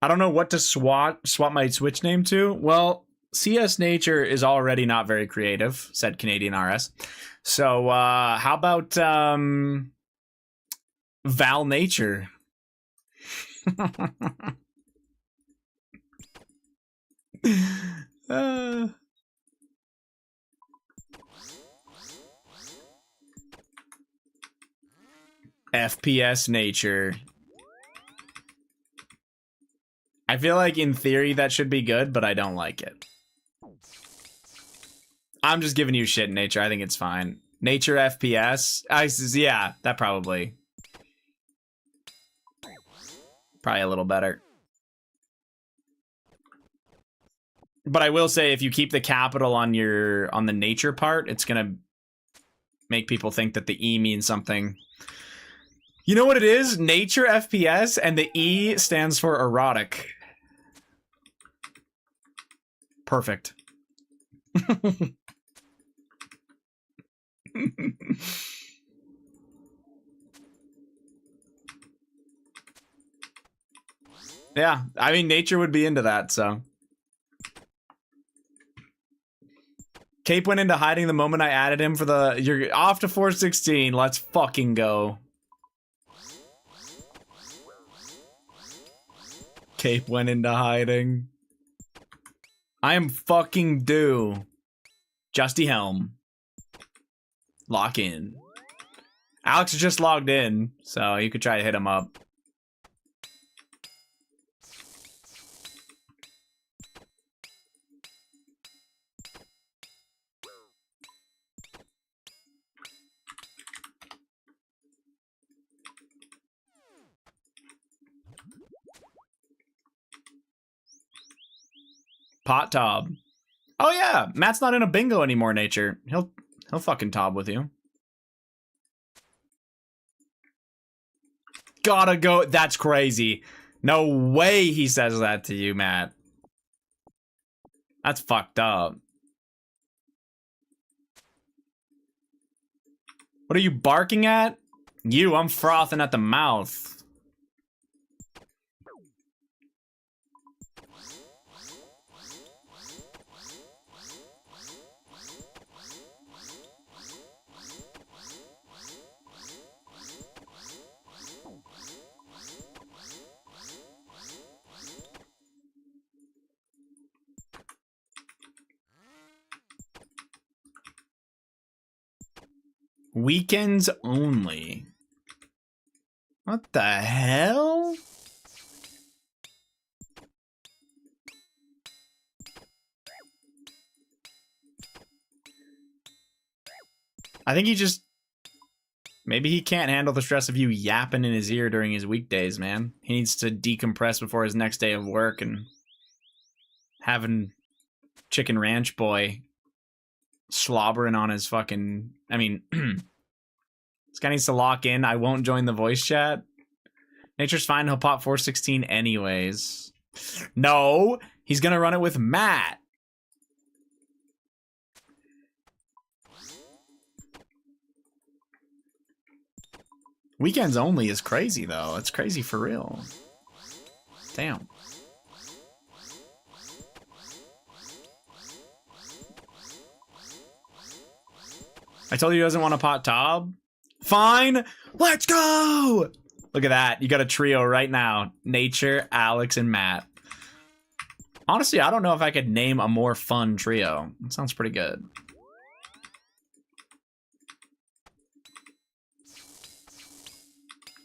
I don't know what to swap my Switch name to. Well, CS Nature is already not very creative, said Canadian RS. So, how about Val Nature? FPS Nature. I feel like in theory that should be good, but I don't like it. I'm just giving you shit, Nature. I think it's fine. Nature FPS? Yeah, that probably a little better. But I will say, if you keep the capital on the nature part, it's gonna make people think that the E means something. You know what it is? Nature FPS, and the E stands for erotic. Perfect. Yeah, I mean, nature would be into that, so. Cape went into hiding the moment I added him for the... You're off to 416. Let's fucking go. Cape went into hiding. I am fucking due. Justy Helm. Lock in. Alex just logged in, so you could try to hit him up. Pot Tob. Oh yeah, Matt's not in a bingo anymore, Nature. He'll fucking Tob with you. Gotta go. That's crazy. No way he says that to you, Matt. That's fucked up. What are you barking at? You, I'm frothing at the mouth. Weekends only. What the hell? I think he just... Maybe he can't handle the stress of you yapping in his ear during his weekdays, man. He needs to decompress before his next day of work, and having Chicken Ranch Boy slobbering on his fucking... I mean, this guy needs to lock in. I won't join the voice chat. Nature's fine. He'll pop 416 anyways. No, he's gonna run it with Matt. Weekends only is crazy, though. It's crazy for real. Damn. I told you he doesn't want a pot Tob. Fine. Let's go. Look at that. You got a trio right now. Nature, Alex, and Matt. Honestly, I don't know if I could name a more fun trio. It sounds pretty good.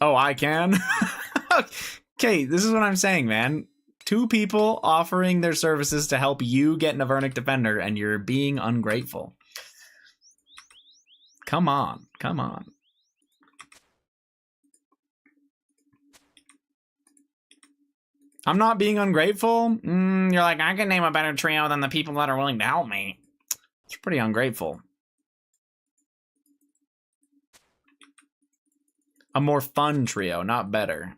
Oh, I can? Okay, this is what I'm saying, man. Two people offering their services to help you get an Avernic Defender, and you're being ungrateful. Come on, come on. I'm not being ungrateful? You're like, I can name a better trio than the people that are willing to help me. It's pretty ungrateful. A more fun trio, not better.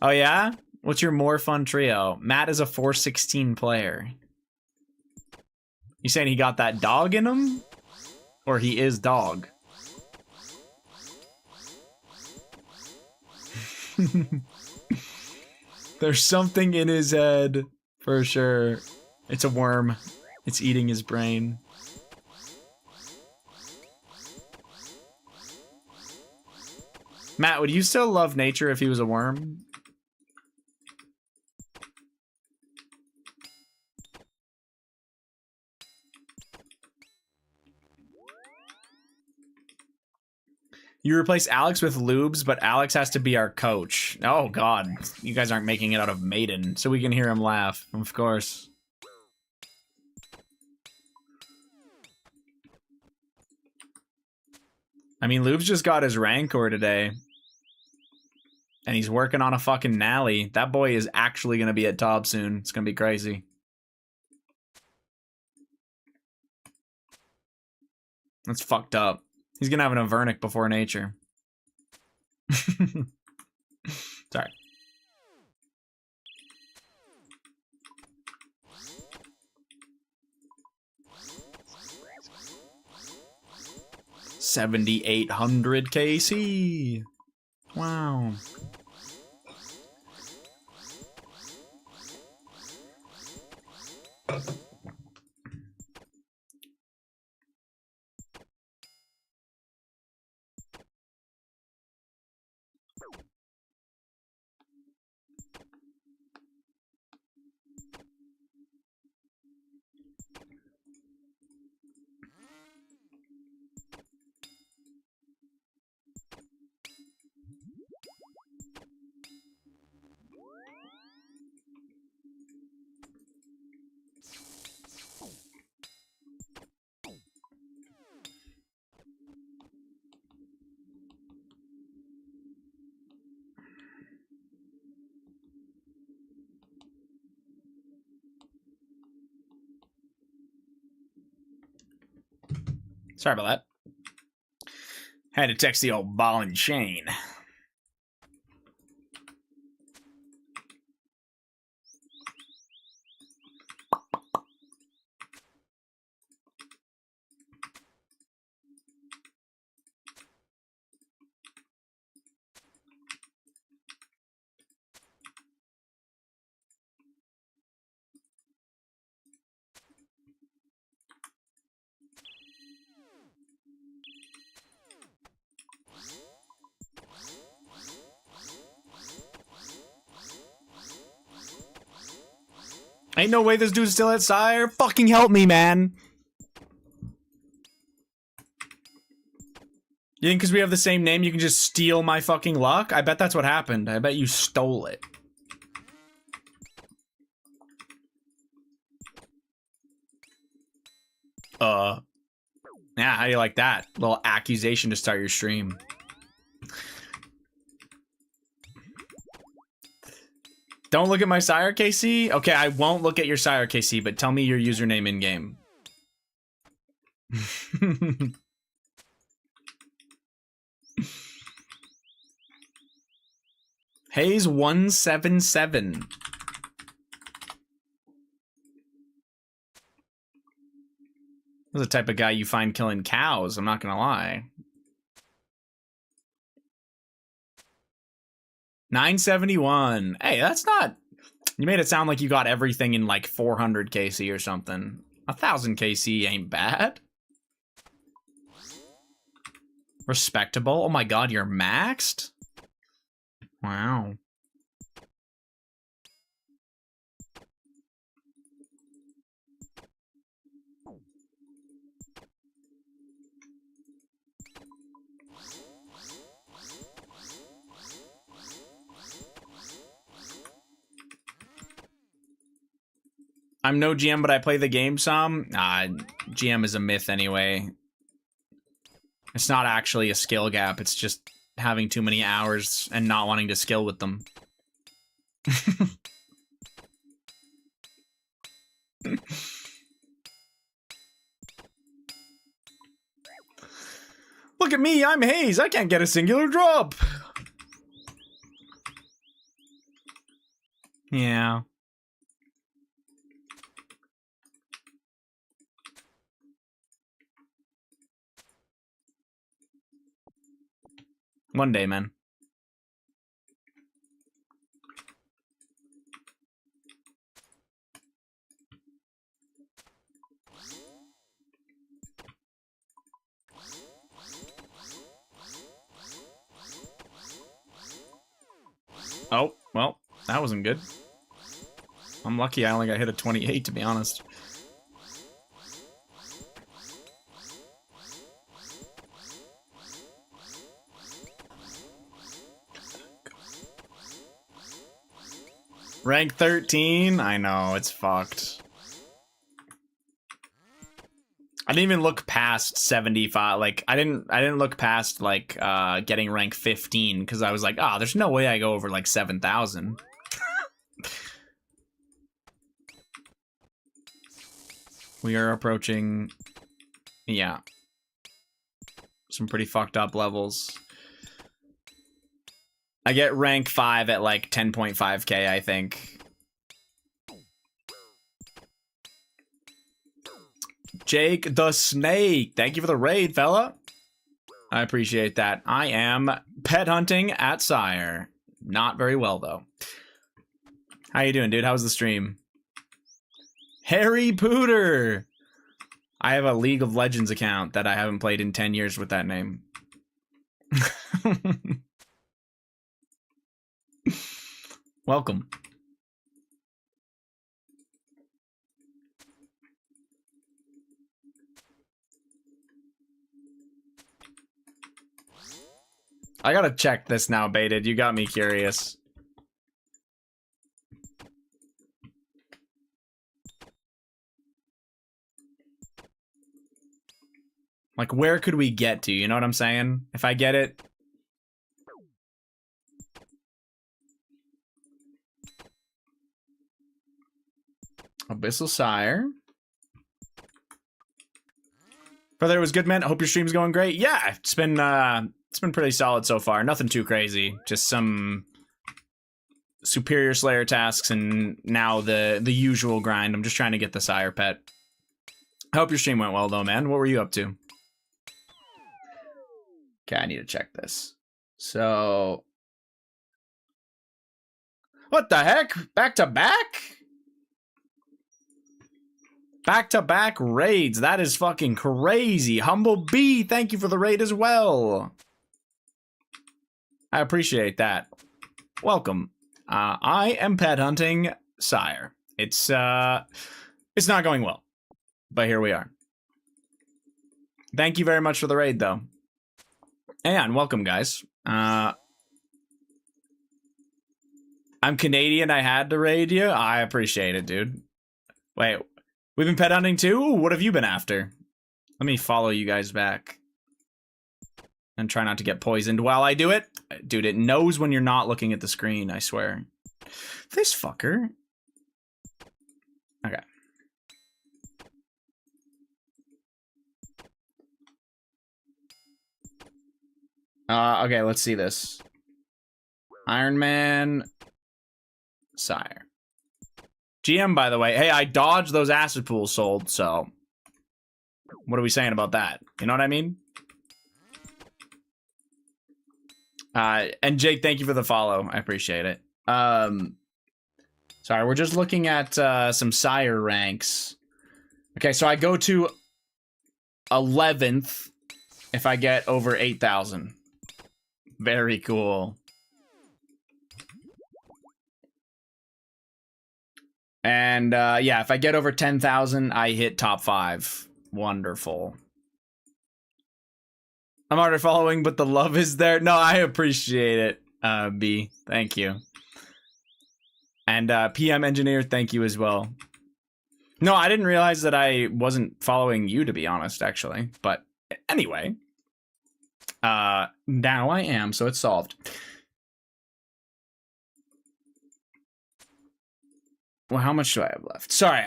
Oh yeah? What's your more fun trio? Matt is a 416 player. You saying he got that dog in him? Or he is dog? There's something in his head, for sure. It's a worm. It's eating his brain. Matt, would you still love nature if he was a worm? You replace Alex with Lubes, but Alex has to be our coach. Oh, God. You guys aren't making it out of Maiden, so we can hear him laugh, of course. I mean, Lubes just got his Rancor today. And he's working on a fucking Nally. That boy is actually going to be at top soon. It's going to be crazy. That's fucked up. He's going to have an Avernic before nature. Sorry. 7,800 KC. Wow. Sorry about that. Had to text the old ball and chain. Ain't no way this dude's still at Sire. Fucking help me, man. You think because we have the same name, you can just steal my fucking luck? I bet that's what happened. I bet you stole it. Yeah, how do you like that? Little accusation to start your stream. Don't look at my Sire KC? Okay, I won't look at your Sire KC, but tell me your username in-game. Hayes 177. That's the type of guy you find killing cows, I'm not gonna lie. 971. Hey, that's not... You made it sound like you got everything in like 400 KC or something. 1,000 KC ain't bad. Respectable. Oh my god, you're maxed? Wow. I'm no GM, but I play the game some. GM is a myth anyway. It's not actually a skill gap, it's just having too many hours and not wanting to skill with them. Look at me, I'm Hayes. I can't get a singular drop. Yeah. One day, man. Oh, well, that wasn't good. I'm lucky I only got hit a 28, to be honest. Rank 13? I know, it's fucked. I didn't even look past 75. Like, I didn't look past, like, getting rank 15, because I was like, ah, there's no way I go over, like, 7,000. We are approaching, yeah, some pretty fucked up levels. I get rank 5 at like 10.5k, I think. Jake the Snake, thank you for the raid, fella. I appreciate that. I am pet hunting at Sire. Not very well, though. How you doing, dude? How's the stream? Harry Pooter! I have a League of Legends account that I haven't played in 10 years with that name. Welcome. I gotta check this now, Baited. You got me curious. Like, where could we get to? You know what I'm saying? If I get it. Abyssal Sire. Brother, it was good, man. I hope your stream's going great. Yeah, it's been pretty solid so far. Nothing too crazy. Just some superior Slayer tasks and now the usual grind. I'm just trying to get the Sire pet. I hope your stream went well, though, man. What were you up to? Okay, I need to check this. So... What the heck? Back to back? Back-to-back raids. That is fucking crazy. Humble B, thank you for the raid as well. I appreciate that. Welcome. I am pet hunting Sire. It's not going well, but here we are. Thank you very much for the raid, though. And welcome, guys. I'm Canadian. I had to raid you. I appreciate it, dude. Wait. We've been pet hunting too? Ooh, what have you been after? Let me follow you guys back. And try not to get poisoned while I do it. Dude, it knows when you're not looking at the screen, I swear. This fucker. Okay. Okay, let's see this. Ironman. Sire. GM, by the way, hey, I dodged those acid pools sold, so what are we saying about that? You know what I mean? And Jake, thank you for the follow. I appreciate it. Sorry, we're just looking at some Sire ranks. Okay, so I go to 11th if I get over 8,000. Very cool. And yeah, if I get over 10,000, I hit top 5. Wonderful. I'm already following, but the love is there. No, I appreciate it, B. Thank you. And PM Engineer, thank you as well. No, I didn't realize that I wasn't following you, to be honest, actually. But anyway, now I am, so it's solved. Well, how much do I have left? Sorry,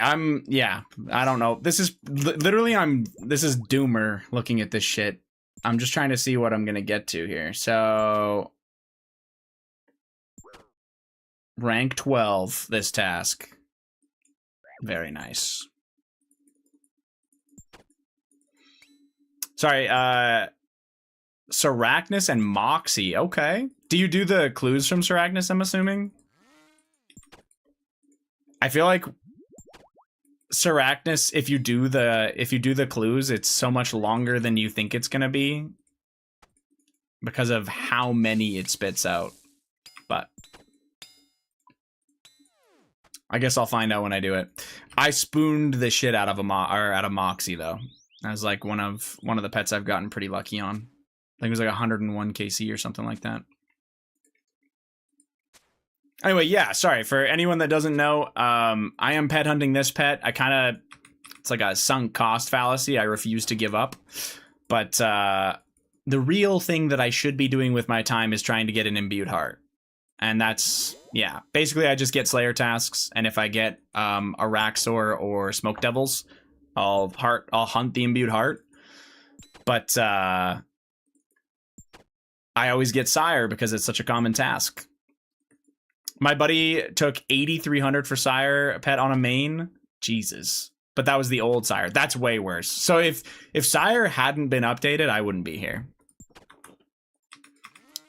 yeah, I don't know. This is literally, this is Doomer looking at this shit. I'm just trying to see what I'm gonna get to here. So, rank 12, this task. Very nice. Sorry, Sarachnis and Moxie, okay. Do you do the clues from Sarachnis, I'm assuming? I feel like Sarachnis, if you do the clues, it's so much longer than you think it's gonna be because of how many it spits out. But I guess I'll find out when I do it. I spooned the shit out of a Moxie though. That was like one of the pets I've gotten pretty lucky on. I think it was like 101 KC or something like that. Anyway, yeah, sorry. For anyone that doesn't know, I am pet hunting this pet. It's like a sunk cost fallacy. I refuse to give up. But the real thing that I should be doing with my time is trying to get an Imbued Heart. And that's, yeah. Basically, I just get Slayer tasks. And if I get Araxor or Smoke Devils, I'll hunt the Imbued Heart. But I always get Sire because it's such a common task. My buddy took 8,300 for Sire pet on a main. Jesus. But that was the old Sire. That's way worse. So if Sire hadn't been updated, I wouldn't be here.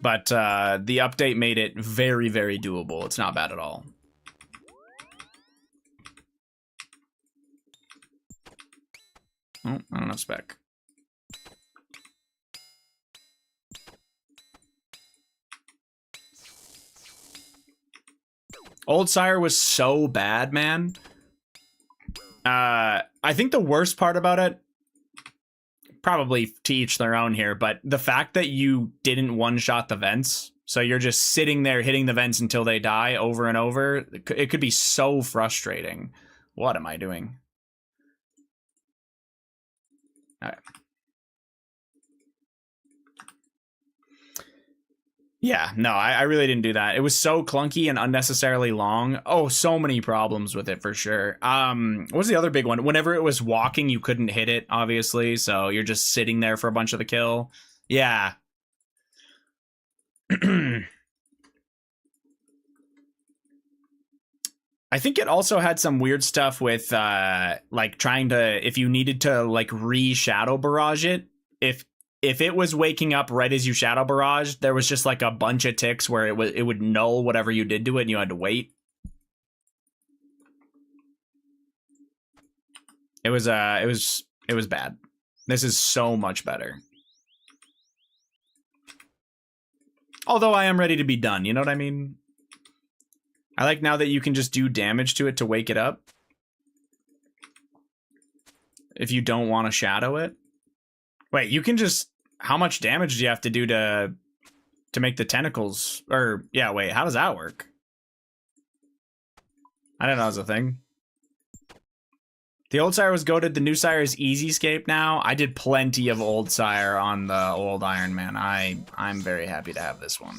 But the update made it very, very doable. It's not bad at all. Oh, I don't have spec. Old Sire was so bad, man. I think the worst part about it, probably to each their own here, but the fact that you didn't one-shot the vents, so you're just sitting there hitting the vents until they die over and over, it could be so frustrating. What am I doing? All right. Yeah, no, I really didn't do that. It was so clunky and unnecessarily long. Oh, so many problems with it for sure. What was the other big one? Whenever it was walking, you couldn't hit it, obviously, so you're just sitting there for a bunch of the kill. Yeah. I think it also had some weird stuff with like trying to, if you needed to like re-shadow barrage it, if it was waking up right as you shadow barrage, there was just like a bunch of ticks where it would null whatever you did to it and you had to wait. It was bad. This is so much better. Although I am ready to be done, you know what I mean? I like now that you can just do damage to it to wake it up. If you don't want to shadow it. Wait, you can just... How much damage do you have to do to make the tentacles? Or, yeah, wait, how does that work? I didn't know that was a thing. The old Sire was goated. The new Sire is easy escape now. I did plenty of old Sire on the old Ironman. I'm very happy to have this one.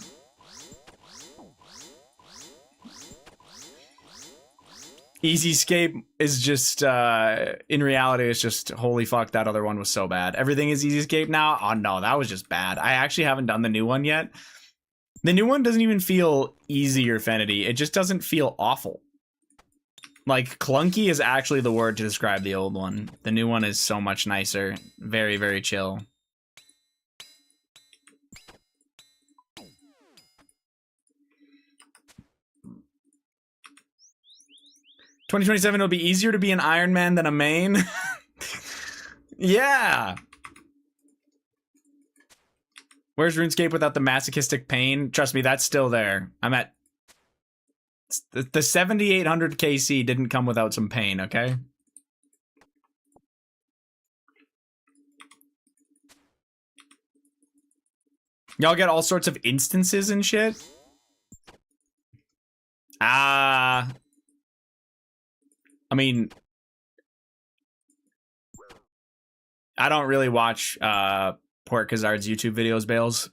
Easy escape is just, in reality, it's just, holy fuck, that other one was so bad. Everything is easy escape now? Oh no, that was just bad. I actually haven't done the new one yet. The new one doesn't even feel easy or Fenity. It just doesn't feel awful. Like, clunky is actually the word to describe the old one. The new one is so much nicer. Very, very chill. $2027 it'll be easier to be an Ironman than a main. Yeah. Where's RuneScape without the masochistic pain? Trust me, that's still there. I'm at... The 7800 KC didn't come without some pain, okay? Y'all get all sorts of instances and shit? I mean... I don't really watch Port Kazard's YouTube videos, Bales.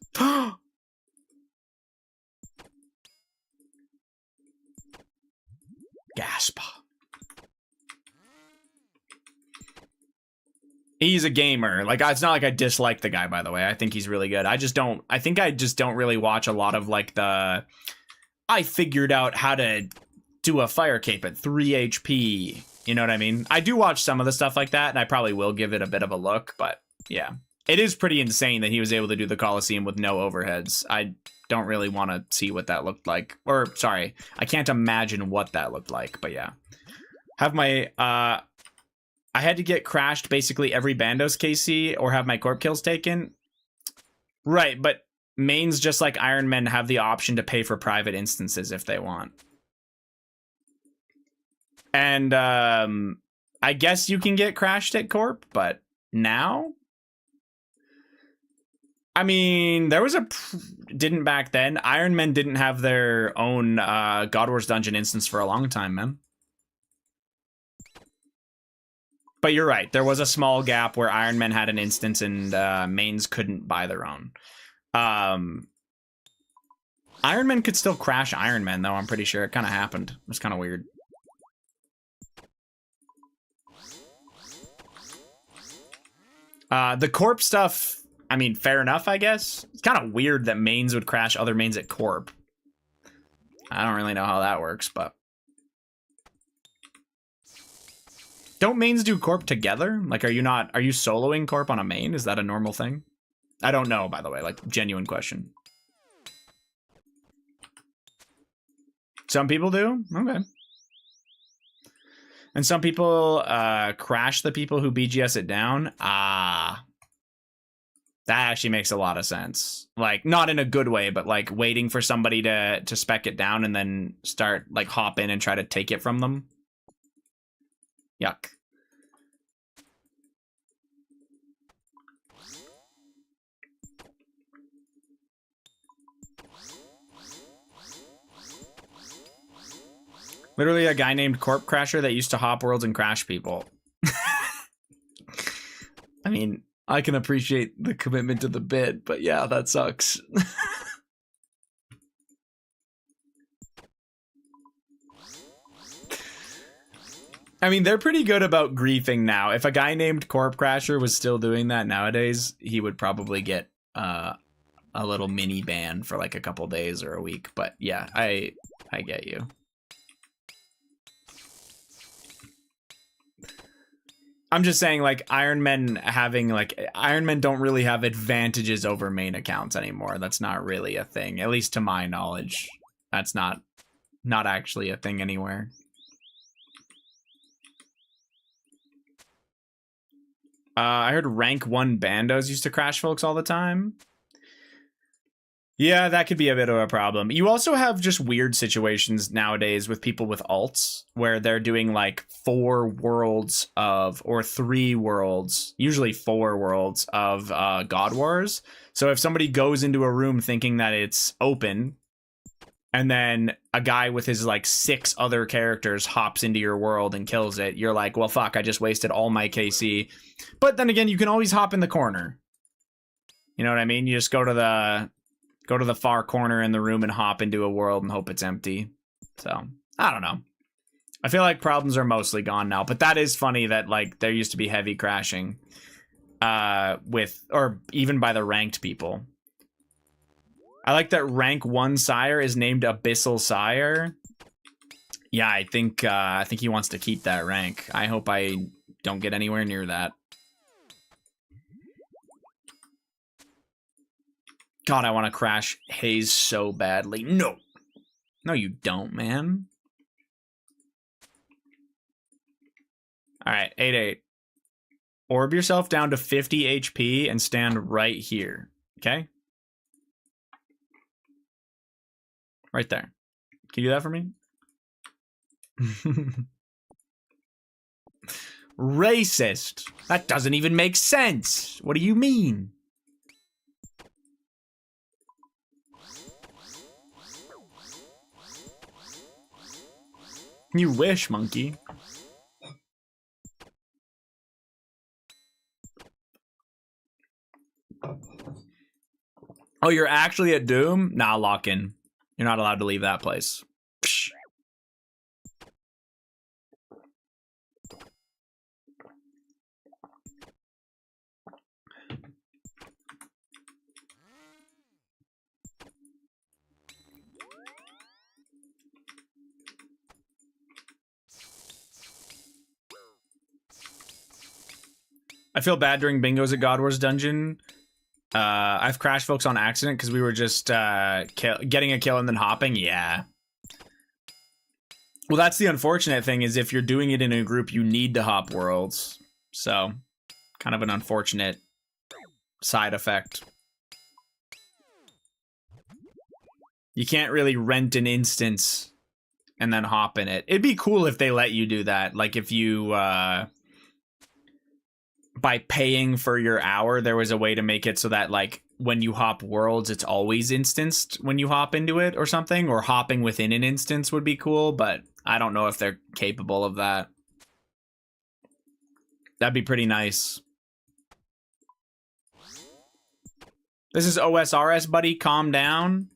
Gasp. He's a gamer. Like, it's not like I dislike the guy, by the way. I think he's really good. I think I just don't really watch a lot of, like, the... I figured out how to do a fire cape at 3 HP. You know what I mean? I do watch some of the stuff like that, and I probably will give it a bit of a look, but yeah. It is pretty insane that he was able to do the Coliseum with no overheads. I don't really want to see what that looked like. Or, sorry, I can't imagine what that looked like, but yeah. Have my, I had to get crashed basically every Bandos KC or have my corp kills taken. Right, but mains, just like Ironman, have the option to pay for private instances if they want. And I guess you can get crashed at corp, but now? I mean, there was didn't back then. Ironman didn't have their own God Wars Dungeon instance for a long time, man. But you're right. There was a small gap where Ironman had an instance and mains couldn't buy their own. Ironman could still crash Ironman, though, I'm pretty sure. It kind of happened. It was kind of weird. The corp stuff... I mean, fair enough, I guess. It's kind of weird that mains would crash other mains at corp. I don't really know how that works, but... Don't mains do corp together? Like, are you soloing corp on a main? Is that a normal thing? I don't know, by the way, like, genuine question. Some people do? Okay. And some people crash the people who BGS it down. Ah. That actually makes a lot of sense. Like, not in a good way, but like waiting for somebody to spec it down and then start like hop in and try to take it from them. Yuck. Literally a guy named Corp Crasher that used to hop worlds and crash people. I mean, I can appreciate the commitment to the bit, but yeah, that sucks. I mean, they're pretty good about griefing now. If a guy named Corp Crasher was still doing that nowadays, he would probably get a little mini ban for like a couple days or a week. But yeah, I get you. I'm just saying, like, Ironman don't really have advantages over main accounts anymore. That's not really a thing, at least to my knowledge. That's not actually a thing anywhere. I heard rank 1 bandos used to crash folks all the time. Yeah, that could be a bit of a problem. You also have just weird situations nowadays with people with alts where they're doing like 4 worlds of, or 3 worlds, usually 4 worlds of God Wars. So if somebody goes into a room thinking that it's open, and then a guy with his like 6 other characters hops into your world and kills it, you're like, well, fuck, I just wasted all my KC. But then again, you can always hop in the corner. You know what I mean? You just go to the far corner in the room and hop into a world and hope it's empty. So, I don't know. I feel like problems are mostly gone now, but that is funny that like there used to be heavy crashing with, or even by the ranked people. I like that rank 1 Sire is named Abyssal Sire. Yeah, I think he wants to keep that rank. I hope I don't get anywhere near that. God, I want to crash Haze so badly. No. No, you don't, man. All right, 8-8. Orb yourself down to 50 HP and stand right here. Okay? Right there. Can you do that for me? Racist. That doesn't even make sense. What do you mean? You wish, monkey. Oh, you're actually at Doom? Nah, lock in. You're not allowed to leave that place. Psh. I feel bad during bingos at God Wars Dungeon. I've crashed folks on accident because we were just getting a kill and then hopping. Yeah. Well, that's the unfortunate thing, is if you're doing it in a group, you need to hop worlds. So, kind of an unfortunate side effect. You can't really rent an instance and then hop in it. It'd be cool if they let you do that. Like if you... by paying for your hour, there was a way to make it so that like when you hop worlds, it's always instanced when you hop into it or something, or hopping within an instance would be cool, but I don't know if they're capable of that. That'd be pretty nice. This is OSRS, buddy. Calm down.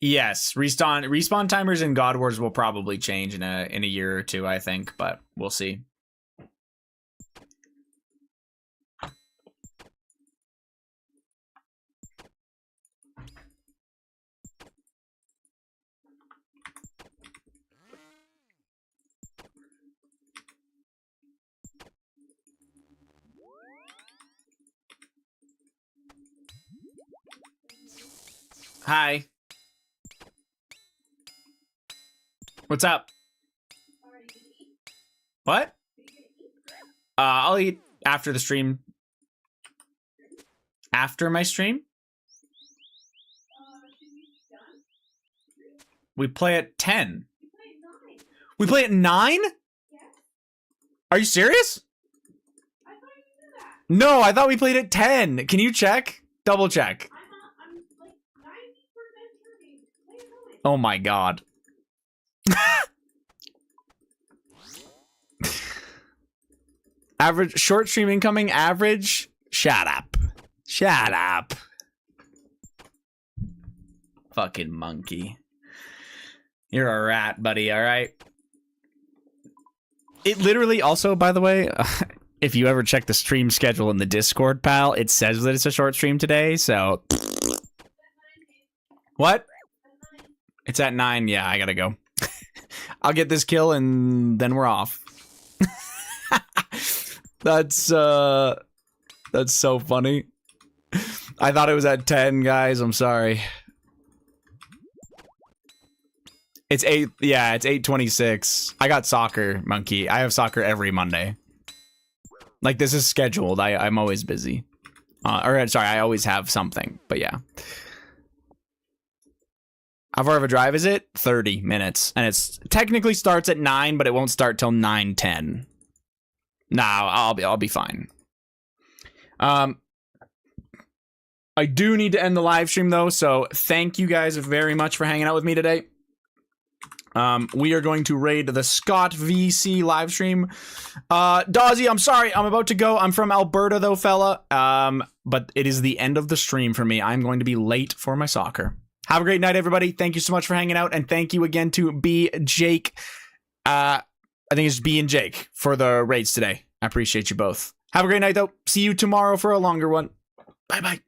Yes, respawn timers in God Wars will probably change in a year or two, I think, but we'll see. Hi. What's up? What? I'll eat after the stream. After my stream? We play at 10. We play at 9? Are you serious? No, I thought we played at 10. Can you check? Double check. I'm like 90% sure. Oh my god. Average short stream incoming average. Shut up. Shut up. Fucking monkey. You're a rat, buddy, all right? It literally also, by the way, if you ever check the stream schedule in the Discord, pal, it says that it's a short stream today, so... What? It's at 9. Yeah, I gotta go. I'll get this kill and then we're off. That's so funny. I thought it was at 10, guys. I'm sorry. It's 8. Yeah, it's 8:26. I got soccer, monkey. I have soccer every Monday. Like, this is scheduled. I'm always busy. Or sorry, I always have something. But yeah. How far of a drive is it? 30 minutes. And it's technically starts at 9, but it won't start till 9:10. No, I'll be fine. I do need to end the live stream though, so thank you guys very much for hanging out with me today. We are going to raid the Scott VC live stream. Dawsy, I'm sorry, I'm about to go. I'm from Alberta though, fella. But it is the end of the stream for me. I'm going to be late for my soccer. Have a great night, everybody. Thank you so much for hanging out, and thank you again to B, Jake. I think it's B and Jake for the raids today. I appreciate you both. Have a great night, though. See you tomorrow for a longer one. Bye-bye.